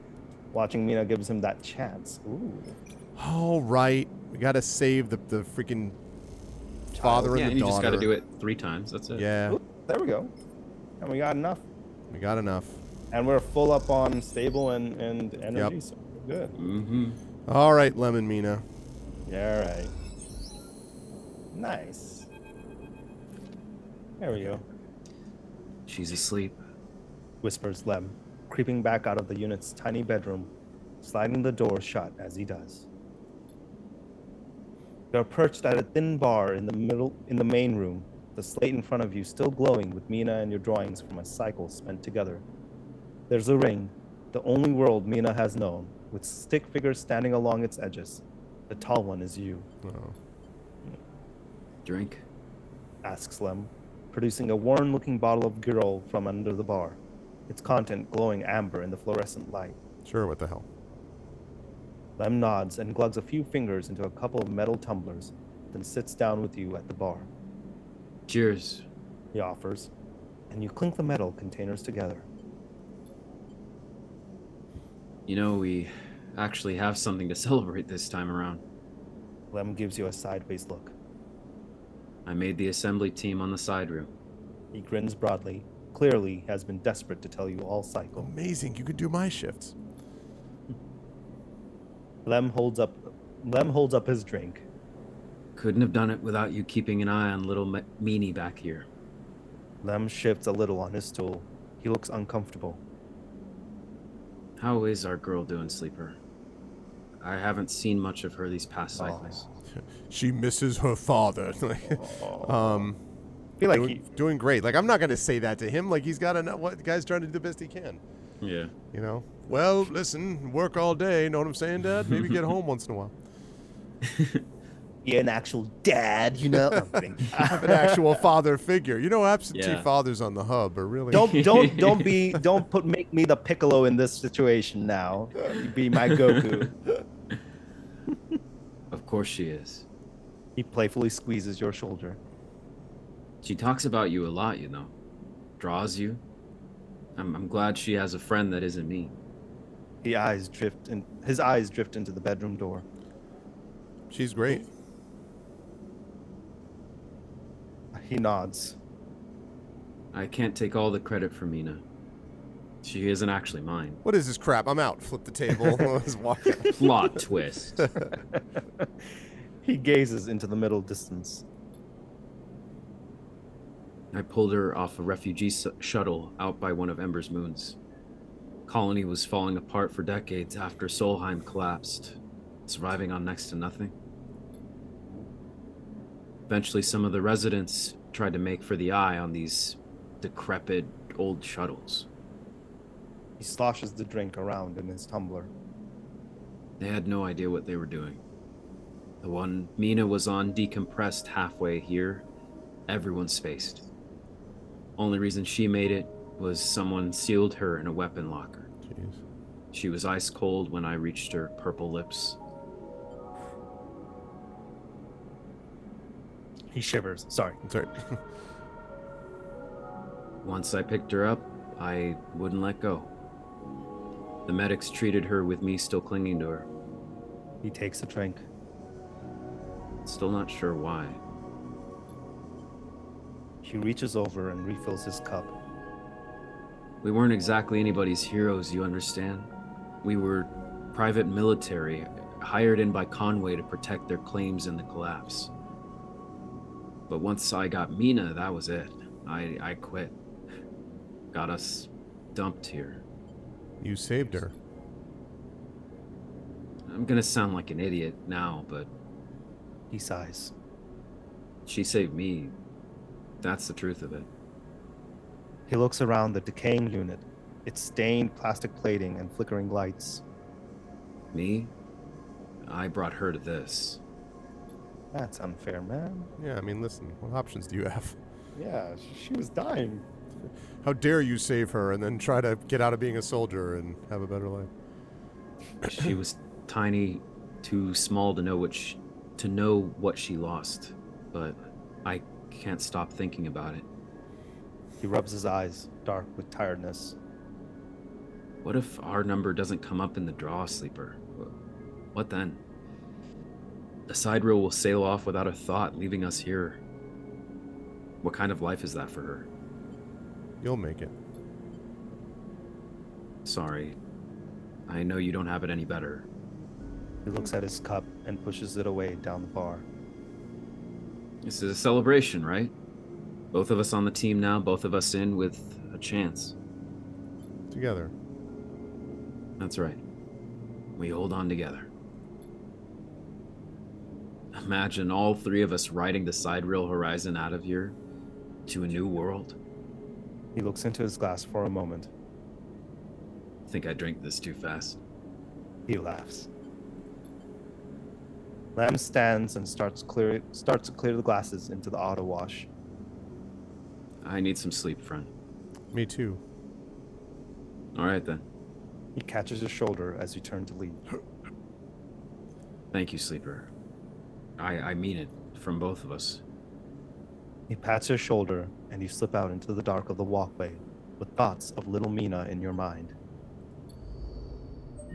S4: Watching Mina gives him that chance. Ooh.
S1: Oh, right. We got to save the freaking father
S2: Yeah,
S1: and
S2: and
S1: the
S2: you
S1: daughter.
S2: just got to do it 3 times. That's it.
S1: Yeah,
S4: Ooh, there we go. And we got enough.
S1: we got enough.
S4: And we're full up on stable and energy.
S1: Yep.
S4: So Good.
S2: Mm-hmm.
S1: All right, Lemon Mina.
S4: Yeah, all right. Nice. There we go.
S2: She's asleep.
S4: Whispers Lem, creeping back out of the unit's tiny bedroom, sliding the door shut as he does. You're perched at a thin bar in the main room, the slate in front of you still glowing with Mina and your drawings from a cycle spent together. There's a ring, the only world Mina has known, with stick figures standing along its edges. The tall one is you,
S1: Oh.
S2: Drink.
S4: asks Lem, producing a worn-looking bottle of Girol from under the bar, its content glowing amber in the fluorescent light.
S1: Sure, what the hell?
S4: Lem nods and glugs a few fingers into a couple of metal tumblers, then sits down with you at the bar.
S2: Cheers.
S4: He offers, and you clink the metal containers together.
S2: You know, we actually have something to celebrate this time around.
S4: Lem gives you a sideways look.
S2: I made the assembly team on the side room.
S4: He grins broadly, clearly has been desperate to tell you all cycle.
S1: Amazing, you could do my shifts.
S4: Lem holds up his drink.
S2: Couldn't have done it without you keeping an eye on little meanie back here.
S4: Lem shifts a little on his stool. He looks uncomfortable.
S2: How is our girl doing, Sleeper? I haven't seen much of her these past cycles.
S1: She misses her father.
S4: Feel like
S1: doing great. Like, I'm not going to say that to him. Like, he's got to know what the guy's trying to do the best he can.
S2: Yeah.
S1: You know? Well, listen, work all day. Know what I'm saying, Dad? Maybe get home once in a while.
S4: You're an actual dad, you know. I'm kidding.
S1: Have an actual father figure. You know, absentee
S2: Yeah.
S1: fathers on the hub are really...
S4: Make me the Piccolo in this situation now. You be my Goku.
S2: Of course she is.
S4: He playfully squeezes your shoulder.
S2: She talks about you a lot, you know. Draws you. I'm glad she has a friend that isn't me.
S4: His eyes drift into the bedroom door.
S1: She's great.
S4: He nods.
S2: I can't take all the credit for Mina. She isn't actually mine.
S1: What is this crap? I'm out. Flip the table. Let's walk out.
S2: Plot twist.
S4: He gazes into the middle distance.
S2: I pulled her off a refugee shuttle out by one of Ember's moons. Colony was falling apart for decades after Solheim collapsed, surviving on next to nothing. Eventually, some of the residents tried to make for the eye on these decrepit old shuttles.
S4: He sloshes the drink around in his tumbler.
S2: They had no idea what they were doing. The one Mina was on decompressed halfway here. Everyone spaced. Only reason she made it was someone sealed her in a weapon locker.
S1: Jeez.
S2: She was ice cold when I reached her purple lips.
S4: He shivers. Sorry.
S1: Sorry.
S2: Once I picked her up, I wouldn't let go. The medics treated her with me still clinging to her.
S4: He takes a drink.
S2: Still not sure why.
S4: He reaches over and refills his cup.
S2: We weren't exactly anybody's heroes, you understand? We were private military, hired in by Conway to protect their claims in the collapse. But once I got Mina, that was it. I quit. Got us dumped here.
S1: You saved her.
S2: I'm gonna sound like an idiot now, but
S4: He sighs.
S2: she saved me. That's the truth of it.
S4: He looks around the decaying unit, its stained plastic plating and flickering lights.
S2: Me? I brought her to this.
S4: That's unfair, man.
S1: Yeah, I mean, listen, what options do you have?
S4: Yeah, she was dying.
S1: How dare you save her and then try to get out of being a soldier and have a better life?
S2: She was tiny, too small to know what she lost, but I can't stop thinking about it.
S4: He rubs his eyes, dark with tiredness.
S2: What if our number doesn't come up in the draw, Sleeper? What then? The side row will sail off without a thought, leaving us here. What kind of life is that for her?
S1: You'll make it.
S2: Sorry. I know you don't have it any better.
S4: He looks at his cup and pushes it away down the bar.
S2: This is a celebration, right? Both of us on the team now, both of us in with a chance.
S1: Together.
S2: That's right. We hold on together. Imagine all three of us riding the side rail horizon out of here to a new world.
S4: He looks into his glass for a moment.
S2: I think I drank this too fast.
S4: He laughs. Lamb stands and starts to clear the glasses into the auto wash.
S2: I need some sleep, friend.
S1: Me too.
S2: All right, then.
S4: He catches your shoulder as you turn to leave.
S2: Thank you, Sleeper. I mean it, from both of us.
S4: He pats your shoulder, and you slip out into the dark of the walkway with thoughts of little Mina in your mind.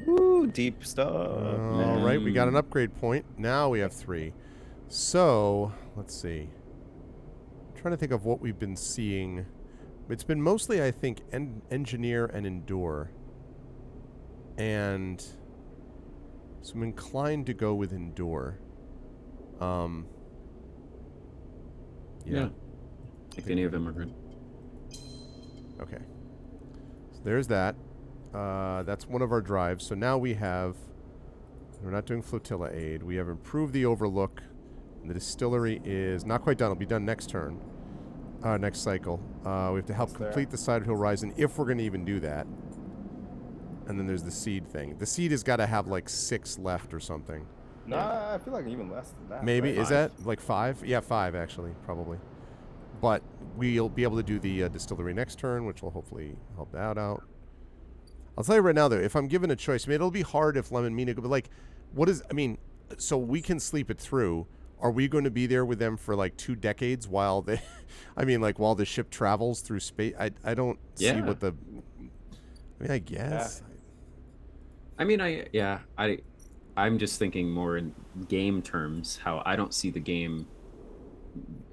S4: Woo, deep stuff.
S1: All right, we got an upgrade point. Now we have 3. So, let's see. I'm trying to think of what we've been seeing. It's been mostly, I think, engineer and endure. And so I'm inclined to go with endure.
S2: Yeah. If any of them are good.
S1: Okay. So there's that. That's one of our drives. So now we have... We're not doing flotilla aid. We have improved the overlook. And the distillery is not quite done. It'll be done next turn. Next cycle. We have to help complete the side hill horizon if we're going to even do that. And then there's the seed thing. The seed has got to have like 6 left or something.
S4: Nah, I feel like even less than that.
S1: Maybe.
S4: right?
S1: Is that like 5? Yeah, 5 actually, probably. But we'll be able to do the distillery next turn, which will hopefully help that out. I'll tell you right now, though, if I'm given a choice, I mean, it'll be hard if Lemon Mina go, but like, what is, I mean, so we can sleep it through. Are we going to be there with them for like 2 decades while they, I mean, like while the ship travels through space? I don't see what the, I mean, I guess.
S2: Yeah. I'm just thinking more in game terms, how I don't see the game.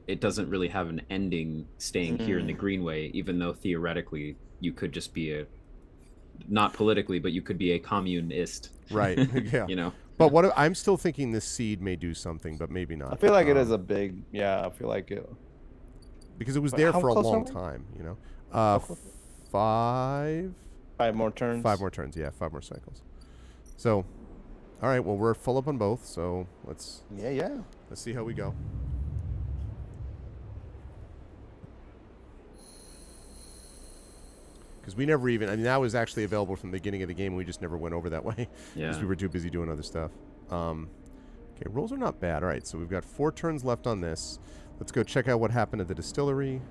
S2: It doesn't really have an ending staying here in the Greenway, even though theoretically you could just be not politically, but you could be a communist.
S1: Right. Yeah.
S2: You know?
S1: But what I'm still thinking this seed may do something, but maybe not.
S6: I feel like it is a big, I feel like it.
S1: Because it was
S6: But
S1: there
S6: how
S1: for a
S6: close are
S1: long
S6: we?
S1: time, you know.
S6: close?
S1: 5
S6: more turns.
S1: 5 more turns, yeah, 5 more cycles. So, all right, well, we're full up on both, so let's see how we go. Because we never even, I mean, that was actually available from the beginning of the game, and we just never went over that way.
S2: Yeah.
S1: Because we were too busy doing other stuff. Okay, rolls are not bad. All right, so we've got 4 turns left on this. Let's go check out what happened at the distillery.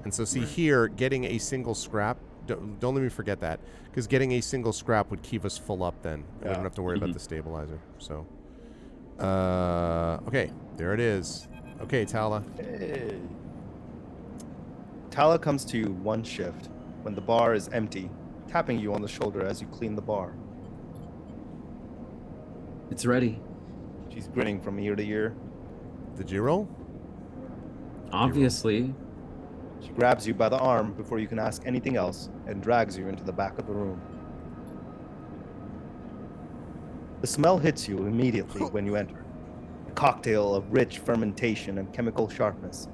S1: And so see here, getting a single scrap, don't let me forget that, because getting a single scrap would keep us full up then. We don't have to worry about the stabilizer. So, okay, there it is. Okay, Tala.
S4: Hey. Tala comes to you one shift when the bar is empty, tapping you on the shoulder as you clean the bar.
S2: It's ready.
S4: She's grinning from ear to ear.
S1: Did you roll?
S2: Obviously.
S4: She grabs you by the arm before you can ask anything else and drags you into the back of the room. The smell hits you immediately when you enter. A cocktail of rich fermentation and chemical sharpness.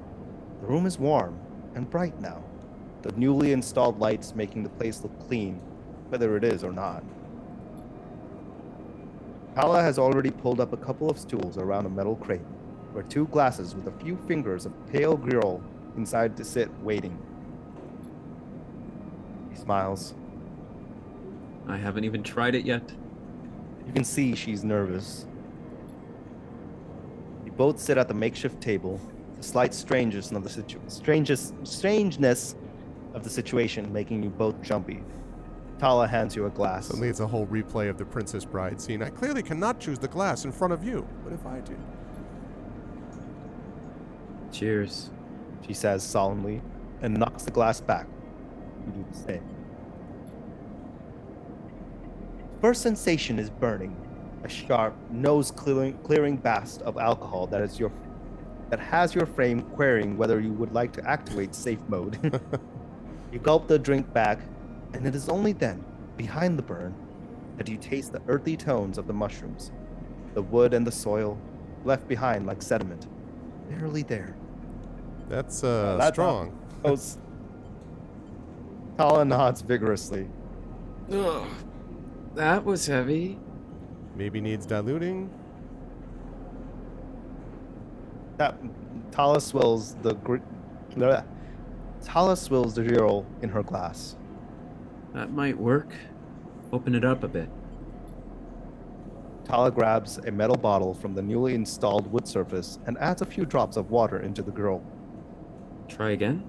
S4: The room is warm and bright now, the newly installed lights making the place look clean, whether it is or not. Tala has already pulled up a couple of stools around a metal crate, where 2 glasses with a few fingers of pale girl inside to sit waiting. He smiles.
S2: I haven't even tried it yet.
S4: You can see she's nervous. You both sit at the makeshift table, the slight strangeness of the situation making you both jumpy. Tala hands you a glass.
S1: Suddenly it's a whole replay of the Princess Bride scene. I clearly cannot choose the glass in front of you. What if I do?
S2: Cheers.
S4: She says solemnly, and knocks the glass back. You do the same. First sensation is burning, a sharp, nose-clearing blast of alcohol that has your frame querying whether you would like to activate safe mode. You gulp the drink back, and it is only then, behind the burn that you taste the earthy tones of the mushrooms, the wood and the soil left behind like sediment, barely there.
S1: That's
S4: That's
S1: strong.
S4: Goes. Tala nods vigorously.
S2: Ugh, that was heavy.
S1: Maybe needs diluting.
S4: That Tala swills the Tala swills the girl in her glass.
S2: That might work. Open it up a bit.
S4: Tala grabs a metal bottle from the newly installed wood surface and adds a few drops of water into the girl.
S2: Try again.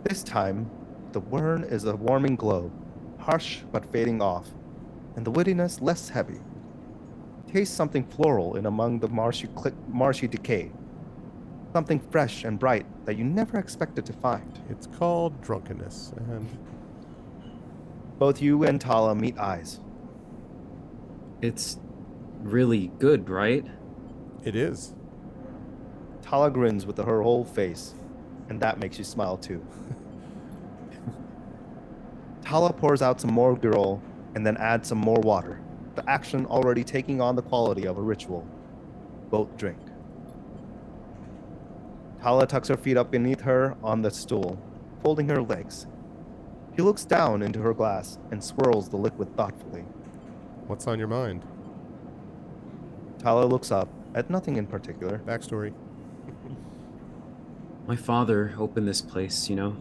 S4: This time, the wurn is a warming glow, harsh but fading off, and the woodiness less heavy. Taste something floral in among the marshy decay. Something fresh and bright that you never expected to find.
S1: It's called drunkenness, and
S4: Both you and Tala meet eyes.
S2: It's really good, right?
S1: it is.
S4: Tala grins with her whole face, and that makes you smile too. Tala pours out some more girl and then adds some more water, the action already taking on the quality of a ritual. Both drink. Tala tucks her feet up beneath her on the stool, folding her legs. She looks down into her glass and swirls the liquid thoughtfully.
S1: What's on your mind?
S4: Tala looks up at nothing in particular.
S1: Backstory.
S2: My father opened this place, you know?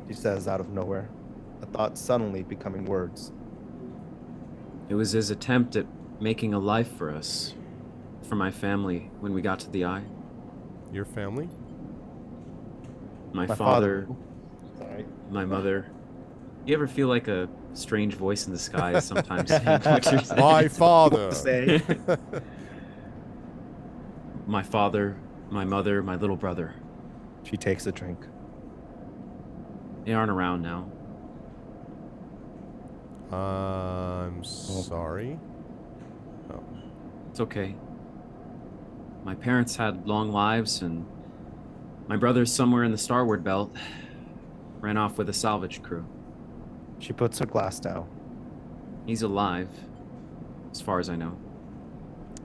S4: She says out of nowhere, a thought suddenly becoming words.
S2: It was his attempt at making a life for us, for my family, when we got to the eye.
S1: Your family?
S2: My
S4: My
S2: father,
S4: Sorry.
S2: my mother. You ever feel like a strange voice in the sky sometimes saying what you're saying?
S1: My father.
S4: Say.
S2: My father, my mother, my little brother.
S4: She takes a drink.
S2: They aren't around now.
S1: I'm sorry. Oh.
S2: It's okay. My parents had long lives, and my brother's somewhere in the starboard belt. Ran off with a salvage crew.
S4: She puts her glass down.
S2: He's alive, as far as I know.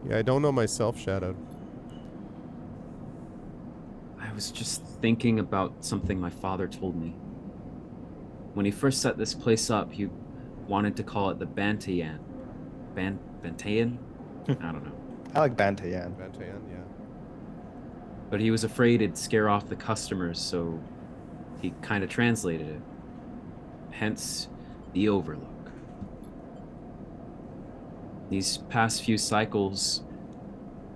S1: Yeah, I don't know myself, Shadowed.
S2: I was just thinking about something my father told me. When he first set this place up, he wanted to call it the Bantayan. Bantayan? I don't know.
S4: I like Bantayan.
S1: Bantayan, yeah.
S2: But he was afraid it'd scare off the customers, so he kind of translated it. Hence, the Overlook. These past few cycles,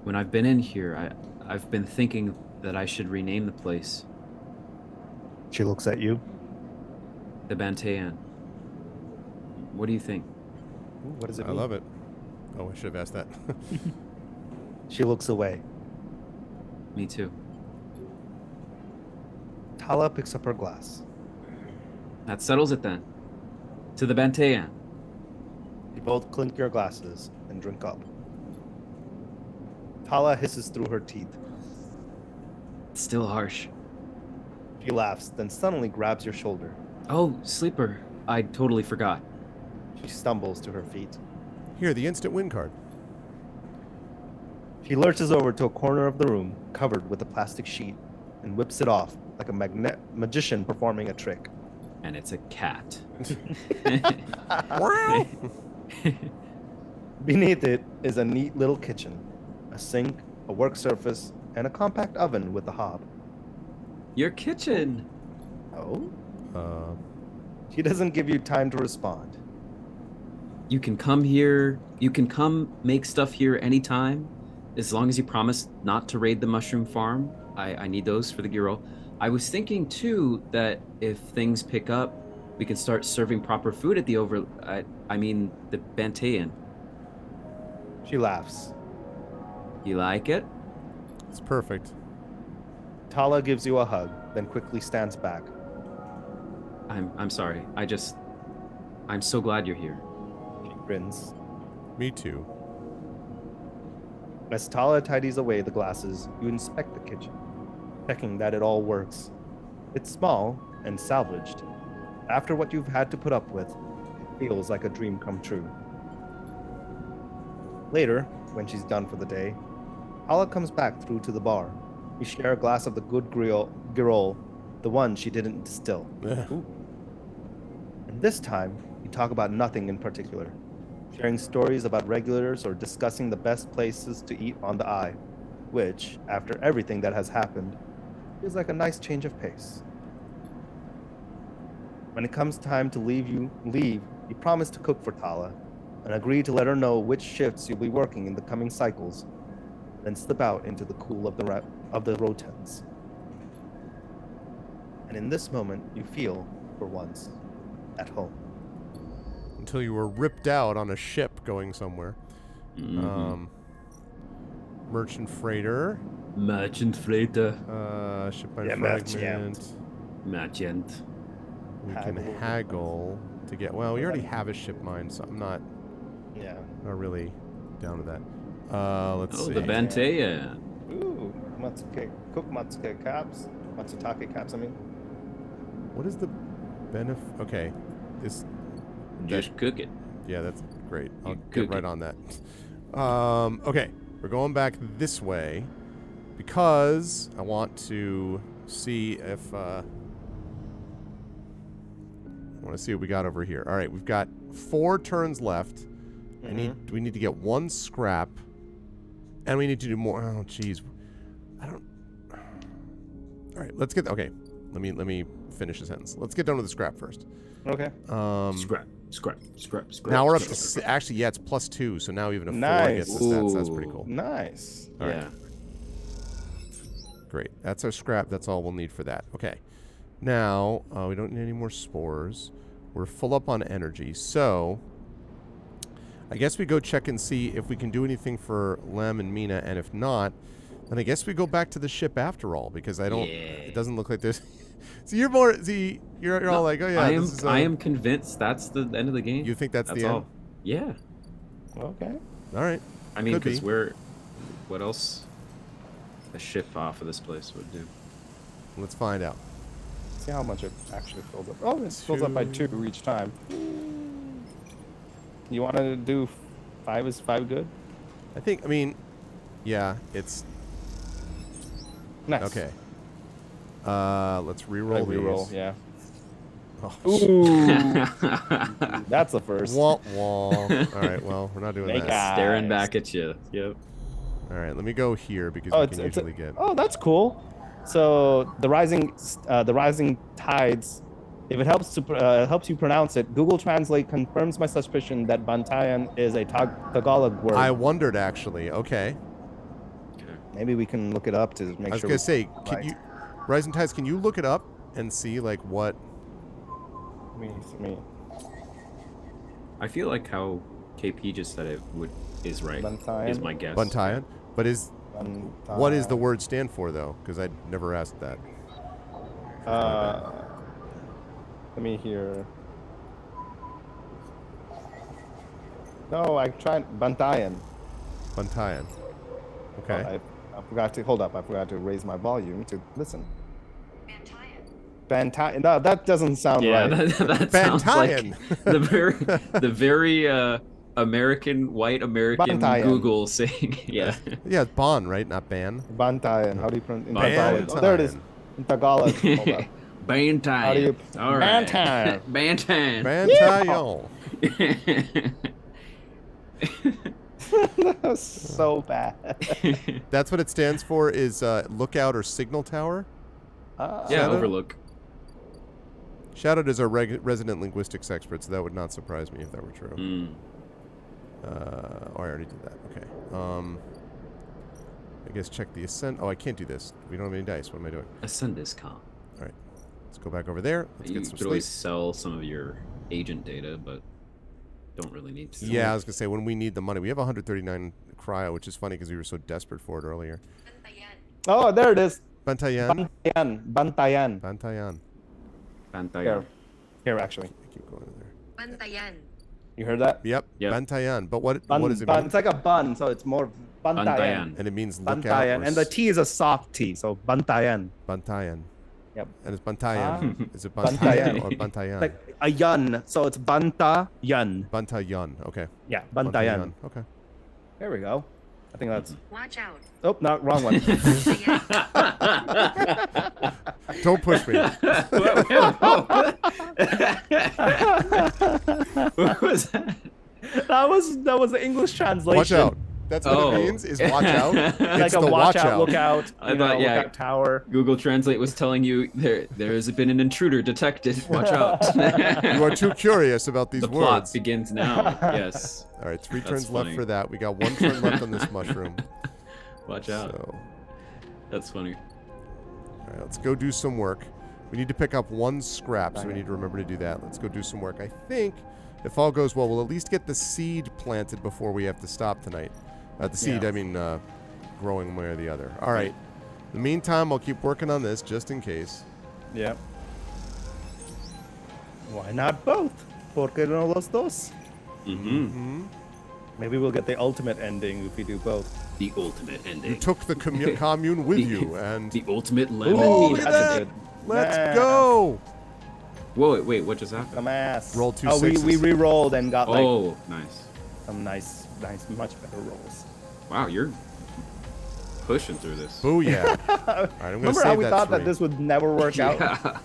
S2: when I've been in here, I've been thinking that I should rename the place
S4: She looks at you.
S2: the Bantayan. What do you think?
S4: Ooh, what does it
S1: I
S4: mean?
S1: love it. Oh, I should have asked that.
S4: She looks away.
S2: Me too.
S4: Tala picks up her glass.
S2: That settles it then. To the Bantayan.
S4: You both clink your glasses and drink up. Tala hisses through her teeth.
S2: It's still harsh.
S4: She laughs, then suddenly grabs your shoulder.
S2: Oh, sleeper. I totally forgot.
S4: She stumbles to her feet.
S1: Here, the instant win card.
S4: She lurches over to a corner of the room covered with a plastic sheet and whips it off like a magician performing a trick.
S2: And it's a cat.
S4: Beneath it is a neat little kitchen, a sink, a work surface, and a compact oven with a hob.
S2: Your kitchen.
S4: Oh?
S1: Uh,
S4: She doesn't give you time to respond.
S2: You can come here. You can come make stuff here anytime, as long as you promise not to raid the mushroom farm. I need those for the Giro. I was thinking too that if things pick up, we can start serving proper food at the the Bantayan.
S4: She laughs.
S2: You like it?
S1: it's perfect.
S4: Tala gives you a hug, then quickly stands back.
S2: I'm sorry. I'm so glad you're here.
S4: She grins.
S1: Me too.
S4: As Tala tidies away the glasses, you inspect the kitchen, checking that it all works. It's small and salvaged. After what you've had to put up with, it feels like a dream come true. Later, when she's done for the day, Hala comes back through to the bar. You share a glass of the good Girol, the one she didn't distill.
S1: Yeah.
S4: Ooh. And this time, you talk about nothing in particular, sharing stories about regulars or discussing the best places to eat on the Eye, which, after everything that has happened, feels like a nice change of pace. When it comes time to leave, you promise to cook for Tala and agree to let her know which shifts you'll be working in the coming cycles, then slip out into the cool of the Rotens. And in this moment, you feel, for once, at home.
S1: Until you were ripped out on a ship going somewhere.
S2: Mhm.
S1: Merchant freighter.
S2: Merchant freighter.
S1: Shipmine
S4: Yeah,
S1: fragment.
S2: Merchant.
S1: We can
S4: Haggle.
S1: haggle to get. Well, we already have a ship mine, so I'm not
S4: Yeah.
S1: really down with that. Let's
S2: Oh,
S1: see.
S2: the Banteya.
S4: Ooh, Matsuke caps. Matsutake caps, I mean.
S1: What is the benefit? Okay, this.
S2: Just cook it.
S1: Yeah, that's great. I'll
S2: You
S1: get
S2: cook
S1: right
S2: it.
S1: on that. Okay, we're going back this way because I want to see if I want to see what we got over here. All right, we've got 4 turns left. We need to get 1 scrap, and we need to do more. Oh, jeez, I don't. All right, let's get. Okay, let me finish the sentence. Let's get done with the scrap first.
S4: Okay.
S2: Scrap.
S1: Now we're up to actually, yeah, it's +2, so now even a 4
S4: Nice.
S1: gets the stats. That's pretty cool.
S4: Nice.
S1: All right.
S2: Yeah.
S1: Great. That's our scrap. That's all we'll need for that. Okay. Now, we don't need any more spores. We're full up on energy. So, I guess we go check and see if we can do anything for Lem and Mina. And if not, then I guess we go back to the ship after all. Because I don't... It doesn't look like there's... So you're more... See, you're all like, oh yeah,
S2: I am convinced that's the end of the game.
S1: You think that's the
S2: all.
S1: end?
S2: Yeah.
S4: Okay.
S1: All right.
S2: I mean,
S1: Could
S2: because
S1: be.
S2: what else a ship off of this place would do?
S1: Let's find out.
S4: See how much it actually fills up. Oh, it fills up by 2 each time. You want to do 5? Is 5 good?
S1: I mean, yeah, it's...
S4: Nice.
S1: Okay. Let's re-roll these.
S4: Reroll, yeah.
S1: Oh,
S4: Ooh. That's the first.
S1: wah, wah. All right, well, we're not doing
S4: Make
S1: that.
S2: Staring
S4: Nice.
S2: back at you. Yep.
S1: All right, let me go here because
S4: Oh,
S1: we can usually get...
S4: Oh, that's cool. So the rising tides. If it helps you pronounce it, Google Translate confirms my suspicion that Bantayan is a Tagalog word.
S1: I wondered, actually. Okay.
S4: Maybe we can look it up to make
S1: I was
S4: sure.
S1: going to say, can
S4: right.
S1: you... Rising Tides, can you look it up and see, like, what...
S4: Me.
S2: I feel like how KP just said it is right.
S4: Bantayan?
S2: Is my guess.
S1: Buntayan? But what does the
S4: Bantayan.
S1: word stand for, though? Because I'd never asked that.
S4: Let me hear. No, I tried Bantayan.
S1: Buntayan. Okay.
S4: I forgot to hold up. I forgot to raise my volume to listen. Bantayan. No, that doesn't sound
S2: Yeah,
S4: right.
S2: that sounds like
S1: Bantayan.
S2: the very white American
S4: Bantayan.
S2: Google saying, yeah.
S1: Yeah, it's Bon, right? Not Ban.
S4: Bantayan. How do you pronounce in
S2: Bantayan.
S4: Tagalog? Oh, there it is. In Tagalog. Hold up.
S2: Bantayan.
S4: How do you?
S2: All right.
S4: Bantayan.
S2: Bantayan.
S1: Bantayan.
S4: That was so bad.
S1: That's what it stands for, is lookout or signal tower.
S2: Yeah,
S1: Shadow?
S2: overlook.
S1: Shadowed is our resident linguistics expert, so that would not surprise me if that were true.
S2: Mm.
S1: Oh, I already did that. Okay. I guess check the ascent. Oh, I can't do this. We don't have any dice. What am I doing?
S2: Ascendiscom.
S1: All right. Let's go back over there. Let's
S2: You
S1: get some
S2: could
S1: sleep.
S2: always sell some of your agent data, but don't really need to.
S1: Yeah, I was going to say, when we need the money. We have 139 cryo, which is funny because we were so desperate for it earlier.
S4: Oh, there it is.
S1: Bantayan.
S4: Bantayan.
S1: Bantayan.
S2: Bantayan.
S4: Here, actually.
S1: I keep going in there.
S7: Bantayan.
S4: You heard that?
S1: Yep.
S2: Yep.
S1: Bantayan. But what
S4: Bun,
S1: does it
S4: bun.
S1: mean?
S4: It's like a bun, so it's more Bantayan.
S2: Bantayan.
S1: And it means lookout.
S4: Bantayan.
S1: or
S4: And the T is a soft T, so Bantayan.
S1: Bantayan.
S4: Yep.
S1: And it's Bantayan. Is it
S4: Bantayan.
S1: Bantayan or Bantayan?
S4: Like a yun, so it's Banta Yun.
S1: Bantayan. Okay.
S4: Yeah, Bantayan.
S1: Okay.
S4: There we go. I think that's.
S7: Watch out.
S4: Oh, no, wrong one.
S1: Don't push me.
S2: What was that?
S4: that was the English translation.
S1: Watch out. That's what
S2: Oh.
S1: it means. Is watch out.
S4: Like
S1: It's
S4: a
S1: the
S4: watch out,
S1: out.
S4: look out.
S2: I thought, yeah.
S4: Lookout tower.
S2: Google Translate was telling you there has been an intruder detected. Watch out.
S1: You are too curious about these
S2: The plot
S1: words.
S2: begins now. Yes.
S1: All right, 3
S2: That's
S1: turns left
S2: funny.
S1: for that. We got 1 turn left on this mushroom.
S2: Watch out.
S1: So,
S2: That's funny.
S1: all right, let's go do some work. We need to pick up 1 scrap, so we need to remember to do that. Let's go do some work. I think if all goes well, we'll at least get the seed planted before we have to stop tonight. The seed,
S4: Yeah.
S1: I mean, growing one way or the other. All right. In the meantime, I'll keep working on this just in case.
S6: Yep.
S4: Why not both? ¿Por qué no los dos?
S2: Mm-hmm.
S4: Maybe we'll get the ultimate ending if we do both.
S2: The ultimate
S1: You
S2: ending.
S1: took the commune with you, and
S2: The ultimate lemon.
S1: Oh, look at
S4: that's
S1: that.
S4: good.
S1: let's
S4: Nah.
S1: go.
S2: Whoa, wait, what just happened?
S4: Some ass.
S1: Roll 2
S4: Oh, we
S1: sixes.
S4: re-rolled and got like
S2: Oh, nice.
S4: some nice, much better rolls.
S2: Wow, you're pushing through this.
S1: Booyah. All right, I'm gonna
S4: Remember
S1: save
S4: how we thought
S1: 3.
S4: that this would never work out?
S2: Yeah.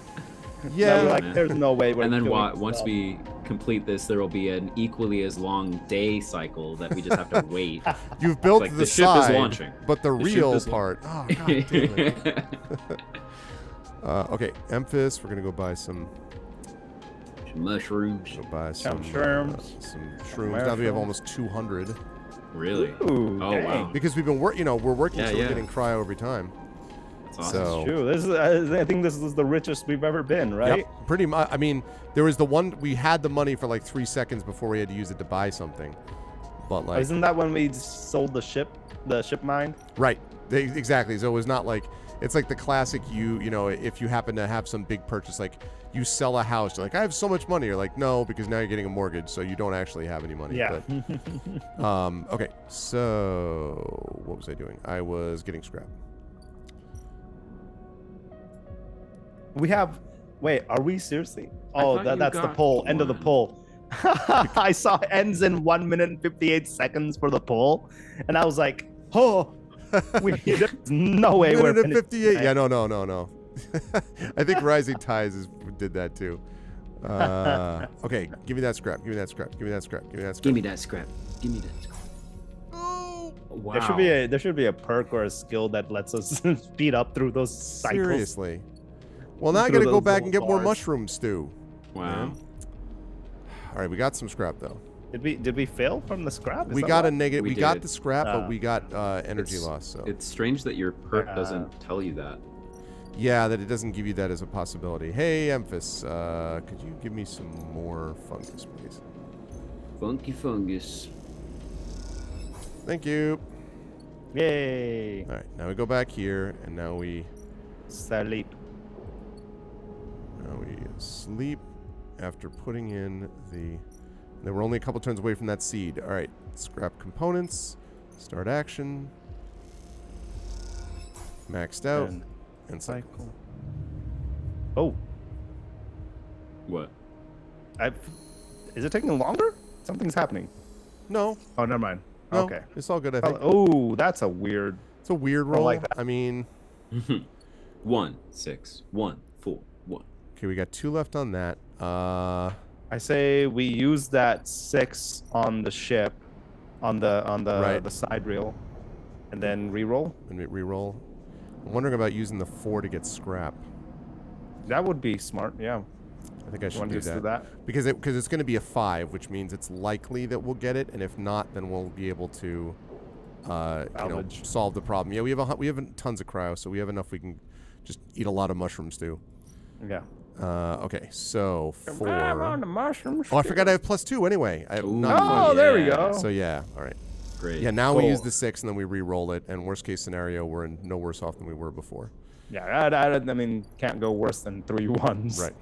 S1: Yeah.
S4: We were like,
S2: man.
S4: there's no way we're
S2: And then
S4: doing
S2: once
S4: this.
S2: we complete this, there will be an equally as long day cycle that we just have to wait.
S1: You've built
S2: like
S1: the,
S2: the ship is
S1: side,
S2: launching.
S1: but the
S2: The ship
S1: real
S2: is
S1: part. Oh, God damn it. Okay, Memphis. We're gonna go buy some.
S2: Mushrooms.
S1: Go buy some
S4: shrooms.
S1: some shrooms. Now that we have almost 200
S2: Really?
S4: Ooh,
S2: Oh,
S4: dang.
S2: wow.
S1: because we've been we're working,
S2: Yeah,
S1: so we're
S2: yeah.
S1: getting cryo every time.
S2: That's awesome.
S1: So
S4: True. This is, I think this is the richest we've ever been, right?
S1: Yep, pretty much. I mean, there was the one we had the money for like 3 seconds before we had to use it to buy something, but like
S4: Isn't that when we sold the ship mine?
S1: right, exactly. So it was not like it's like the classic. You know, if you happen to have some big purchase, like you sell a house, you're like, I have so much money. You're like, no, because now you're getting a mortgage, so you don't actually have any money.
S4: Yeah.
S1: But, okay. So what was I doing? I was getting scrap.
S4: We have. Wait, are we seriously?
S2: I
S4: Oh,
S2: thought you
S4: that's the
S2: got
S4: poll. End of the
S2: one.
S4: poll. I saw ends in 1 minute and 58 seconds for the poll, and I was like, oh, there's no way we're
S1: Minute and
S4: finished
S1: 58.
S4: tonight.
S1: Yeah, no. I think Rising Tides did that too. Okay, give me that scrap. Give me that scrap. Give me that scrap. Give me that scrap.
S2: Give me that scrap. Give me that scrap.
S1: Oh,
S2: Wow.
S4: There should be a perk or a skill that lets us speed up through those cycles.
S1: seriously. Well, now I
S4: Through
S1: gotta go
S4: those
S1: back and get
S4: little
S1: more
S4: bars.
S1: mushroom stew.
S2: Wow.
S1: All right, we got some scrap though.
S4: Did we fail from the scrap? Is
S1: We
S4: that
S1: got
S4: why?
S1: a negative.
S2: We
S1: We got
S2: did.
S1: the scrap, but
S4: Ah.
S1: we got energy
S2: It's-
S1: loss. So
S2: It's strange that your perk
S4: Yeah.
S2: doesn't tell you that.
S1: yeah, that it doesn't give you that as a possibility. Hey, Emphas, could you give me some more fungus, please?
S2: Funky fungus.
S1: Thank you.
S4: Yay!
S1: All right, now we go back here, and now we
S4: Sleep.
S1: sleep after putting in the. Then we're only a couple turns away from that seed. All right, scrap components, start action, maxed out, and cycle.
S4: Cycle. Oh,
S2: What?
S4: is it taking longer? Something's happening.
S1: No,
S4: Oh, never mind.
S1: no,
S4: Okay.
S1: it's all good. I think
S4: Oh, that's a weird.
S1: it's a weird
S4: don't
S1: roll.
S4: like that.
S1: I mean,
S2: 1, 6, 1, 4, 1.
S1: okay, we got 2 left on that.
S4: I say we use that 6 on the ship, on the
S1: Right.
S4: the side reel, and then re-roll.
S1: And we reroll. I'm wondering about using the 4 to get scrap.
S4: That would be smart. Yeah.
S1: I think I
S4: You
S1: should
S4: want
S1: do
S4: to do
S1: that.
S4: that?
S1: Because it's going to be a 5, which means it's likely that we'll get it, and if not, then we'll be able to,
S4: Salvage.
S1: solve the problem. Yeah, we have tons of cryo, so we have enough. We can just eat a lot of mushrooms too.
S4: Yeah.
S1: Okay, so 4.
S4: I'm on the mushroom.
S1: Oh, I forgot I have +2 anyway. I have
S2: Ooh.
S1: not
S4: Oh,
S1: fun.
S4: there we
S2: Yeah.
S4: go.
S1: So yeah, all right.
S2: Great.
S1: Yeah, now we
S4: Cool.
S1: use the 6 and then we re-roll it, and worst case scenario, we're in no worse off than we were before.
S4: Yeah, I mean, can't go worse than 3 ones.
S1: Right.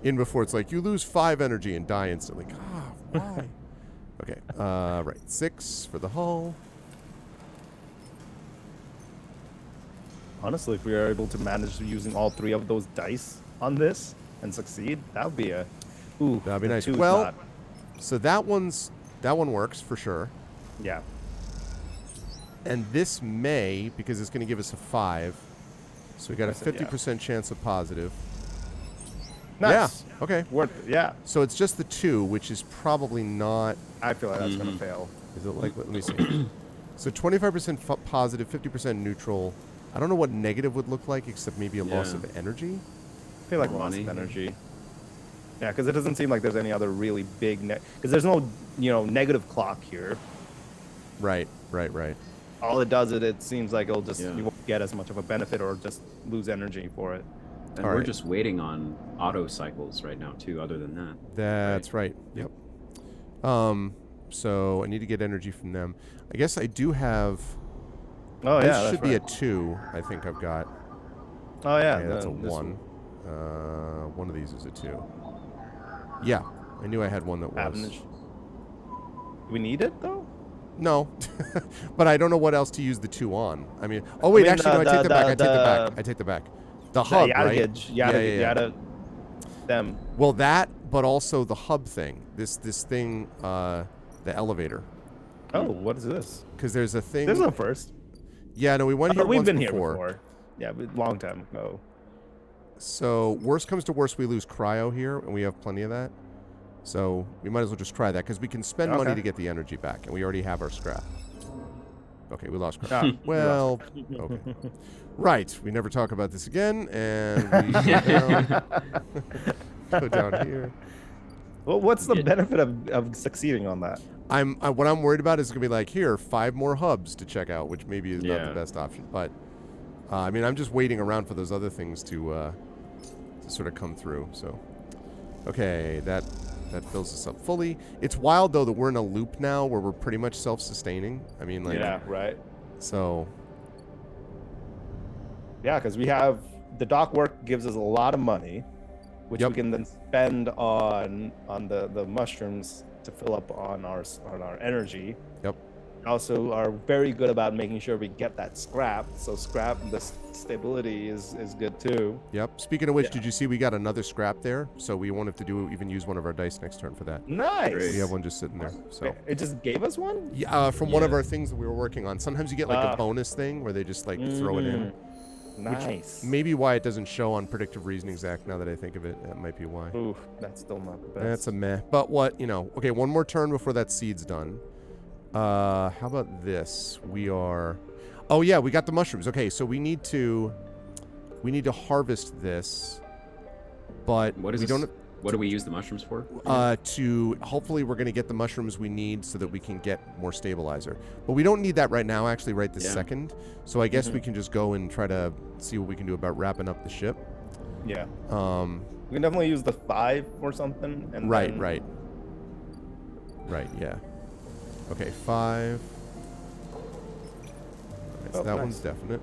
S1: In before it's like you lose 5 energy and die instantly. Ah, why? Okay. Right. 6 for the hull.
S4: Honestly, if we are able to manage using all 3 of those dice on this and succeed, that would be a... Ooh,
S1: That'd be
S4: the
S1: nice.
S4: 2's
S1: Well,
S4: not-
S1: so that one works for sure.
S4: yeah.
S1: And this may, because it's going to give us a 5. So we got a
S4: That's it, yeah.
S1: 50% chance of positive.
S4: Nice.
S1: Yeah. Okay.
S4: Worth it. Yeah.
S1: So it's just the 2, which is probably not.
S4: I feel like that's going to fail.
S1: Is it like? Let me see. So 25% positive, 50% neutral. I don't know what negative would look like, except maybe a loss
S2: Yeah.
S1: of energy.
S4: I feel like
S2: Or
S4: loss
S2: money.
S4: of energy. Yeah, because it doesn't seem like there's any other really big... Because there's no, negative clock here.
S1: Right.
S4: All it does is it seems like it'll just...
S2: Yeah.
S4: You won't get as much of a benefit or just lose energy for it.
S2: And
S1: All
S2: we're
S1: right.
S2: just waiting on auto cycles right now too. Other than that,
S1: That's right. Yep. So I need to get energy from them. I guess I do have.
S4: Oh, yeah,
S1: This
S4: that's
S1: should be a
S4: right.
S1: 2. I think I've got.
S4: Oh, yeah.
S1: Okay, that's a
S4: this
S1: 1. One of these is a 2. Yeah, I knew I had one that was.
S4: Avenage. Do we need it, though?
S1: No, but I don't know what else to use the 2 on. I mean, oh wait,
S4: mean,
S1: actually, no, I take that back. I take that back.
S4: the-
S1: I take that back. The hub, right?
S4: Yada, them.
S1: Well, that, but also the hub thing. This thing, the elevator.
S4: Oh, what is this?
S1: Because there's a thing.
S4: This is a first.
S1: Yeah, no, we went here
S4: We've
S1: once
S4: been
S1: before.
S4: here before. Yeah, long time ago.
S1: So worst comes to worst, we lose cryo here, and we have plenty of that. So we might as well just try that, because we can spend money
S4: Okay.
S1: to get the energy back, and we already have our scrap. Okay, we lost scrap.
S4: Ah,
S1: Well, okay. Right, we never talk about this again, and we go down here.
S4: Well, what's the
S2: Yeah.
S4: benefit of succeeding on that?
S1: What I'm worried about is going to be like, here, 5 more hubs to check out, which maybe is not
S2: Yeah.
S1: the best option. But, I mean, I'm just waiting around for those other things to sort of come through. So, okay, that fills us up fully. It's wild, though, that we're in a loop now where we're pretty much self-sustaining. I mean, like,
S4: Yeah, right.
S1: so,
S4: Yeah, because we have the dock work gives us a lot of money, which
S1: Yep.
S4: we can then spend on the mushrooms to fill up on our energy.
S1: Yep.
S4: Also, are very good about making sure we get that scrap. So the stability is good too.
S1: yep. Speaking of which,
S4: Yeah.
S1: did you see we got another scrap there? So we won't have to even use one of our dice next turn for that.
S4: Nice.
S2: Great.
S1: We have one just sitting there. So.
S4: It just gave us one.
S1: Yeah, from one of
S2: Yeah.
S1: our things that we were working on. Sometimes you get like a
S4: Ah.
S1: bonus thing where they just like throw it in.
S4: Nice.
S1: Maybe why it doesn't show on predictive reasoning, Zach, now that I think of it. That might be why.
S4: Ooh, that's still not the best.
S1: That's a meh. But what, okay, one more turn before that seed's done. How about this? Oh yeah, we got the mushrooms. Okay, so we need to harvest this, but
S2: what is
S1: we
S2: this?
S1: don't
S2: What do we use the mushrooms for?
S1: to hopefully we're going to get the mushrooms we need so that we can get more stabilizer. But we don't need that right now, actually, right this
S2: Yeah.
S1: second. So I guess we can just go and try to see what we can do about wrapping up the ship.
S4: Yeah.
S1: Um,
S4: We can definitely use the 5 or something. And
S1: right,
S4: then-
S1: right. Right, yeah. Okay, 5. Okay, so
S4: Oh,
S1: that
S4: nice.
S1: one's definite.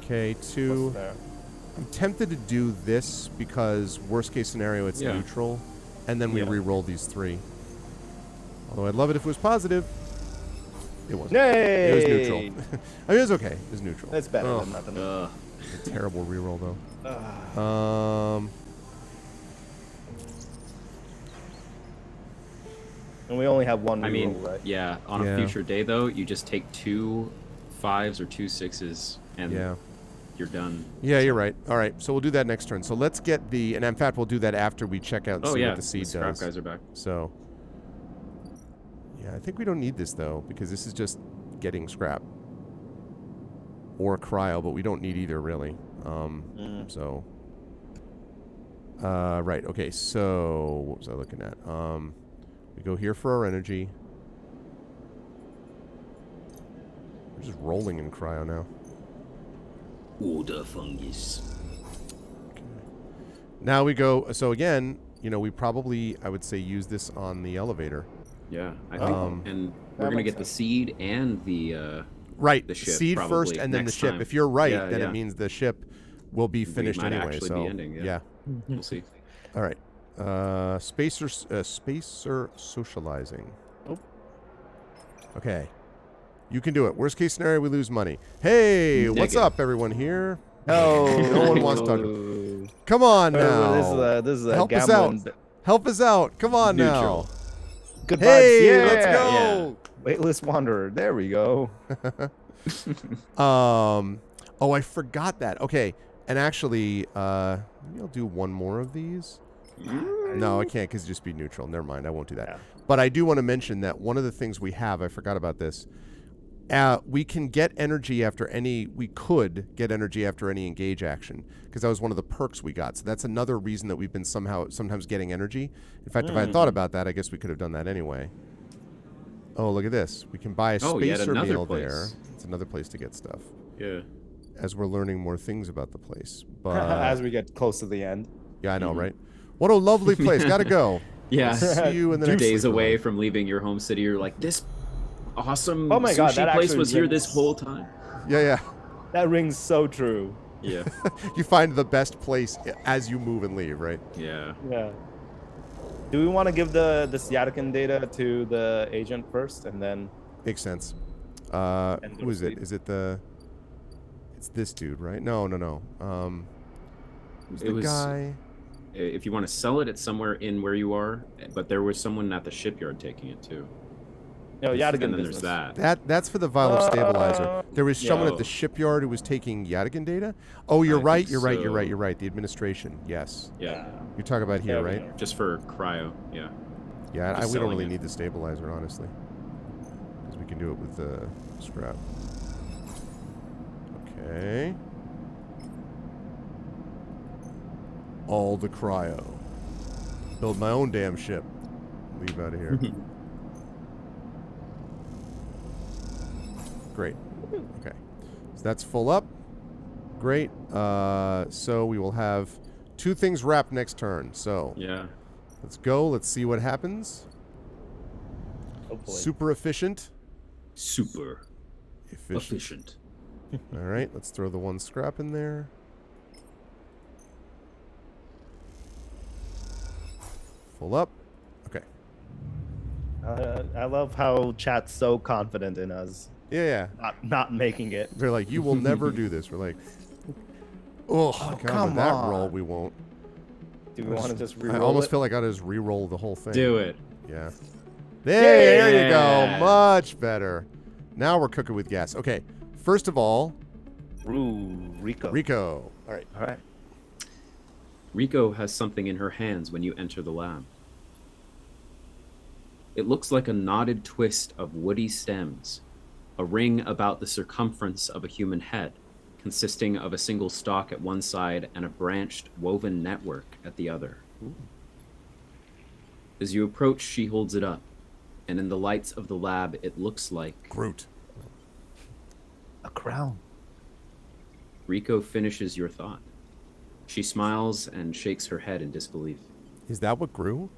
S1: Okay,
S4: What's
S1: 2.
S4: there?
S1: I'm tempted to do this because worst case scenario it's
S2: Yeah.
S1: neutral, and then we
S4: Yeah.
S1: re-roll these 3. Although I'd love it if it was positive. It wasn't.
S4: Yay!
S1: It was neutral. I mean, it was okay. It was neutral.
S4: That's better
S1: Ugh,
S4: than nothing.
S2: Ugh.
S1: a terrible re-roll though.
S4: Ah. And we only have one
S2: I mean,
S4: reroll, right?
S2: yeah. On
S1: Yeah.
S2: a future day, though, you just take 2 5s or 2 6s, and
S1: Yeah.
S2: you're done.
S1: Yeah, you're right. All right, so we'll do that next turn. So let's get and in fact, we'll do that after we check out and
S2: Oh
S1: see
S2: yeah,
S1: what the seed
S2: scrap
S1: does.
S2: guys are back.
S1: So, yeah, I think we don't need this though because this is just getting scrap or cryo, but we don't need either really. So, right. Okay. So what was I looking at? We go here for our energy. We're just rolling in cryo now.
S2: Order fungus.
S1: Now we go. So again, we probably, I would say, use this on the elevator.
S2: Yeah, I think, and we're gonna
S4: makes
S2: get the seed and the.
S1: Right.
S2: The ship,
S1: Seed first
S2: probably,
S1: and then the
S2: next
S1: ship.
S2: time.
S1: If you're right,
S2: Yeah,
S1: then
S2: yeah.
S1: it means the ship will be finished
S2: might
S1: anyway.
S2: actually
S1: So
S2: be ending, yeah. We'll see.
S1: All right. Spacer socializing.
S4: Oh.
S1: Okay. You can do it. Worst case scenario, we lose money. Hey, what's
S2: Negative.
S1: up, everyone here?
S4: No,
S1: No one wants to talk to Come on now.
S4: This is a
S1: Help us
S4: gambling.
S1: out. Help us out. Come on
S2: Neutral.
S4: Good
S1: Hey,
S4: vibes. Yeah.
S1: let's go.
S4: Weightless Wanderer. There we go.
S1: Oh, I forgot that. Okay, and actually, maybe I'll do one more of these. No, I can't because just be neutral. Never mind, I won't do that.
S4: Yeah.
S1: But I do want to mention that one of the things we have, I forgot about this. We can get energy after any. We could get energy after any engage action because that was one of the perks we got. So that's another reason that we've been sometimes getting energy. In fact, if I had thought about that, I guess we could have done that anyway. Oh, look at this. We can buy a
S2: Oh, yet
S1: spacer
S2: another
S1: meal
S2: place.
S1: there. It's another place to get stuff.
S2: Yeah.
S1: As we're learning more things about the place. But
S6: As we get close to the end.
S1: yeah, I know, right? What a lovely place. Gotta go.
S2: Yeah.
S1: See you in the
S2: 2
S1: next
S2: days
S1: sleeper
S2: away
S1: life.
S2: from leaving your home city, you're like, this awesome
S6: Oh my God,
S2: sushi
S6: that
S2: place
S6: actually
S2: was here
S6: rings-
S2: this whole time.
S1: Yeah.
S6: That rings so true.
S2: Yeah.
S1: You find the best place as you move and leave, right?
S2: Yeah.
S6: Yeah. Do we want to give the Sciatican data to the agent first, and then?
S1: Makes sense.
S6: And
S1: Who is it?
S6: sleep.
S1: Is it the? It's this dude, right? No. Who's
S2: It
S1: the
S2: was-
S1: guy?
S2: If you want to sell it, it's somewhere in where you are, but there was someone at the shipyard taking it too.
S6: No, Yadigan
S2: And then
S6: business.
S2: there's that.
S1: That's for the vial of stabilizer. There was someone at
S2: Yo.
S1: the shipyard who was taking Yadigan data. Oh, you're
S2: I
S1: right.
S2: think
S1: You're right. You're
S2: so.
S1: right. You're right. The administration. Yes.
S2: Yeah.
S1: You're talking about here,
S6: Yeah,
S1: right?
S2: Just for cryo. Yeah.
S1: Yeah.
S2: Just
S1: We don't
S2: selling
S1: really
S2: it.
S1: need the stabilizer, honestly, because we can do it with the scrap. Okay. All the cryo. Build my own damn ship. Leave out of here. Great. Okay. So that's full up. Great. So we will have 2 things wrapped next turn. So
S2: Yeah.
S1: let's go. Let's see what happens.
S6: Hopefully.
S1: Super efficient.
S2: Super efficient.
S1: All right. Let's throw the 1 scrap in there. Full up. Okay.
S4: I love how chat's so confident in us
S1: Yeah.
S4: not making it.
S1: They're like, you will never do this. We're like, oh, God,
S4: come
S1: with that
S4: on.
S1: roll, we won't.
S6: Do we want to just
S1: I
S6: re-roll
S1: almost
S6: it?
S1: feel like I just re-roll the whole thing.
S2: Do it.
S1: Yeah. There you go.
S2: Yeah.
S1: Much better. Now we're cooking with gas. Okay. First of all,
S4: Ooh, Rico.
S1: Rico. All right.
S4: All right.
S2: Rico has something in her hands when you enter the lab. It looks like a knotted twist of woody stems, a ring about the circumference of a human head, consisting of a single stalk at one side and a branched, woven network at the other. As you approach, she holds it up, and in the lights of the lab, it looks like
S1: Groot.
S4: A crown.
S2: Rico finishes your thought. She smiles and shakes her head in disbelief.
S1: Is that what grew?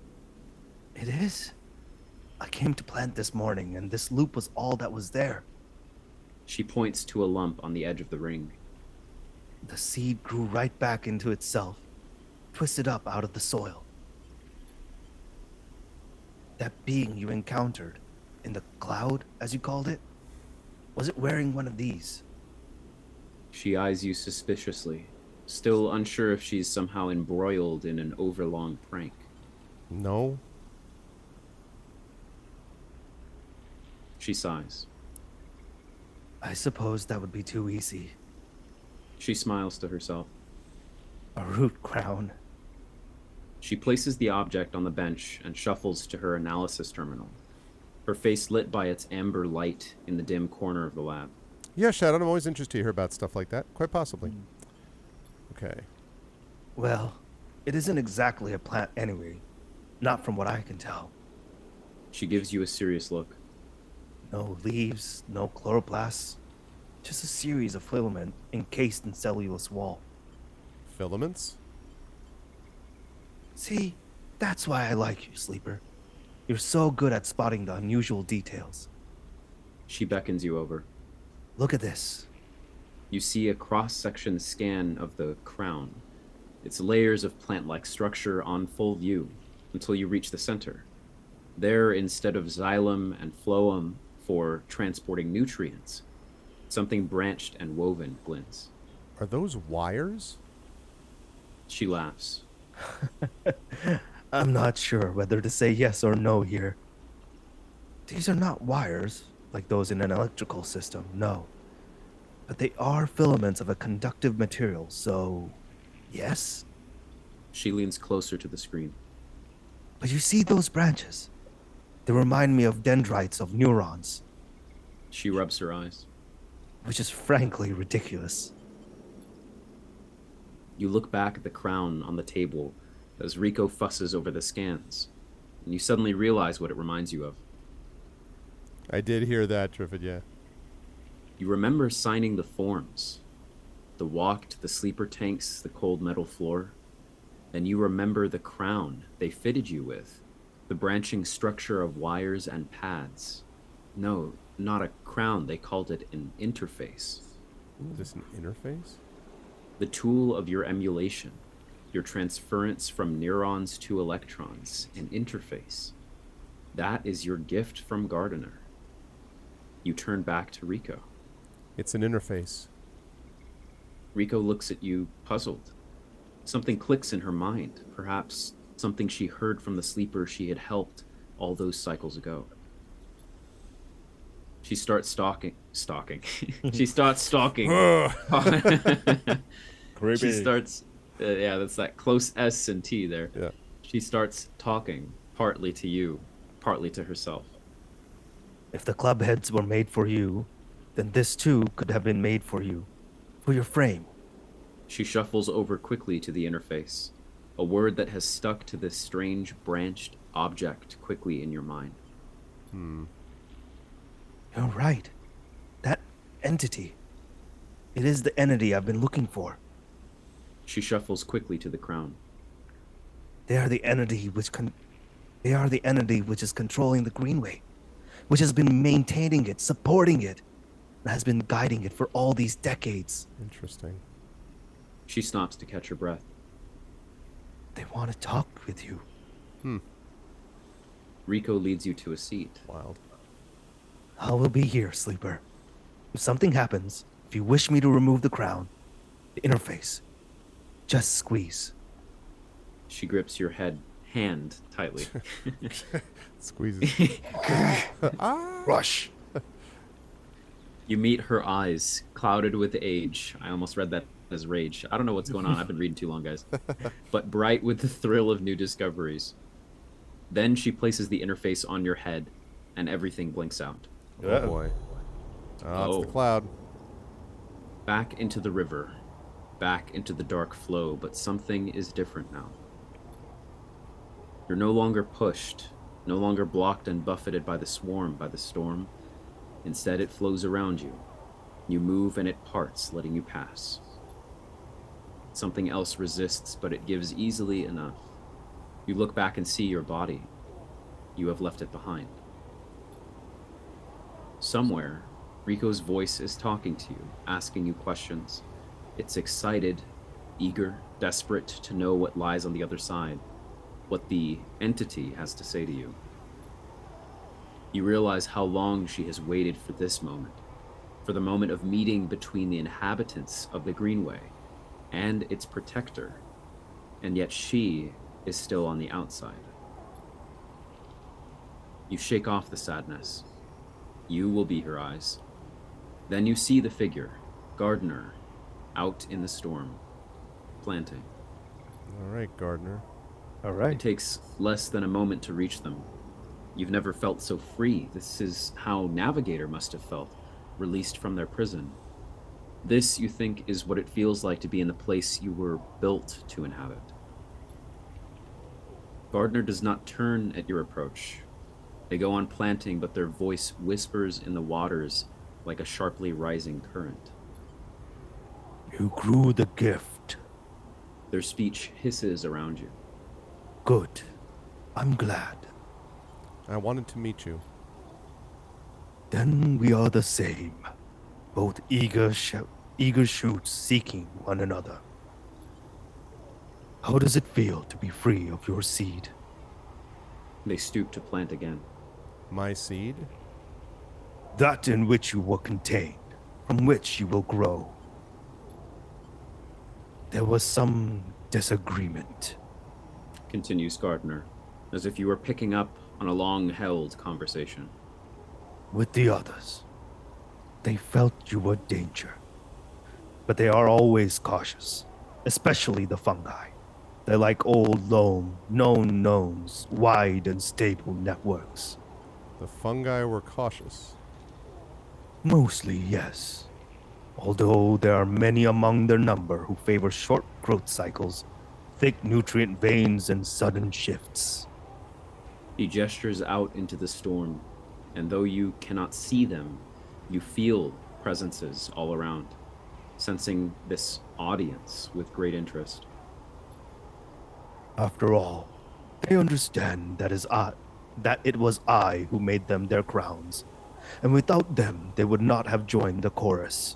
S5: It is. I came to plant this morning, and this loop was all that was there.
S2: She points to a lump on the edge of the ring.
S5: The seed grew right back into itself, twisted up out of the soil. That being you encountered, in the cloud, as you called it, was it wearing one of these?
S2: She eyes you suspiciously, still unsure if she's somehow embroiled in an overlong prank.
S1: No.
S2: She sighs.
S5: I suppose that would be too easy.
S2: She smiles to herself.
S5: A root crown.
S2: She places the object on the bench and shuffles to her analysis terminal, her face lit by its amber light in the dim corner of the lab.
S1: Yeah, Shadow, I'm always interested to hear about stuff like that. Quite possibly. Okay.
S5: Well, it isn't exactly a plant anyway. Not from what I can tell.
S2: She gives you a serious look.
S5: No leaves, no chloroplasts. Just a series of filament encased in cellulose wall.
S1: Filaments?
S5: See, that's why I like you, Sleeper. You're so good at spotting the unusual details.
S2: She beckons you over.
S5: Look at this.
S2: You see a cross-section scan of the crown, its layers of plant-like structure on full view, until you reach the center. There, instead of xylem and phloem for transporting nutrients. Something branched and woven glints.
S1: Are those wires?
S2: She laughs.
S5: I'm not sure whether to say yes or no here. These are not wires like those in an electrical system, no. But they are filaments of a conductive material, so yes.
S2: She leans closer to the screen.
S5: But you see those branches? They remind me of dendrites of neurons,
S2: She rubs her eyes.
S5: which is frankly ridiculous.
S2: You look back at the crown on the table as Rico fusses over the scans, and you suddenly realize what it reminds you of.
S1: I did hear that, Triffid, yeah.
S2: You remember signing the forms, the walk to the sleeper tanks, the cold metal floor, and you remember the crown they fitted you with, the branching structure of wires and pads. No, not a crown, they called it an interface.
S1: Is this an interface?
S2: The tool of your emulation, your transference from neurons to electrons, an interface. That is your gift from Gardener. You turn back to Rico.
S1: It's an interface.
S2: Rico looks at you, puzzled. Something clicks in her mind, perhaps something she heard from the sleeper she had helped all those cycles ago. She starts stalking. She starts stalking.
S6: Creepy.
S2: She starts, yeah, that's that close S and T there.
S1: Yeah.
S2: She starts talking, partly to you, partly to herself.
S5: If the club heads were made for you, then this too could have been made for you, for your frame.
S2: She shuffles over quickly to the interface, a word that has stuck to this strange branched object quickly in your mind.
S5: You're right. That entity. It is the entity I've been looking for.
S2: She shuffles quickly to the crown.
S5: They are the entity which is controlling the Greenway, which has been maintaining it, supporting it, and has been guiding it for all these decades.
S1: Interesting.
S2: She stops to catch her breath.
S5: They want to talk with you.
S2: Rico leads you to a seat.
S1: Wild.
S5: I will be here, Sleeper. If something happens, if you wish me to remove the crown, the interface, just squeeze.
S2: She grips your hand tightly.
S1: Squeezes.
S5: Rush.
S2: You meet her eyes, clouded with age. I almost read that as rage. I don't know what's going on. I've been reading too long, guys. But bright with the thrill of new discoveries. Then she places the interface on your head, and everything blinks out.
S1: Oh boy. Oh, it's the cloud.
S2: Back into the river, back into the dark flow, but something is different now. You're no longer pushed, no longer blocked and buffeted by the storm. Instead, it flows around you. You move and it parts, letting you pass. Something else resists, but it gives easily enough. You look back and see your body. You have left it behind. Somewhere, Rico's voice is talking to you, asking you questions. It's excited, eager, desperate to know what lies on the other side, what the entity has to say to you. You realize how long she has waited for this moment, for the moment of meeting between the inhabitants of the Greenway and its protector, and yet she is still on the outside. You shake off the sadness. You will be her eyes. Then you see the figure, Gardener, out in the storm, planting.
S1: All right, Gardener.
S4: All right.
S2: It takes less than a moment to reach them. You've never felt so free. This is how Navigator must have felt, released from their prison. This, you think, is what it feels like to be in the place you were built to inhabit. Gardener does not turn at your approach. They go on planting, but their voice whispers in the waters like a sharply rising current.
S5: You grew the gift.
S2: Their speech hisses around you.
S5: Good. I'm glad.
S1: I wanted to meet you.
S5: Then we are the same. Both eager shoots seeking one another. How does it feel to be free of your seed?
S2: They stoop to plant again.
S1: My seed?
S5: That in which you were contained, from which you will grow. There was some disagreement.
S2: Continues Gardner, as if you were picking up on a long-held conversation.
S5: With the others. They felt you were danger. But they are always cautious, especially the fungi. They're like old known knowns, wide and stable networks.
S1: The fungi were cautious.
S5: Mostly, yes. Although there are many among their number who favor short growth cycles, thick nutrient veins, and sudden shifts.
S2: He gestures out into the storm, and though you cannot see them, you feel presences all around, sensing this audience with great interest.
S5: After all, they understand that it was I who made them their crowns, and without them they would not have joined the chorus.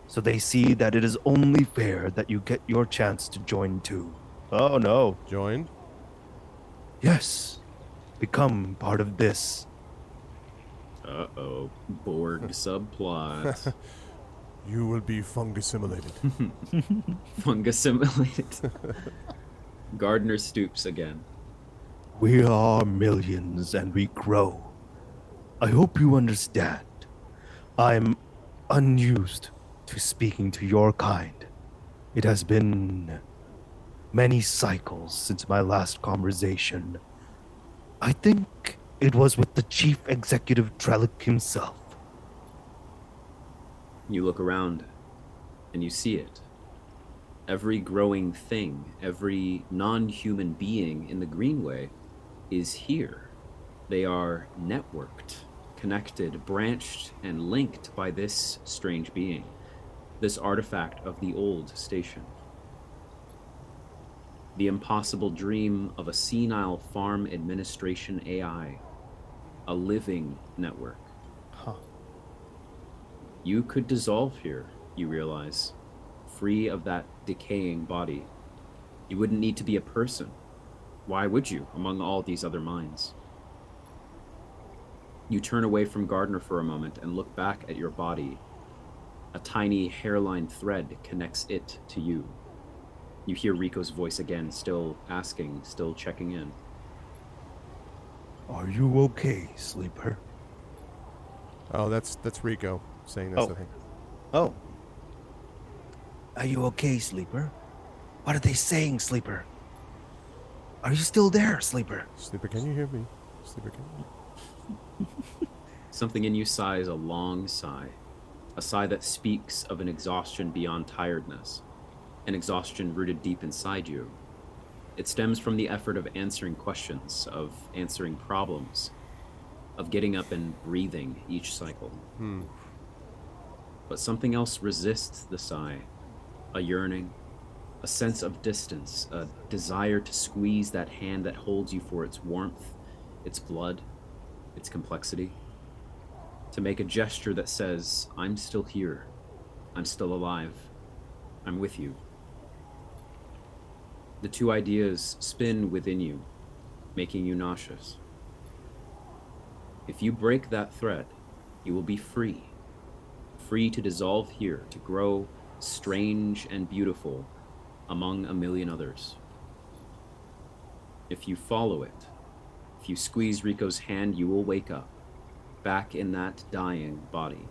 S5: So they see that it is only fair that you get your chance to join too.
S4: Oh no.
S1: Joined?
S5: Yes, become part of this.
S2: Uh-oh. Borg subplot.
S1: You will be fungus-assimilated.
S2: Fungus-assimilated. Gardner stoops again.
S5: We are millions and we grow. I hope you understand. I'm unused to speaking to your kind. It has been many cycles since my last conversation. I think it was with the chief executive Trellick himself.
S2: You look around, and you see it. Every growing thing, every non-human being in the Greenway is here. They are networked, connected, branched, and linked by this strange being, this artifact of the old station. The impossible dream of a senile farm administration AI, a living network.
S4: Huh.
S2: You could dissolve here, you realize, free of that decaying body. You wouldn't need to be a person. Why would you, among all these other minds? You turn away from Gardner for a moment and look back at your body. A tiny hairline thread connects it to you. You hear Rico's voice again, still asking, still checking in.
S5: Are you okay, Sleeper?
S1: Oh, that's Rico saying this,
S4: Oh.
S1: I think.
S4: Oh.
S5: Are you okay, Sleeper? What are they saying, Sleeper? Are you still there, Sleeper?
S1: Sleeper, can you hear me? Sleeper, can you?
S2: Something in you sighs a long sigh, a sigh that speaks of an exhaustion beyond tiredness, an exhaustion rooted deep inside you. It stems from the effort of answering questions, of answering problems, of getting up and breathing each cycle. But something else resists the sigh, a yearning, a sense of distance, a desire to squeeze that hand that holds you for its warmth, its blood, its complexity. To make a gesture that says, I'm still here, I'm still alive, I'm with you. The two ideas spin within you, making you nauseous. If you break that thread, you will be free. Free to dissolve here, to grow strange and beautiful among a million others. If you follow it, if you squeeze Rico's hand, you will wake up, back in that dying body,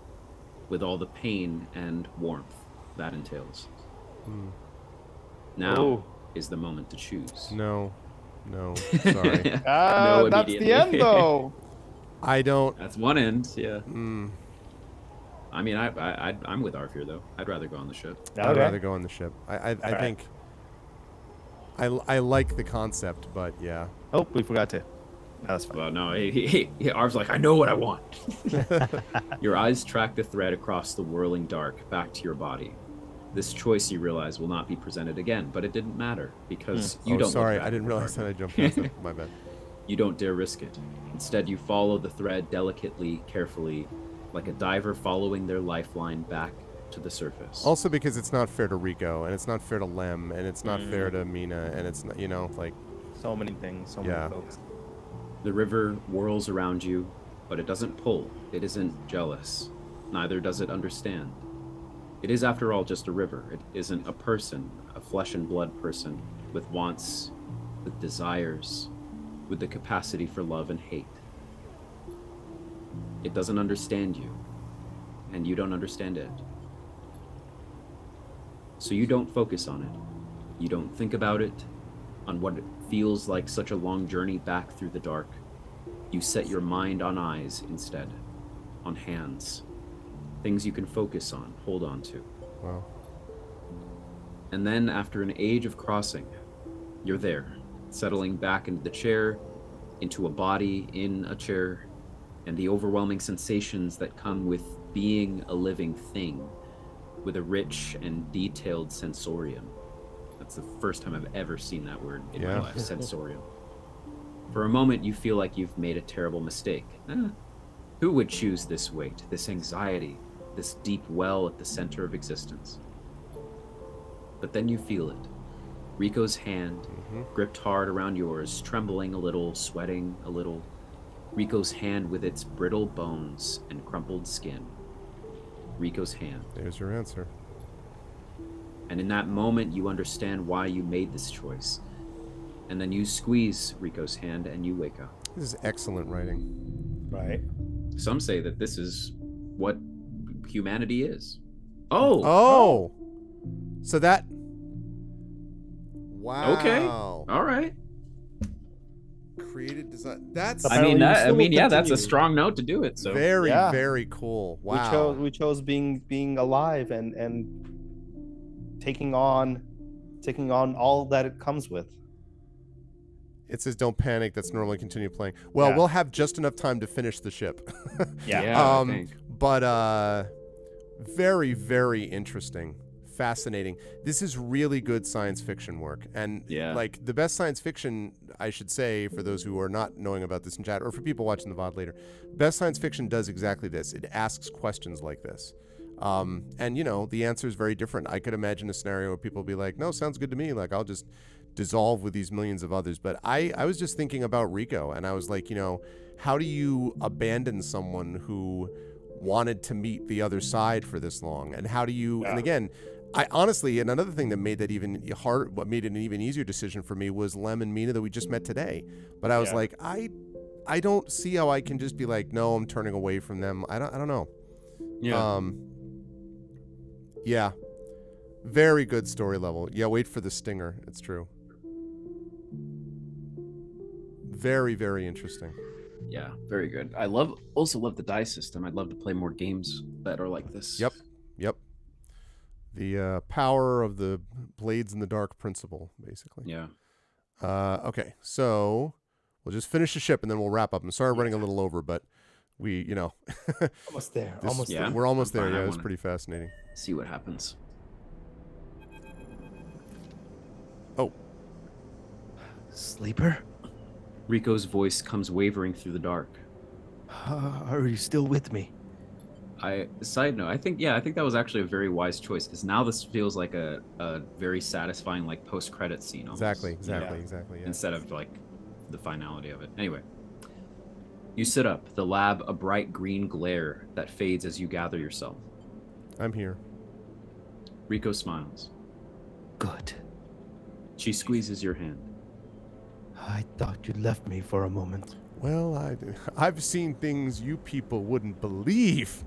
S2: with all the pain and warmth that entails. Now
S4: Oh.
S2: is the moment to choose.
S1: No, sorry.
S4: Ah,
S2: No,
S4: that's the
S2: immediately.
S4: end though.
S1: I don't.
S2: That's one end, yeah.
S1: Mm,
S2: I mean, I'm with Arf here, though. I'd rather go on the ship.
S1: I'd
S4: Okay.
S1: rather go on the ship. I
S4: right.
S1: think. I like the concept, but yeah.
S4: Oh, we forgot to. That's fine.
S2: Well, no, Arf's like, I know what I want. Your eyes track the thread across the whirling dark back to your body. This choice, you realize, will not be presented again, but it didn't matter because you don't.
S1: Sorry,
S2: look back
S1: I didn't
S2: at the
S1: realize that
S2: target.
S1: I jumped past it. My bad.
S2: You don't dare risk it. Instead, you follow the thread delicately, carefully, like a diver following their lifeline back to the surface.
S1: Also because it's not fair to Rico, and it's not fair to Lem, and it's not fair to Mina, and it's not, like.
S4: So many things, so
S1: Yeah.
S4: many folks.
S2: The river whirls around you, but it doesn't pull. It isn't jealous. Neither does it understand. It is, after all, just a river. It isn't a person, a flesh and blood person, with wants, with desires, with the capacity for love and hate. It doesn't understand you, and you don't understand it. So you don't focus on it. You don't think about it, on what it feels like such a long journey back through the dark. You set your mind on eyes instead, on hands, things you can focus on, hold on to.
S1: Wow.
S2: And then after an age of crossing, you're there, settling back into the chair, into a body in a chair, and the overwhelming sensations that come with being a living thing, with a rich and detailed sensorium. That's the first time I've ever seen that word in my life, sensorium. For a moment, you feel like you've made a terrible mistake. Who would choose this weight, this anxiety, this deep well at the center of existence? But then you feel it. Rico's hand, gripped hard around yours, trembling a little, sweating a little. Rico's hand with its brittle bones and crumpled skin. Rico's hand.
S1: There's your answer.
S2: And in that moment, you understand why you made this choice. And then you squeeze Rico's hand and you wake up.
S1: This is excellent writing.
S6: Right.
S2: Some say that this is what humanity is. Oh!
S1: Oh! So that... Wow.
S2: Okay. All right.
S1: Created design. That's
S6: Apparently you still will
S2: that's a
S6: continue.
S2: strong note to do it. So
S1: very,
S6: Yeah.
S1: very cool. Wow.
S6: We chose being alive and taking on all that it comes with.
S1: It says don't panic. That's normally continue playing. Well,
S6: Yeah.
S1: we'll have just enough time to finish the ship.
S2: I think.
S1: But very, very interesting. Fascinating. This is really good science fiction work. And
S2: Yeah.
S1: like the best science fiction, I should say, for those who are not knowing about this in chat, or for people watching the VOD later, best science fiction does exactly this. It asks questions like this. And you know, the answer is very different. I could imagine a scenario where people be like, no, sounds good to me. Like I'll just dissolve with these millions of others. But I was just thinking about Rico, and I was like, you know, how do you abandon someone who wanted to meet the other side for this long? And how do you, and again, I honestly, and another thing that made that even hard, what made it an even easier decision for me was Lem and Mina that we just met today. But I was like, I don't see how I can just be like, no, I'm turning away from them. I don't know.
S2: Yeah.
S1: Yeah. Very good story level. Yeah, wait for the stinger. It's true. Very, very interesting.
S2: Yeah, very good. I also love the die system. I'd love to play more games that are like this.
S1: Yep. The power of the blades in the dark principle, basically.
S2: Yeah.
S1: Okay, so we'll just finish the ship and then we'll wrap up. I'm sorry, running a little over, but we, you know,
S6: Almost there.
S1: we're almost there.
S2: I'm fine.
S1: Yeah,
S2: I
S1: it was
S2: wanna
S1: pretty fascinating.
S2: see what happens.
S1: Oh,
S5: Sleeper?
S2: Rico's voice comes wavering through the dark.
S5: Are you still with me?
S2: Side note, I think that was actually a very wise choice, because now this feels like a very satisfying like post-credit scene almost,
S1: exactly.
S2: you know,
S1: Yeah.
S2: instead of like the finality of it. Anyway, you sit up, the lab a bright green glare that fades as you gather yourself.
S1: I'm here.
S2: Rico smiles.
S5: Good.
S2: She squeezes your hand.
S5: I thought you left me for a moment.
S1: Well, I've seen things you people wouldn't believe.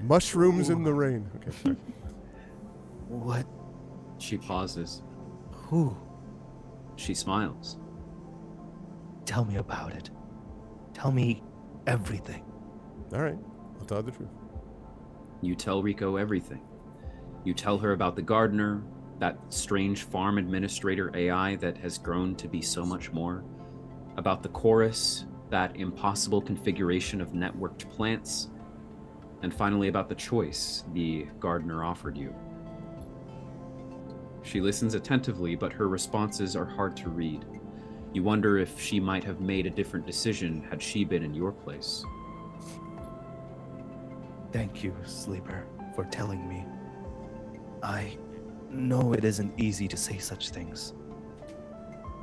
S1: Mushrooms in the rain. Okay, sorry.
S5: What?
S2: She pauses.
S5: Who?
S2: She smiles.
S5: Tell me about it. Tell me everything.
S1: All right, I'll tell the truth.
S2: You tell Rico everything. You tell her about the gardener, that strange farm administrator AI that has grown to be so much more, about the chorus, that impossible configuration of networked plants, and finally about the choice the gardener offered you. She listens attentively, but her responses are hard to read. You wonder if she might have made a different decision had she been in your place.
S5: Thank you, Sleeper, for telling me. I know it isn't easy to say such things.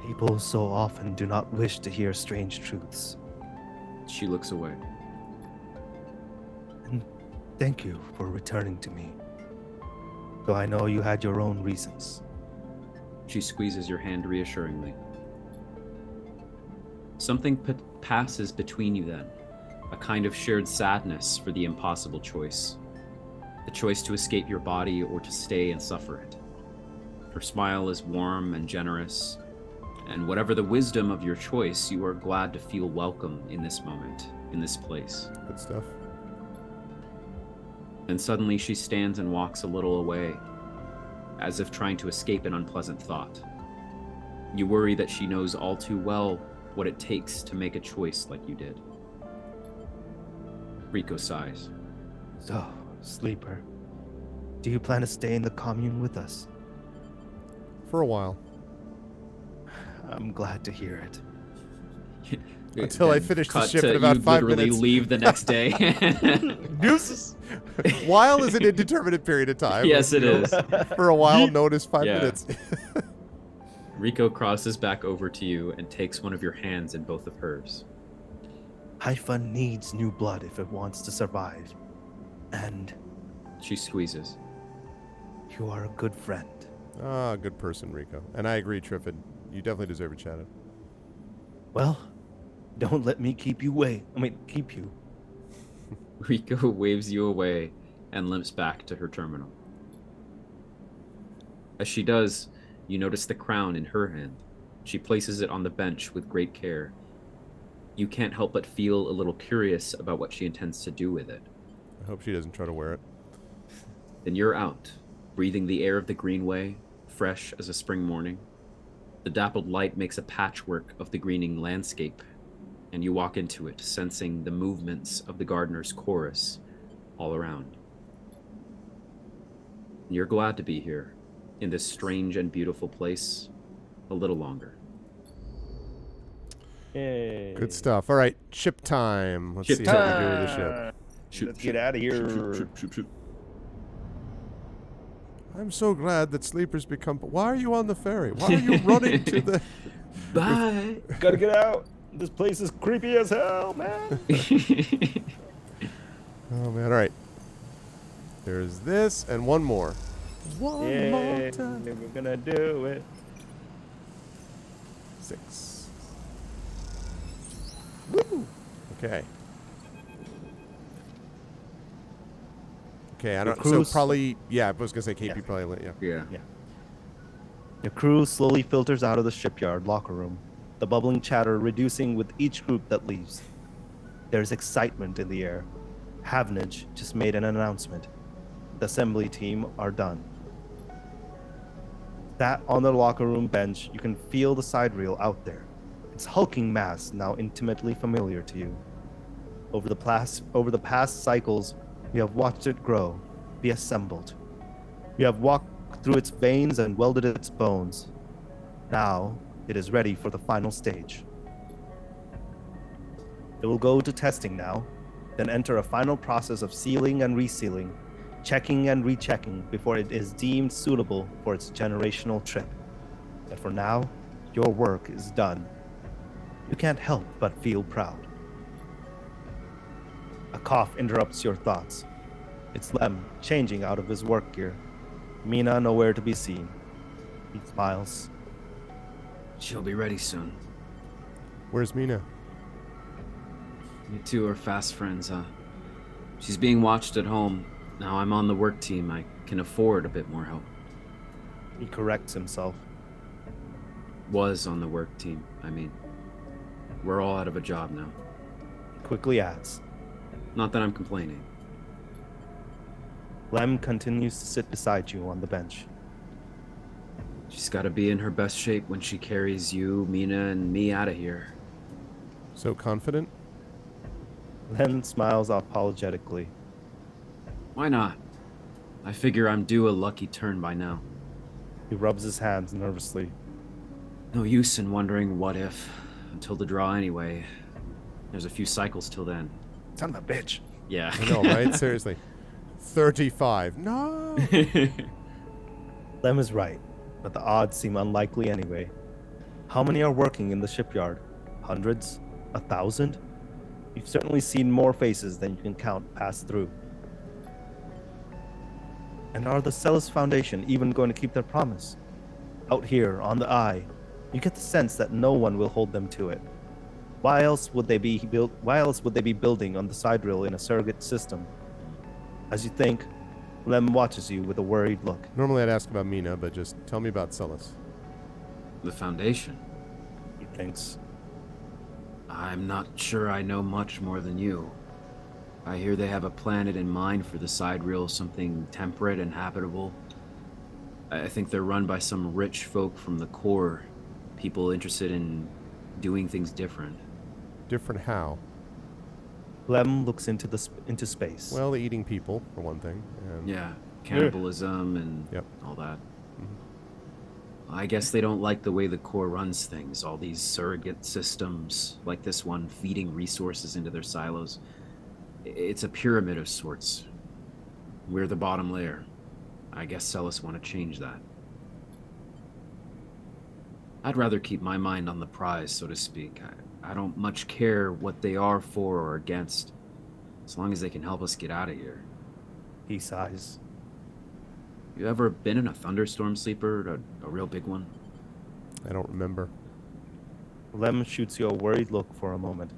S5: People so often do not wish to hear strange truths.
S2: She looks away.
S5: And thank you for returning to me. Though I know you had your own reasons.
S2: She squeezes your hand reassuringly. Something passes between you then, a kind of shared sadness for the impossible choice. The choice to escape your body or to stay and suffer it. Her smile is warm and generous, and whatever the wisdom of your choice, you are glad to feel welcome in this moment, in this place.
S1: Good stuff.
S2: Then suddenly she stands and walks a little away, as if trying to escape an unpleasant thought. You worry that she knows all too well what it takes to make a choice like you did. Rico sighs.
S5: So, Sleeper, do you plan to stay in the commune with us?
S1: For a while.
S5: I'm glad to hear it.
S1: Until I
S2: Then
S1: finish the
S2: cut
S1: ship
S2: to
S1: in about
S2: you
S1: 5
S2: literally
S1: minutes.
S2: leave the next day.
S6: Deuces.
S1: While is an indeterminate period of time.
S2: Yes, it is.
S1: For a while, notice 5
S2: Yeah.
S1: minutes.
S2: Rico crosses back over to you and takes one of your hands in both of hers.
S5: Haifa needs new blood if it wants to survive. And
S2: She squeezes.
S5: you are a good friend.
S1: Ah, good person, Rico. And I agree, Triffid. You definitely deserve a shout out.
S5: Well, don't let me keep you.
S2: Rico waves you away and limps back to her terminal. As she does, you notice the crown in her hand. She places it on the bench with great care. You can't help but feel a little curious about what she intends to do with it.
S1: I hope she doesn't try to wear it.
S2: Then you're out, breathing the air of the Greenway, fresh as a spring morning. The dappled light makes a patchwork of the greening landscape, and you walk into it, sensing the movements of the gardener's chorus all around. You're glad to be here, in this strange and beautiful place, a little longer.
S6: Yay.
S1: Good stuff. All right, ship time. Let's
S2: Ship
S1: see how we do with the ship.
S6: Let's get out of here.
S1: I'm so glad that Sleeper's become. Why are you on the ferry? Why are you running to the.
S2: Bye!
S6: Gotta get out. This place is creepy as hell, man.
S1: Oh, man. All right. There's this and one more. One more
S6: Yeah,
S1: time.
S6: we're gonna do it.
S1: 6. Woo! Okay. Okay, I don't. So
S5: cruise-
S1: probably, yeah. I was gonna say KP probably, yeah.
S2: Yeah.
S5: Your crew slowly filters out of the shipyard locker room, the bubbling chatter reducing with each group that leaves. There's excitement in the air. Havnage just made an announcement. The assembly team are done. Sat on the locker room bench, you can feel the side reel out there. Its hulking mass now intimately familiar to you. Over the past cycles, you have watched it grow, be assembled. You have walked through its veins and welded its bones. Now, it is ready for the final stage. It will go to testing now, then enter a final process of sealing and resealing, checking and rechecking before it is deemed suitable for its generational trip. But for now, your work is done. You can't help but feel proud. A cough interrupts your thoughts. It's Lem changing out of his work gear. Mina nowhere to be seen. He smiles.
S2: She'll be ready soon.
S1: Where's Mina?
S2: You two are fast friends, huh? She's being watched at home. Now I'm on the work team. I can afford a bit more help.
S5: He corrects himself.
S2: Was on the work team, I mean. We're all out of a job now.
S5: He quickly adds.
S2: Not that I'm complaining.
S5: Lem continues to sit beside you on the bench.
S2: She's got to be in her best shape when she carries you, Mina, and me out of here.
S1: So confident?
S5: Lem smiles apologetically.
S2: Why not? I figure I'm due a lucky turn by now.
S5: He rubs his hands nervously.
S2: No use in wondering what if, until the draw anyway. There's a few cycles till then.
S5: Son of a bitch.
S2: Yeah.
S1: I know, right? Seriously. 35. No.
S5: Lem is right, but the odds seem unlikely anyway. How many are working in the shipyard? Hundreds? 1,000?
S4: You've certainly seen more faces than you can count pass through. And are the Celis Foundation even going to keep their promise? Out here, on the Eye, you get the sense that no one will hold them to it. Why else would they be building on the sidereal in a surrogate system? As you think, Lem watches you with a worried look.
S1: Normally I'd ask about Mina, but just tell me about Celis.
S2: The Foundation.
S4: He thinks.
S2: I'm not sure I know much more than you. I hear they have a planet in mind for the sidereal, something temperate and habitable. I think they're run by some rich folk from the core, people interested in doing things different.
S1: Different how?
S4: Lem looks into space.
S1: Well, eating people, for one thing. And
S2: Yeah, cannibalism and
S1: Yep.
S2: all that. I guess they don't like the way the core runs things, all these surrogate systems, like this one, feeding resources into their silos. It's a pyramid of sorts. We're the bottom layer. I guess Celis want to change that. I'd rather keep my mind on the prize, so to speak. I don't much care what they are for or against, as long as they can help us get out of here.
S4: He sighs.
S2: You ever been in a thunderstorm, Sleeper? A real big one?
S1: I don't remember.
S4: Lem shoots you a worried look for a moment.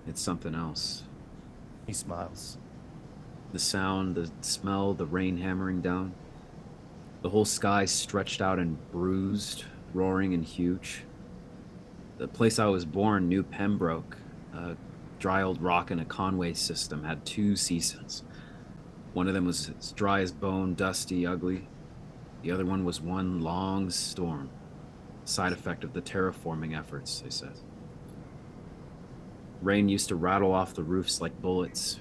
S2: It's something else.
S4: He smiles.
S2: The sound, the smell, the rain hammering down. The whole sky stretched out and bruised, roaring and huge. The place I was born, New Pembroke, a dry old rock in a Conway system, had 2 seasons. One of them was as dry as bone, dusty, ugly. The other one was one long storm. Side effect of the terraforming efforts, they said. Rain used to rattle off the roofs like bullets,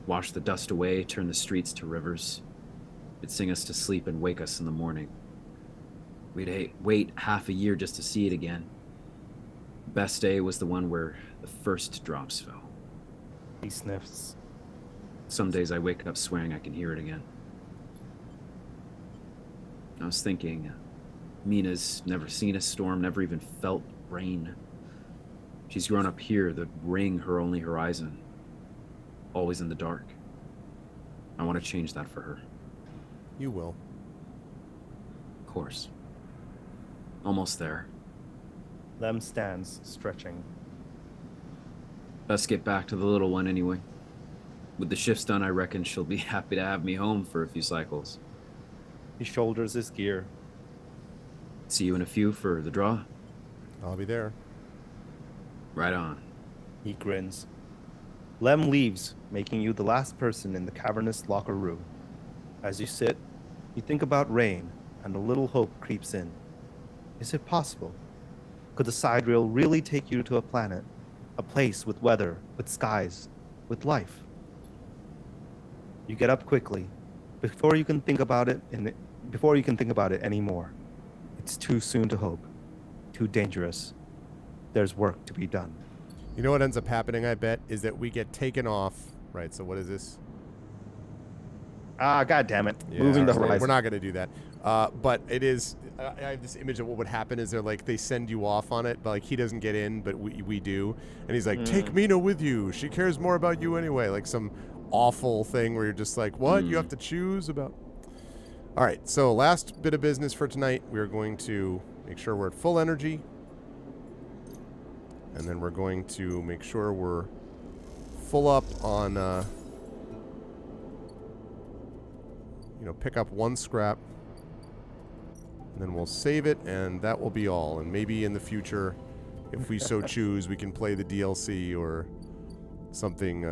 S2: wash the dust away, turn the streets to rivers. It'd sing us to sleep and wake us in the morning. We'd wait half a year just to see it again. Best day was the one where the first drops fell.
S4: He sniffs.
S2: Some days I wake up swearing I can hear it again. I was thinking, Mina's never seen a storm, never even felt rain. She's grown up here, the ring her only horizon. Always in the dark. I want to change that for her.
S1: You will.
S2: Of course. Almost there.
S4: Lem stands, stretching.
S2: Best get back to the little one anyway. With the shifts done, I reckon she'll be happy to have me home for a few cycles.
S4: He shoulders his gear.
S2: See you in a few for the draw.
S1: I'll be there.
S2: Right on.
S4: He grins. Lem leaves, making you the last person in the cavernous locker room. As you sit, you think about rain, and a little hope creeps in. Is it possible? Could the sidereal really take you to a planet, a place with weather, with skies, with life? You get up quickly, before you can think about it anymore. It's too soon to hope, too dangerous. There's work to be done.
S1: You know what ends up happening, I bet, is that we get taken off. Right, so what is this?
S4: Ah, God damn it.
S1: Yeah,
S4: Moving the
S1: we're
S4: horizon.
S1: not going to do that. But it is, I have this image of what would happen is they're like, they send you off on it, but like he doesn't get in, but we do. And he's like, take Mina with you. She cares more about you anyway. Like some awful thing where you're just like, what? You have to choose about. All right, so last bit of business for tonight. We're going to make sure we're at full energy. And then we're going to make sure we're full up on, pick up 1 scrap. And then we'll save it, and that will be all. And maybe in the future, if we so choose, we can play the DLC or something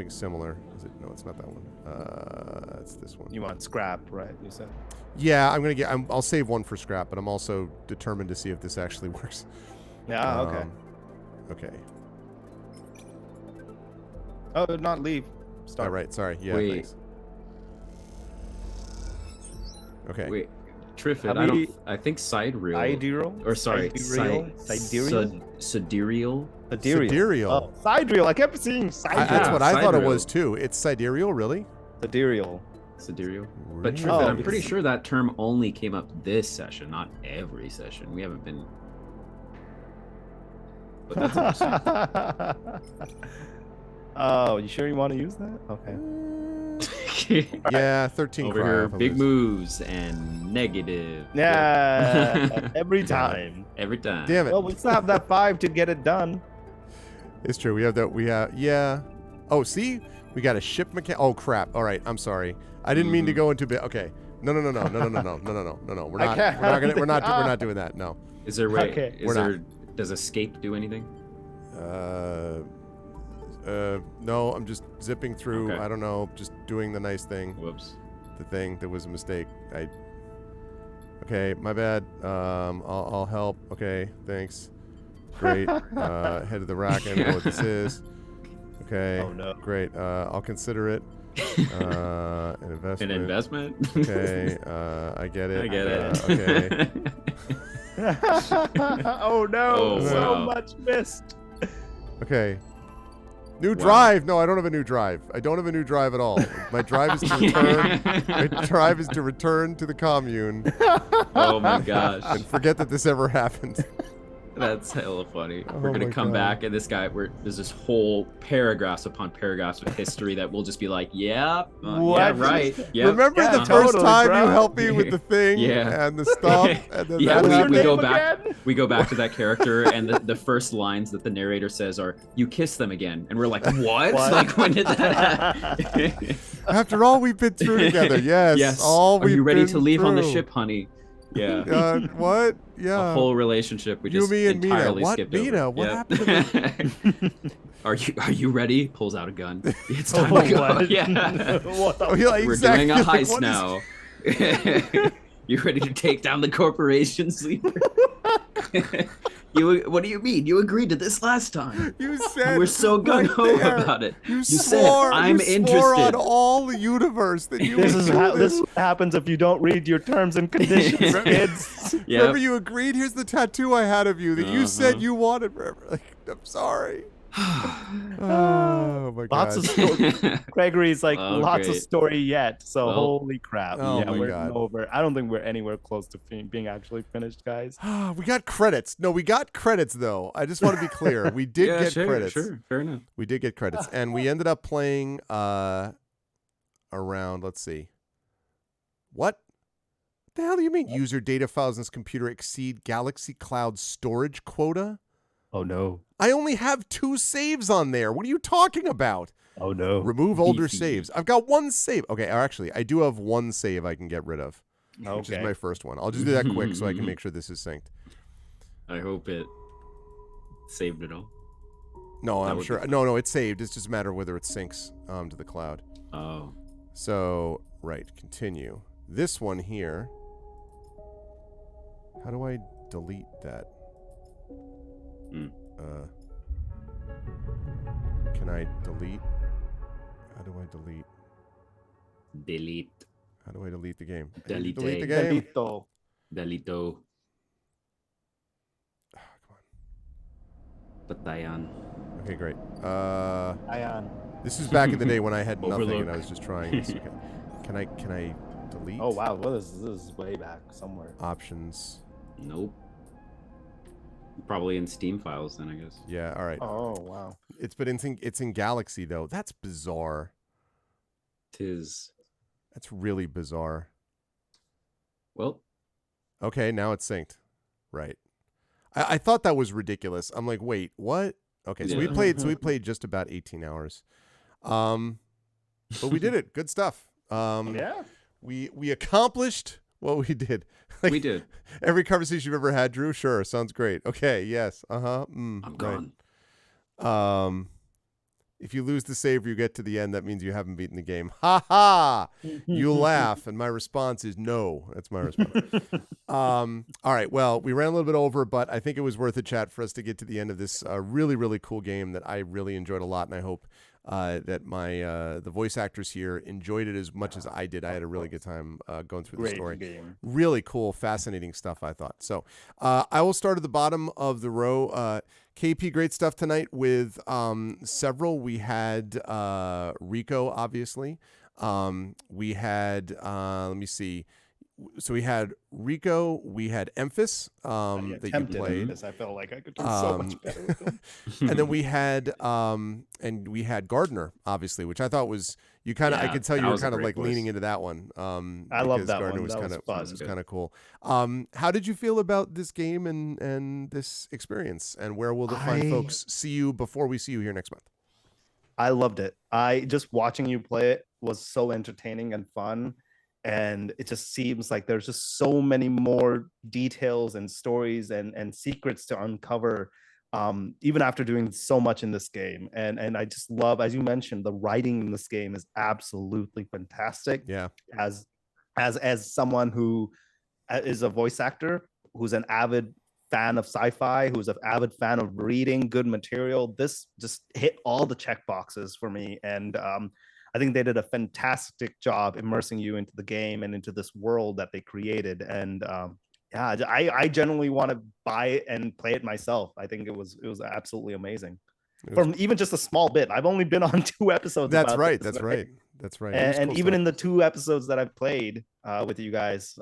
S1: similar. Is it? No, it's not that one. It's this one.
S6: You want scrap, right? You said.
S1: Yeah, I'll save 1 for scrap, but I'm also determined to see if this actually works.
S6: Yeah. Okay.
S1: Okay.
S6: Oh, not leave.
S1: All
S6: Start.
S1: right. Sorry. Yeah.
S2: Wait.
S1: Thanks. Okay.
S2: Wait, Triffid, I think sidereal.
S6: Sidereal?
S2: Or sorry,
S6: Sidereal? Sidereal?
S2: Sidereal?
S1: Sidereal.
S6: Oh, sidereal. I kept seeing sidereal.
S1: That's what I thought it
S2: sidereal.
S1: was too. It's sidereal, really?
S6: Sidereal.
S2: Sidereal. But
S1: Really?
S2: Triffid,
S6: Oh,
S2: I'm pretty
S6: because-
S2: sure that term only came up this session, not every session. We haven't been. But that's interesting.
S6: Oh, you sure you want to use that? Okay.
S1: Yeah, 13
S2: Over
S1: cry
S2: here,
S1: off of
S2: big
S1: this.
S2: moves and negative.
S6: Yeah, every time.
S2: Every time.
S1: Damn it.
S6: Well, we still have that 5 to get it done.
S1: It's true. We have that. We have, yeah. Oh, see? We got a ship mechanic. Oh, crap. All right. I'm sorry. I didn't mean to go into bit. Okay. No. We're not doing that. No.
S2: Is there way?
S6: Okay.
S2: Is there? Does escape do anything?
S1: No, I'm just zipping through.
S2: Okay.
S1: I don't know. Just doing the nice thing.
S2: Whoops.
S1: The thing that was a mistake. Okay, my bad. I'll help. Okay, thanks. Great. Head of the rack. I don't know what this is. Okay.
S6: Oh, no.
S1: Great. I'll consider it. An investment.
S2: An investment?
S1: Okay. I get it.
S2: I get it.
S1: Okay.
S6: Oh no,
S2: Oh,
S6: so
S2: wow.
S6: much missed.
S1: Okay. New
S2: Wow.
S1: drive. No, I don't have a new drive. I don't have a new drive at all. My drive is to return. My drive is to return to the commune
S2: Oh my gosh.
S1: and forget that this ever happened.
S2: That's hella funny.
S1: Oh
S2: We're gonna
S1: my
S2: come
S1: God.
S2: back and this guy, there's this whole paragraphs upon paragraphs of history that we'll just be like, yeah, yeah,
S6: What?
S2: right. Yep.
S1: Remember
S6: Yeah,
S1: the first
S6: totally,
S1: time
S6: bro.
S1: you helped me with the thing
S2: Yeah.
S1: and the stuff? And then
S2: Yeah,
S1: that
S6: What's your
S1: happened?
S2: we go
S6: name
S2: back.
S6: again?
S2: We go back to that character, and the first lines that the narrator says are, "You kiss them again," and we're like, "What?
S6: What?
S2: Like, when did that happen?"
S1: After all we've been through together, yes.
S2: Yes.
S1: All
S2: Are you
S1: we've
S2: ready
S1: been
S2: to leave on the
S1: through.
S2: ship, honey? Yeah.
S1: What? Yeah.
S2: A whole relationship we
S1: You,
S2: just
S1: me, and Mina.
S2: entirely
S1: What,
S2: skipped
S1: Mina?
S2: over.
S1: What
S2: Yep.
S1: happened to
S2: Are you ready? Pulls out a gun. It's
S6: Oh,
S2: time to go.
S6: what?
S2: Yeah.
S6: What the
S1: Oh, yeah,
S2: We're
S1: exactly.
S2: doing a
S1: Like,
S2: heist
S1: what is-
S2: now. You ready to take down the corporation, sleeper? What do you mean? You agreed to this last time.
S1: You
S2: You
S1: said
S2: were so
S1: right
S2: gung ho
S1: there.
S2: about it.
S1: You
S2: said,
S1: swore.
S2: "I'm
S1: you swore on
S2: interested."
S1: all the universe that you
S6: This
S1: would
S6: is
S1: do
S6: how
S1: this.
S6: this happens if you don't read your terms and conditions, kids.
S2: Yep.
S1: Remember, you agreed. Here's the tattoo I had of you that you said
S2: Uh-huh.
S1: you wanted forever. Like, I'm sorry. Oh my god.
S6: Lots of story. Gregory's like
S2: Oh,
S6: lots of
S2: great.
S6: story yet. So
S2: Well,
S6: holy crap!
S1: oh
S6: yeah,
S1: my
S6: we're
S1: God.
S6: over. I don't think we're anywhere close to being actually finished, guys.
S1: We got credits. No, we got credits though. I just want to be clear. We did
S2: Yeah,
S1: get
S2: sure,
S1: credits.
S2: Sure, fair enough.
S1: We did get credits, and we ended up playing around. Let's see. What the hell do you mean? User data files in this computer exceed Galaxy Cloud storage quota?
S6: Oh no!
S1: I only have 2 saves on there. What are you talking about?
S6: Oh no!
S1: Remove older
S2: Beefy.
S1: saves. I've got 1 save. Okay, or actually, I do have 1 save I can get rid of, which is
S6: Okay.
S1: my first one. I'll just do that quick so I can make sure this is synced.
S2: I hope it saved it all.
S1: No,
S2: That
S1: I'm
S2: would be
S1: sure.
S2: fun.
S1: No, it's saved. It's just a matter of whether it syncs to the cloud.
S2: Oh.
S1: So, right, continue. This one here. How do I delete that?
S2: Hmm.
S1: Can I delete? How do I delete?
S2: Delete.
S1: How do I delete the game? How do you
S2: Delete.
S1: delete the game?
S6: Delito.
S2: Delito.
S1: Ah, come
S2: Patayan.
S1: on. Okay, great.
S6: Ion.
S1: This is back in the day when I had nothing and I
S2: Overlook.
S1: was just trying this. Okay. Can I delete?
S6: Oh wow! What is this? Is way back somewhere.
S1: Options.
S2: Nope. Probably in Steam files then, I guess.
S1: Yeah. All right.
S6: Oh wow!
S1: It's in Galaxy though. That's bizarre.
S2: Tis.
S1: That's really bizarre.
S2: Well,
S1: Okay, now it's synced. Right. I thought that was ridiculous. I'm like, wait, what? Okay, so we
S2: Yeah.
S1: played just about 18 hours. But we did it. Good stuff.
S6: Yeah.
S1: We accomplished what we did. Like,
S2: we did.
S1: every conversation you've ever had, Drew. Sure, sounds great. Okay, yes.
S2: I'm
S1: Right.
S2: gone.
S1: If you lose the save or you get to the end, that means you haven't beaten the game. Ha ha! You laugh, and my response is no. That's my response. All right. Well, we ran a little bit over, but I think it was worth a chat for us to get to the end of this really, really cool game that I really enjoyed a lot, and I hope that the voice actors here enjoyed it as much as I did. I had a really good time going through the
S6: Great
S1: story.
S6: game.
S1: Really cool, fascinating stuff, I thought. So I will start at the bottom of the row. KP, great stuff tonight with several. We had Rico, obviously. We had, let me see, so we had Rico, we had Emphas
S6: I
S1: that you
S6: attempted
S1: played.
S6: this. I felt like I could do so much better with them.
S1: And then we had Gardner, obviously, which I thought was I
S2: Yeah,
S1: could tell you
S2: that
S1: were
S2: was a
S1: kind of
S2: great
S1: like
S2: voice.
S1: leaning into that one.
S6: I love
S1: Because
S6: that
S1: Gardner
S6: one.
S1: was
S6: That
S1: kind
S6: was
S1: of
S6: fun.
S1: was
S2: Good.
S1: kind of cool. How did you feel about this game and this experience? And where will the fine folks see you before we see you here next month?
S6: I loved it. I just watching you play it was so entertaining and fun. And it just seems like there's just so many more details and stories and secrets to uncover, even after doing so much in this game. And I just love, as you mentioned, the writing in this game is absolutely fantastic.
S1: Yeah.
S6: As someone who is a voice actor, who's an avid fan of sci-fi, who's an avid fan of reading good material, this just hit all the check boxes for me. And I think they did a fantastic job immersing you into the game and into this world that they created. And yeah, I genuinely want to buy it and play it myself. I think it was absolutely amazing. From even just a small bit. I've only been on 2 episodes.
S1: That's right.
S6: This,
S1: That's right. That's right.
S6: And
S1: Cool
S6: even
S1: stuff.
S6: in the 2 episodes that I've played with you guys,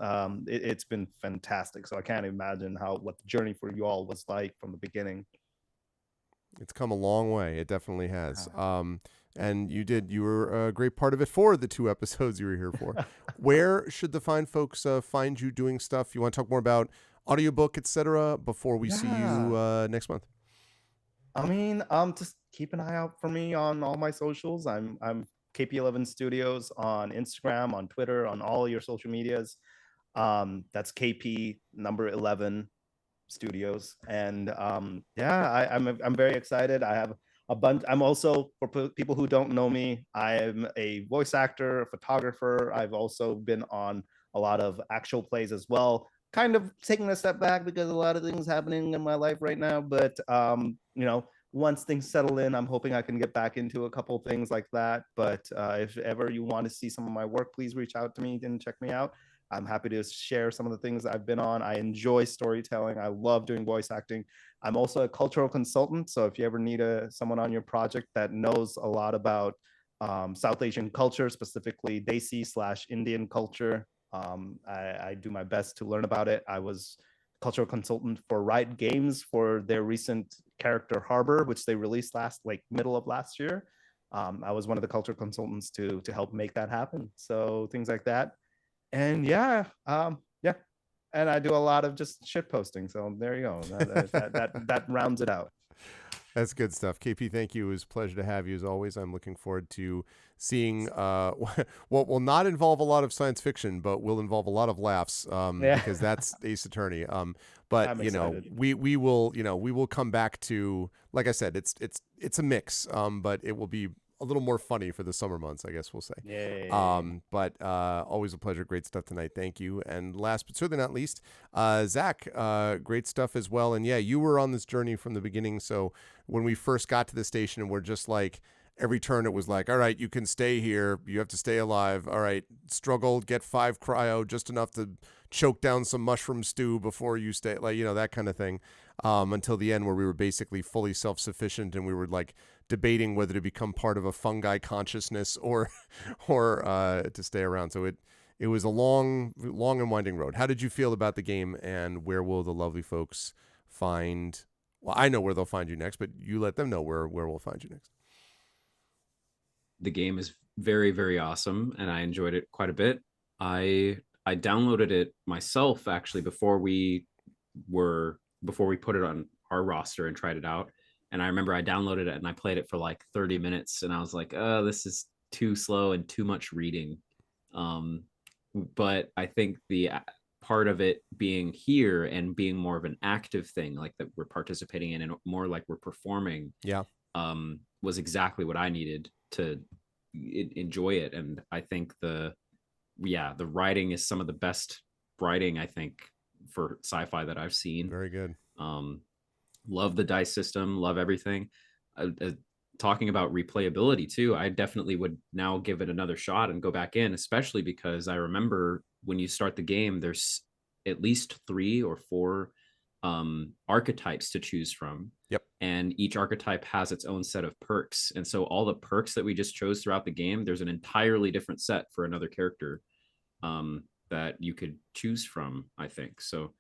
S6: it's been fantastic. So I can't imagine what the journey for you all was like from the beginning.
S1: It's come a long way. It definitely has. And you were a great part of it for the 2 episodes you were here for. Where should the fine folks find you doing stuff? You want to talk more about audiobook, etc. before we see you next month?
S6: I mean, just keep an eye out for me on all my socials. I'm KP11 Studios on Instagram, on Twitter, on all your social medias. That's KP number 11 Studios. And yeah, I'm very excited. I have a bunch. I'm also, for people who don't know me, I'm a voice actor, a photographer. I've also been on a lot of actual plays as well. Kind of taking a step back because a lot of things happening in my life right now. But you know, once things settle in, I'm hoping I can get back into a couple things like that. But if ever you want to see some of my work, please reach out to me and check me out. I'm happy to share some of the things I've been on. I enjoy storytelling. I love doing voice acting. I'm also a cultural consultant. So if you ever need someone on your project that knows a lot about South Asian culture, specifically Desi/Indian culture, I do my best to learn about it. I was cultural consultant for Riot Games for their recent character Harbor, which they released middle of last year. I was one of the cultural consultants to help make that happen. So things like that. And yeah, and I do a lot of just shit posting. So there you go. That rounds it out.
S1: That's good stuff. KP, thank you. It was a pleasure to have you as always. I'm looking forward to seeing what will not involve a lot of science fiction, but will involve a lot of laughs because that's Ace Attorney. But
S6: I'm
S1: you know,
S6: excited.
S1: we will come back to, like I said, it's a mix, but it will be a little more funny for the summer months, I guess we'll say.
S6: Yay.
S1: But always a pleasure. Great stuff tonight. Thank you. And last but certainly not least, Zach, great stuff as well. And yeah, you were on this journey from the beginning. So when we first got to the station, we're just like, every turn it was like, all right, you can stay here. You have to stay alive. All right, struggle, get 5 cryo, just enough to choke down some mushroom stew before you stay, like, you know, that kind of thing. Until the end where we were basically fully self-sufficient and we were like debating whether to become part of a fungi consciousness or to stay around. So it was a long and winding road. How did you feel about the game, and where will the lovely folks find? Well, I know where they'll find you next, but you let them know where we'll find you next.
S2: The game is very, very awesome, and I enjoyed it quite a bit. I downloaded it myself actually before we put it on our roster and tried it out. And I remember I downloaded it and I played it for like 30 minutes, and I was like, oh, this is too slow and too much reading. But I think the part of it being here and being more of an active thing, like that we're participating in and more like we're performing, was exactly what I needed to enjoy it. And I think the writing is some of the best writing, I think, for sci-fi that I've seen.
S1: Very good.
S2: Love the dice system, love everything. Talking about replayability too, I definitely would now give it another shot and go back in, especially because I remember when you start the game, there's at least 3 or 4 archetypes to choose from.
S1: Yep.
S2: And each archetype has its own set of perks. And so all the perks that we just chose throughout the game, there's an entirely different set for another character. that you could choose from, I think. So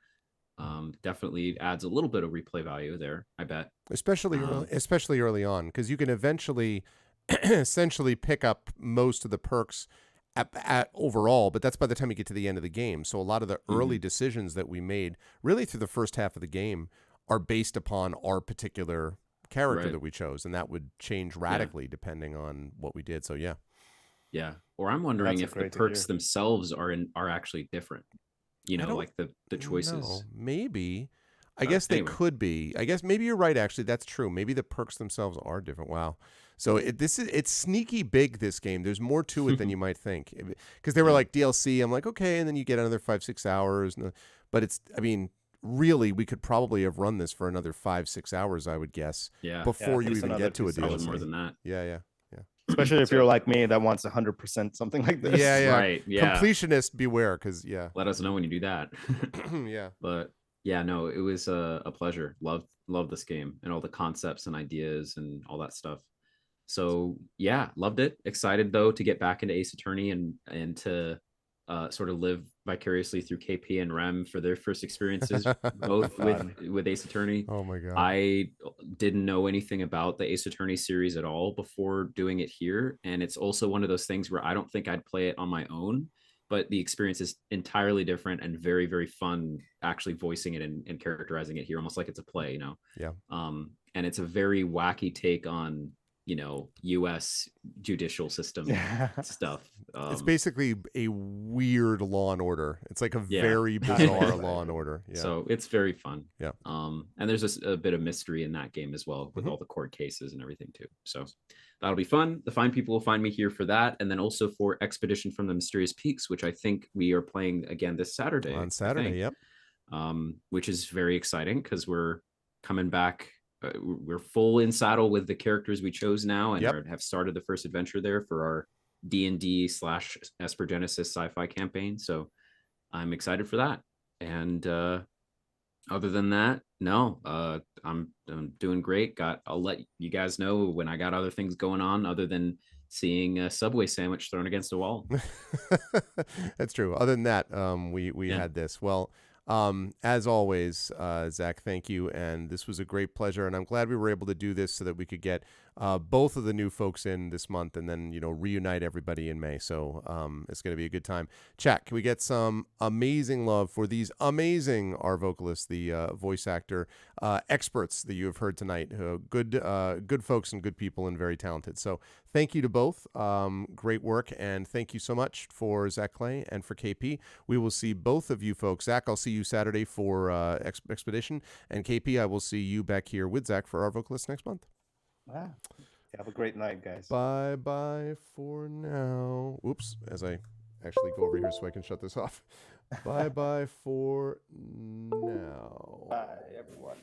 S2: definitely adds a little bit of replay value there, I bet.
S1: Especially early on, because you can eventually essentially pick up most of the perks at overall, but that's by the time you get to the end of the game. So a lot of the early decisions that we made really through the first half of the game are based upon our particular character that we chose, and that would change radically depending on what we did. So
S2: yeah. Or I'm wondering if the perks themselves are actually different. You know, like the choices.
S1: Maybe. I guess they could be. I guess maybe you're right. Actually, that's true. Maybe the perks themselves are different. Wow. So it's sneaky big, this game. There's more to it than you might think. Because they were like DLC. I'm like, okay, and then you get another 5-6 hours. But it's, I mean, really, we could probably have run this for another 5-6 hours, I would guess.
S2: Yeah.
S1: Before you even get to a DLC.
S2: More than that.
S1: Yeah.
S6: Especially if you're like me that wants 100% something like this.
S1: Yeah.
S2: Right. Yeah.
S1: Completionist beware, because
S2: let us know when you do that.
S1: Yeah.
S2: But yeah, no, it was a pleasure. Loved this game and all the concepts and ideas and all that stuff. So yeah, loved it. Excited though to get back into Ace Attorney and to sort of live vicariously through KP and Rem for their first experiences, both with Ace Attorney.
S1: Oh my god!
S2: I didn't know anything about the Ace Attorney series at all before doing it here, and it's also one of those things where I don't think I'd play it on my own, but the experience is entirely different and very, very fun. Actually, voicing it and characterizing it here, almost like it's a play, you know.
S1: Yeah.
S2: And it's a very wacky take on, you know, U.S. judicial system stuff.
S1: It's basically a weird Law and Order. It's like a very bizarre Law and Order. Yeah.
S2: So it's very fun.
S1: Yeah.
S2: And there's a bit of mystery in that game as well, with all the court cases and everything too. So that'll be fun. The fine people will find me here for that, and then also for Expedition from the Mysterious Peaks, which I think we are playing again this Saturday.
S1: On Saturday, yep.
S2: Which is very exciting because we're coming back. We're full in saddle with the characters we chose now, and have started the first adventure there for our D&D / Esper Genesis sci-fi campaign. So I'm excited for that. And other than that, no, I'm doing great. I'll let you guys know when I got other things going on other than seeing a Subway sandwich thrown against a wall.
S1: That's true. Other than that, we had this. Well, as always, Zach, thank you. And this was a great pleasure. And I'm glad we were able to do this so that we could get both of the new folks in this month and then, you know, reunite everybody in May. So it's going to be a good time. Chat, can we get some amazing love for these amazing Arvocalists, the voice actor experts that you have heard tonight? Good folks and good people and very talented. So thank you to both. Great work. And thank you so much for Zach Clay and for KP. We will see both of you folks. Zach, I'll see you Saturday for Expedition. And KP, I will see you back here with Zach for Arvocalists next month.
S6: Wow. Have a great night, guys.
S1: Bye for now. Oops, as I actually go over here so I can shut this off. Bye for now.
S6: Bye, everyone.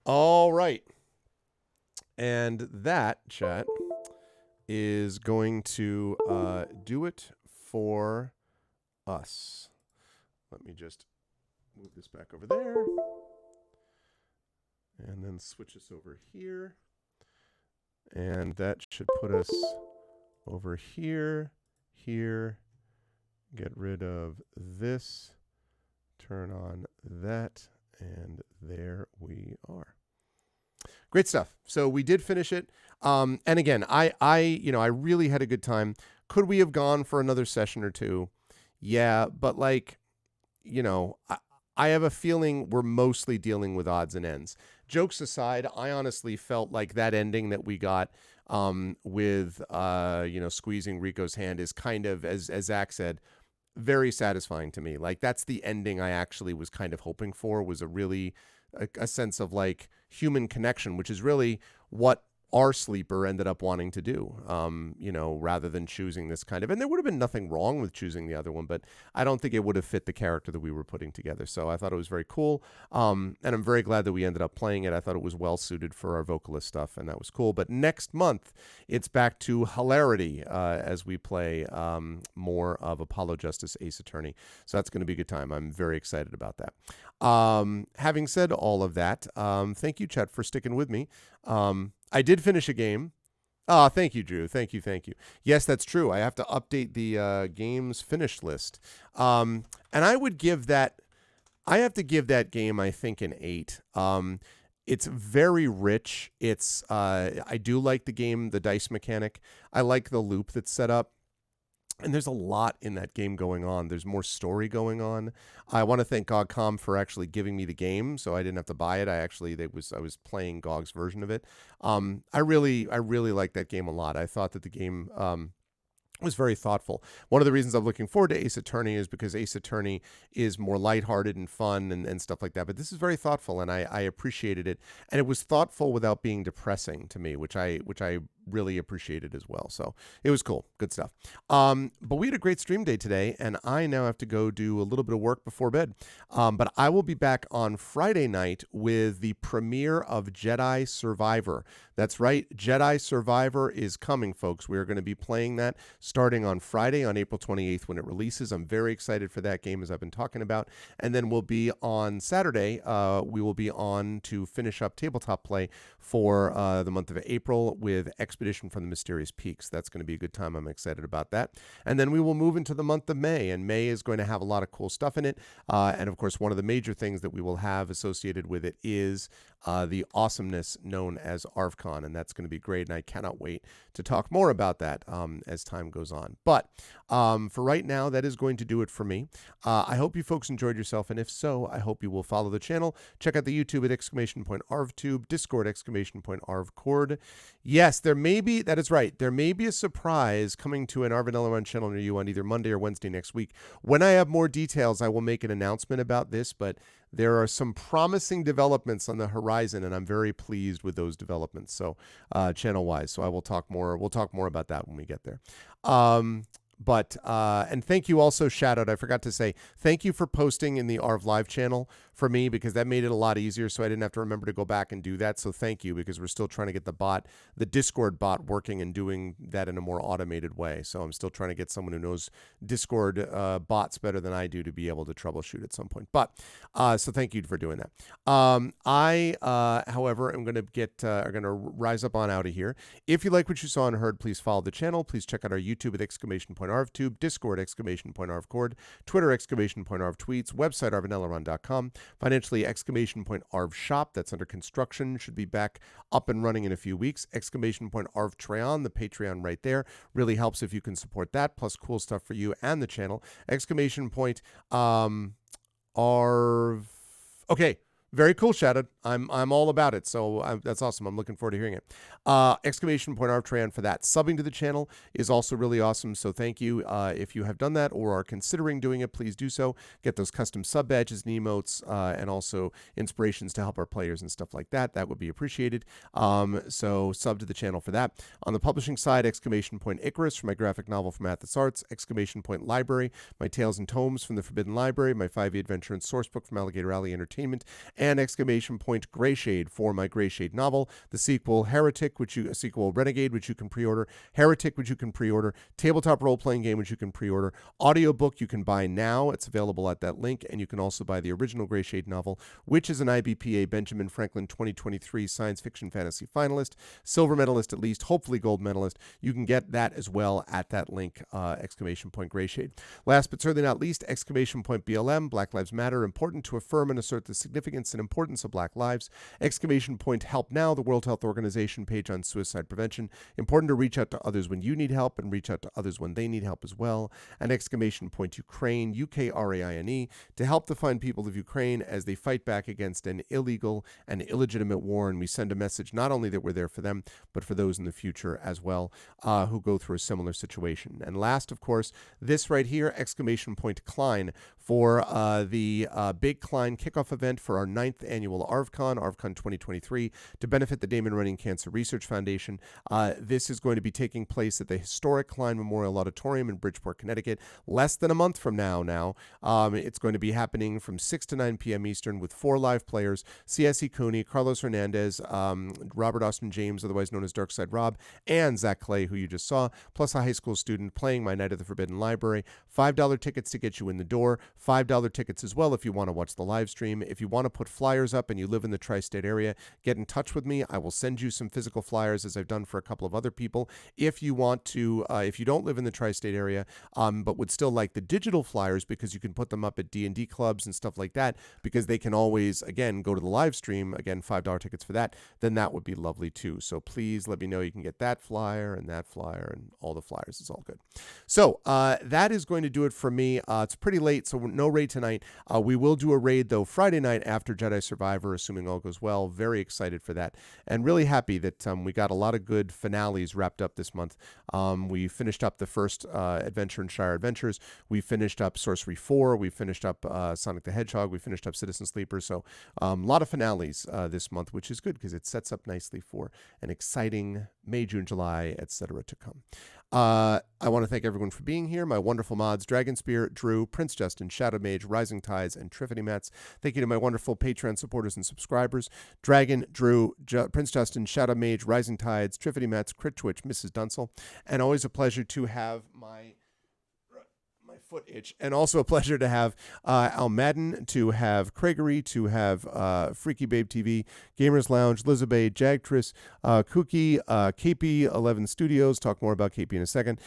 S1: All right. And that, chat, is going to do it for us. Let me just move this back over there. And then switch us over here. And that should put us over here. Get rid of this. Turn on that. And there we are. Great stuff. So we did finish it. And again, I really had a good time. Could we have gone for another session or two? Yeah, but like, you know, I have a feeling we're mostly dealing with odds and ends. Jokes aside, I honestly felt like that ending that we got with squeezing Rico's hand is kind of, as Zach said, very satisfying to me. Like that's the ending I actually was kind of hoping for, was a sense of like human connection, which is really what our sleeper ended up wanting to do, rather than choosing this kind of, and there would have been nothing wrong with choosing the other one, but I don't think it would have fit the character that we were putting together. So I thought it was very cool. And I'm very glad that we ended up playing it. I thought it was well suited for our vocalist stuff, and that was cool. But next month, it's back to hilarity as we play more of Apollo Justice Ace Attorney. So that's going to be a good time. I'm very excited about that. Having said all of that, thank you, Chet, for sticking with me. I did finish a game Oh, thank you, Drew. Thank you. Yes, that's true. I have to update the games finished list. And I would give that. I have to give that game, I think, an 8. It's very rich. It's I do like the game, the dice mechanic. I like the loop that's set up. And there's a lot in that game going on. There's more story going on. I want to thank GOG.com for actually giving me the game, so I didn't have to buy it. I was playing GOG's version of it. I really like that game a lot. I thought that the game was very thoughtful. One of the reasons I'm looking forward to Ace Attorney is because Ace Attorney is more lighthearted and fun and stuff like that. But this is very thoughtful, and I appreciated it. And it was thoughtful without being depressing to me, which I really appreciated as well. So it was cool. Good stuff. But we had a great stream day today, and I now have to go do a little bit of work before bed. But I will be back on Friday night with the premiere of Jedi Survivor. That's right. Jedi Survivor is coming, folks. We are going to be playing that starting on Friday, on April 28th when it releases. I'm very excited for that game, as I've been talking about. And then we'll be on Saturday. We will be on to finish up tabletop play for the month of April with Expedition from the Mysterious Peaks. That's going to be a good time. I'm excited about that. And then we will move into the month of May, and May is going to have a lot of cool stuff in it. And of course, one of the major things that we will have associated with it is the awesomeness known as ArvCon, and that's going to be great, and I cannot wait to talk more about that as time goes on. But for right now, that is going to do it for me. I hope you folks enjoyed yourself, and if so, I hope you will follow the channel. Check out the YouTube at !ArvTube, Discord !ArvCord. Yes, that is right, there may be a surprise coming to an Arvanella Run channel near you on either Monday or Wednesday next week. When I have more details, I will make an announcement about this, but there are some promising developments on the horizon, and I'm very pleased with those developments. So, channel-wise, so I will talk more. We'll talk more about that when we get there. And thank you also, Shadowed. I forgot to say thank you for posting in the Arv Live channel for me, because that made it a lot easier, so I didn't have to remember to go back and do that. So thank you, because we're still trying to get the Discord bot working and doing that in a more automated way. So I'm still trying to get someone who knows Discord bots better than I do to be able to troubleshoot at some point. But so thank you for doing that. However, am going to rise up on out of here. If you like what you saw and heard, please follow the channel. Please check out our YouTube at !ArvTube, Discord !ArvCord, Twitter !ArvTweets, website arvanellarun.com, financially !ArvShop. That's under construction. Should be back up and running in a few weeks. !ArvTreon, the Patreon right there. Really helps if you can support that, plus cool stuff for you and the channel. Arv. Okay. Very cool, Shadowed. I'm all about it. So that's awesome. I'm looking forward to hearing it. !ArvTran for that. Subbing to the channel is also really awesome. So thank you. If you have done that or are considering doing it, please do so. Get those custom sub badges and emotes, and also inspirations to help our players and stuff like that. That would be appreciated. So sub to the channel for that. On the publishing side, !Icarus for my graphic novel from Athos Arts. !Library, my Tales and Tomes from the Forbidden Library, my 5e adventure and source book from Alligator Alley Entertainment, and !Greyshade for my Greyshade novel, the sequel Renegade, which you can pre-order, Heretic, which you can pre-order, tabletop role-playing game, which you can pre-order, audiobook you can buy now, it's available at that link, and you can also buy the original Greyshade novel, which is an IBPA Benjamin Franklin 2023 science fiction fantasy finalist, silver medalist at least, hopefully gold medalist. You can get that as well at that link, !Greyshade. Last but certainly not least, !BLM, Black Lives Matter, important to affirm and assert the significance and importance of Black lives. !Help Now, the World Health Organization page on suicide prevention. Important to reach out to others when you need help and reach out to others when they need help as well. And !Ukraine, Ukraine, to help the fine people of Ukraine as they fight back against an illegal and illegitimate war. And we send a message not only that we're there for them, but for those in the future as well who go through a similar situation. And last, of course, this right here, Klein, for the Big Klein kickoff event for our 9th annual ArvCon 2023, to benefit the Damon Running Cancer Research Foundation. This is going to be taking place at the historic Klein Memorial Auditorium in Bridgeport, Connecticut, less than a month from now. It's going to be happening from 6 to 9 p.m. Eastern with 4 live players: C.S.E. Cooney, Carlos Hernandez, Robert Austin James, otherwise known as Darkside Rob, and Zach Clay, who you just saw, plus a high school student playing My Night at the Forbidden Library. $5 tickets to get you in the door, $5 tickets as well if you want to watch the live stream. If you want to put flyers up and you live in the tri-state area, get in touch with me. I will send you some physical flyers, as I've done for a couple of other people. If you want to, if you don't live in the tri-state area, but would still like the digital flyers, because you can put them up at D&D clubs and stuff like that, because they can always, again, go to the live stream, again, $5 tickets for that, then that would be lovely too. So please let me know. You can get that flyer and all the flyers. It's all good. So that is going to do it for me. It's pretty late, so no raid tonight. We will do a raid, though, Friday night after Jedi Survivor, assuming all goes well. Very excited for that, and really happy that we got a lot of good finales wrapped up this month. We finished up the first adventure in Shire Adventures. We finished up Sorcery 4. We finished up Sonic the Hedgehog. We finished up Citizen Sleeper. So a lot of finales this month, which is good because it sets up nicely for an exciting May, June, July, etc. to come. I want to thank everyone for being here. My wonderful mods, Dragon Spear, Drew, Prince Justin, Shadow Mage, Rising Tides, and Triffany Mats. Thank you to my wonderful Patreon supporters and subscribers, Dragon, Drew, Prince Justin, Shadow Mage, Rising Tides, Triffany Mats, Crit Twitch, Mrs. Dunsel. And always a pleasure to have my foot itch, and also a pleasure to have Al Madden, to have Craigery, to have Freaky Babe TV, Gamers Lounge, Lizabeth, Jagtris, Kookie, KP11 Studios. Talk more about KP in a second.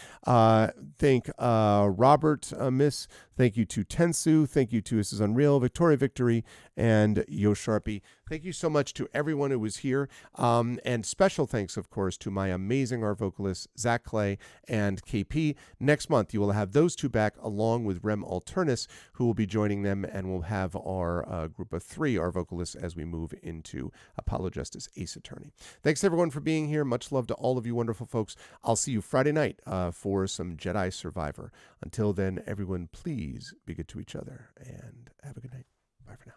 S1: Thank Robert Miss. Thank you to Tensu. Thank you to This Is Unreal, Victoria Victory, and Yo Sharpie. Thank you so much to everyone who was here. And special thanks, of course, to my amazing Arvocalists, Zach Clay and KP. Next month, you will have those two back, along with Rem Alternus, who will be joining them, and we'll have our group of 3 Arvocalists as we move into Apollo Justice Ace Attorney. Thanks, everyone, for being here. Much love to all of you wonderful folks. I'll see you Friday night for some Jedi Survivor. Until then, everyone, please be good to each other, and have a good night. Bye for now.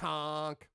S1: Honk.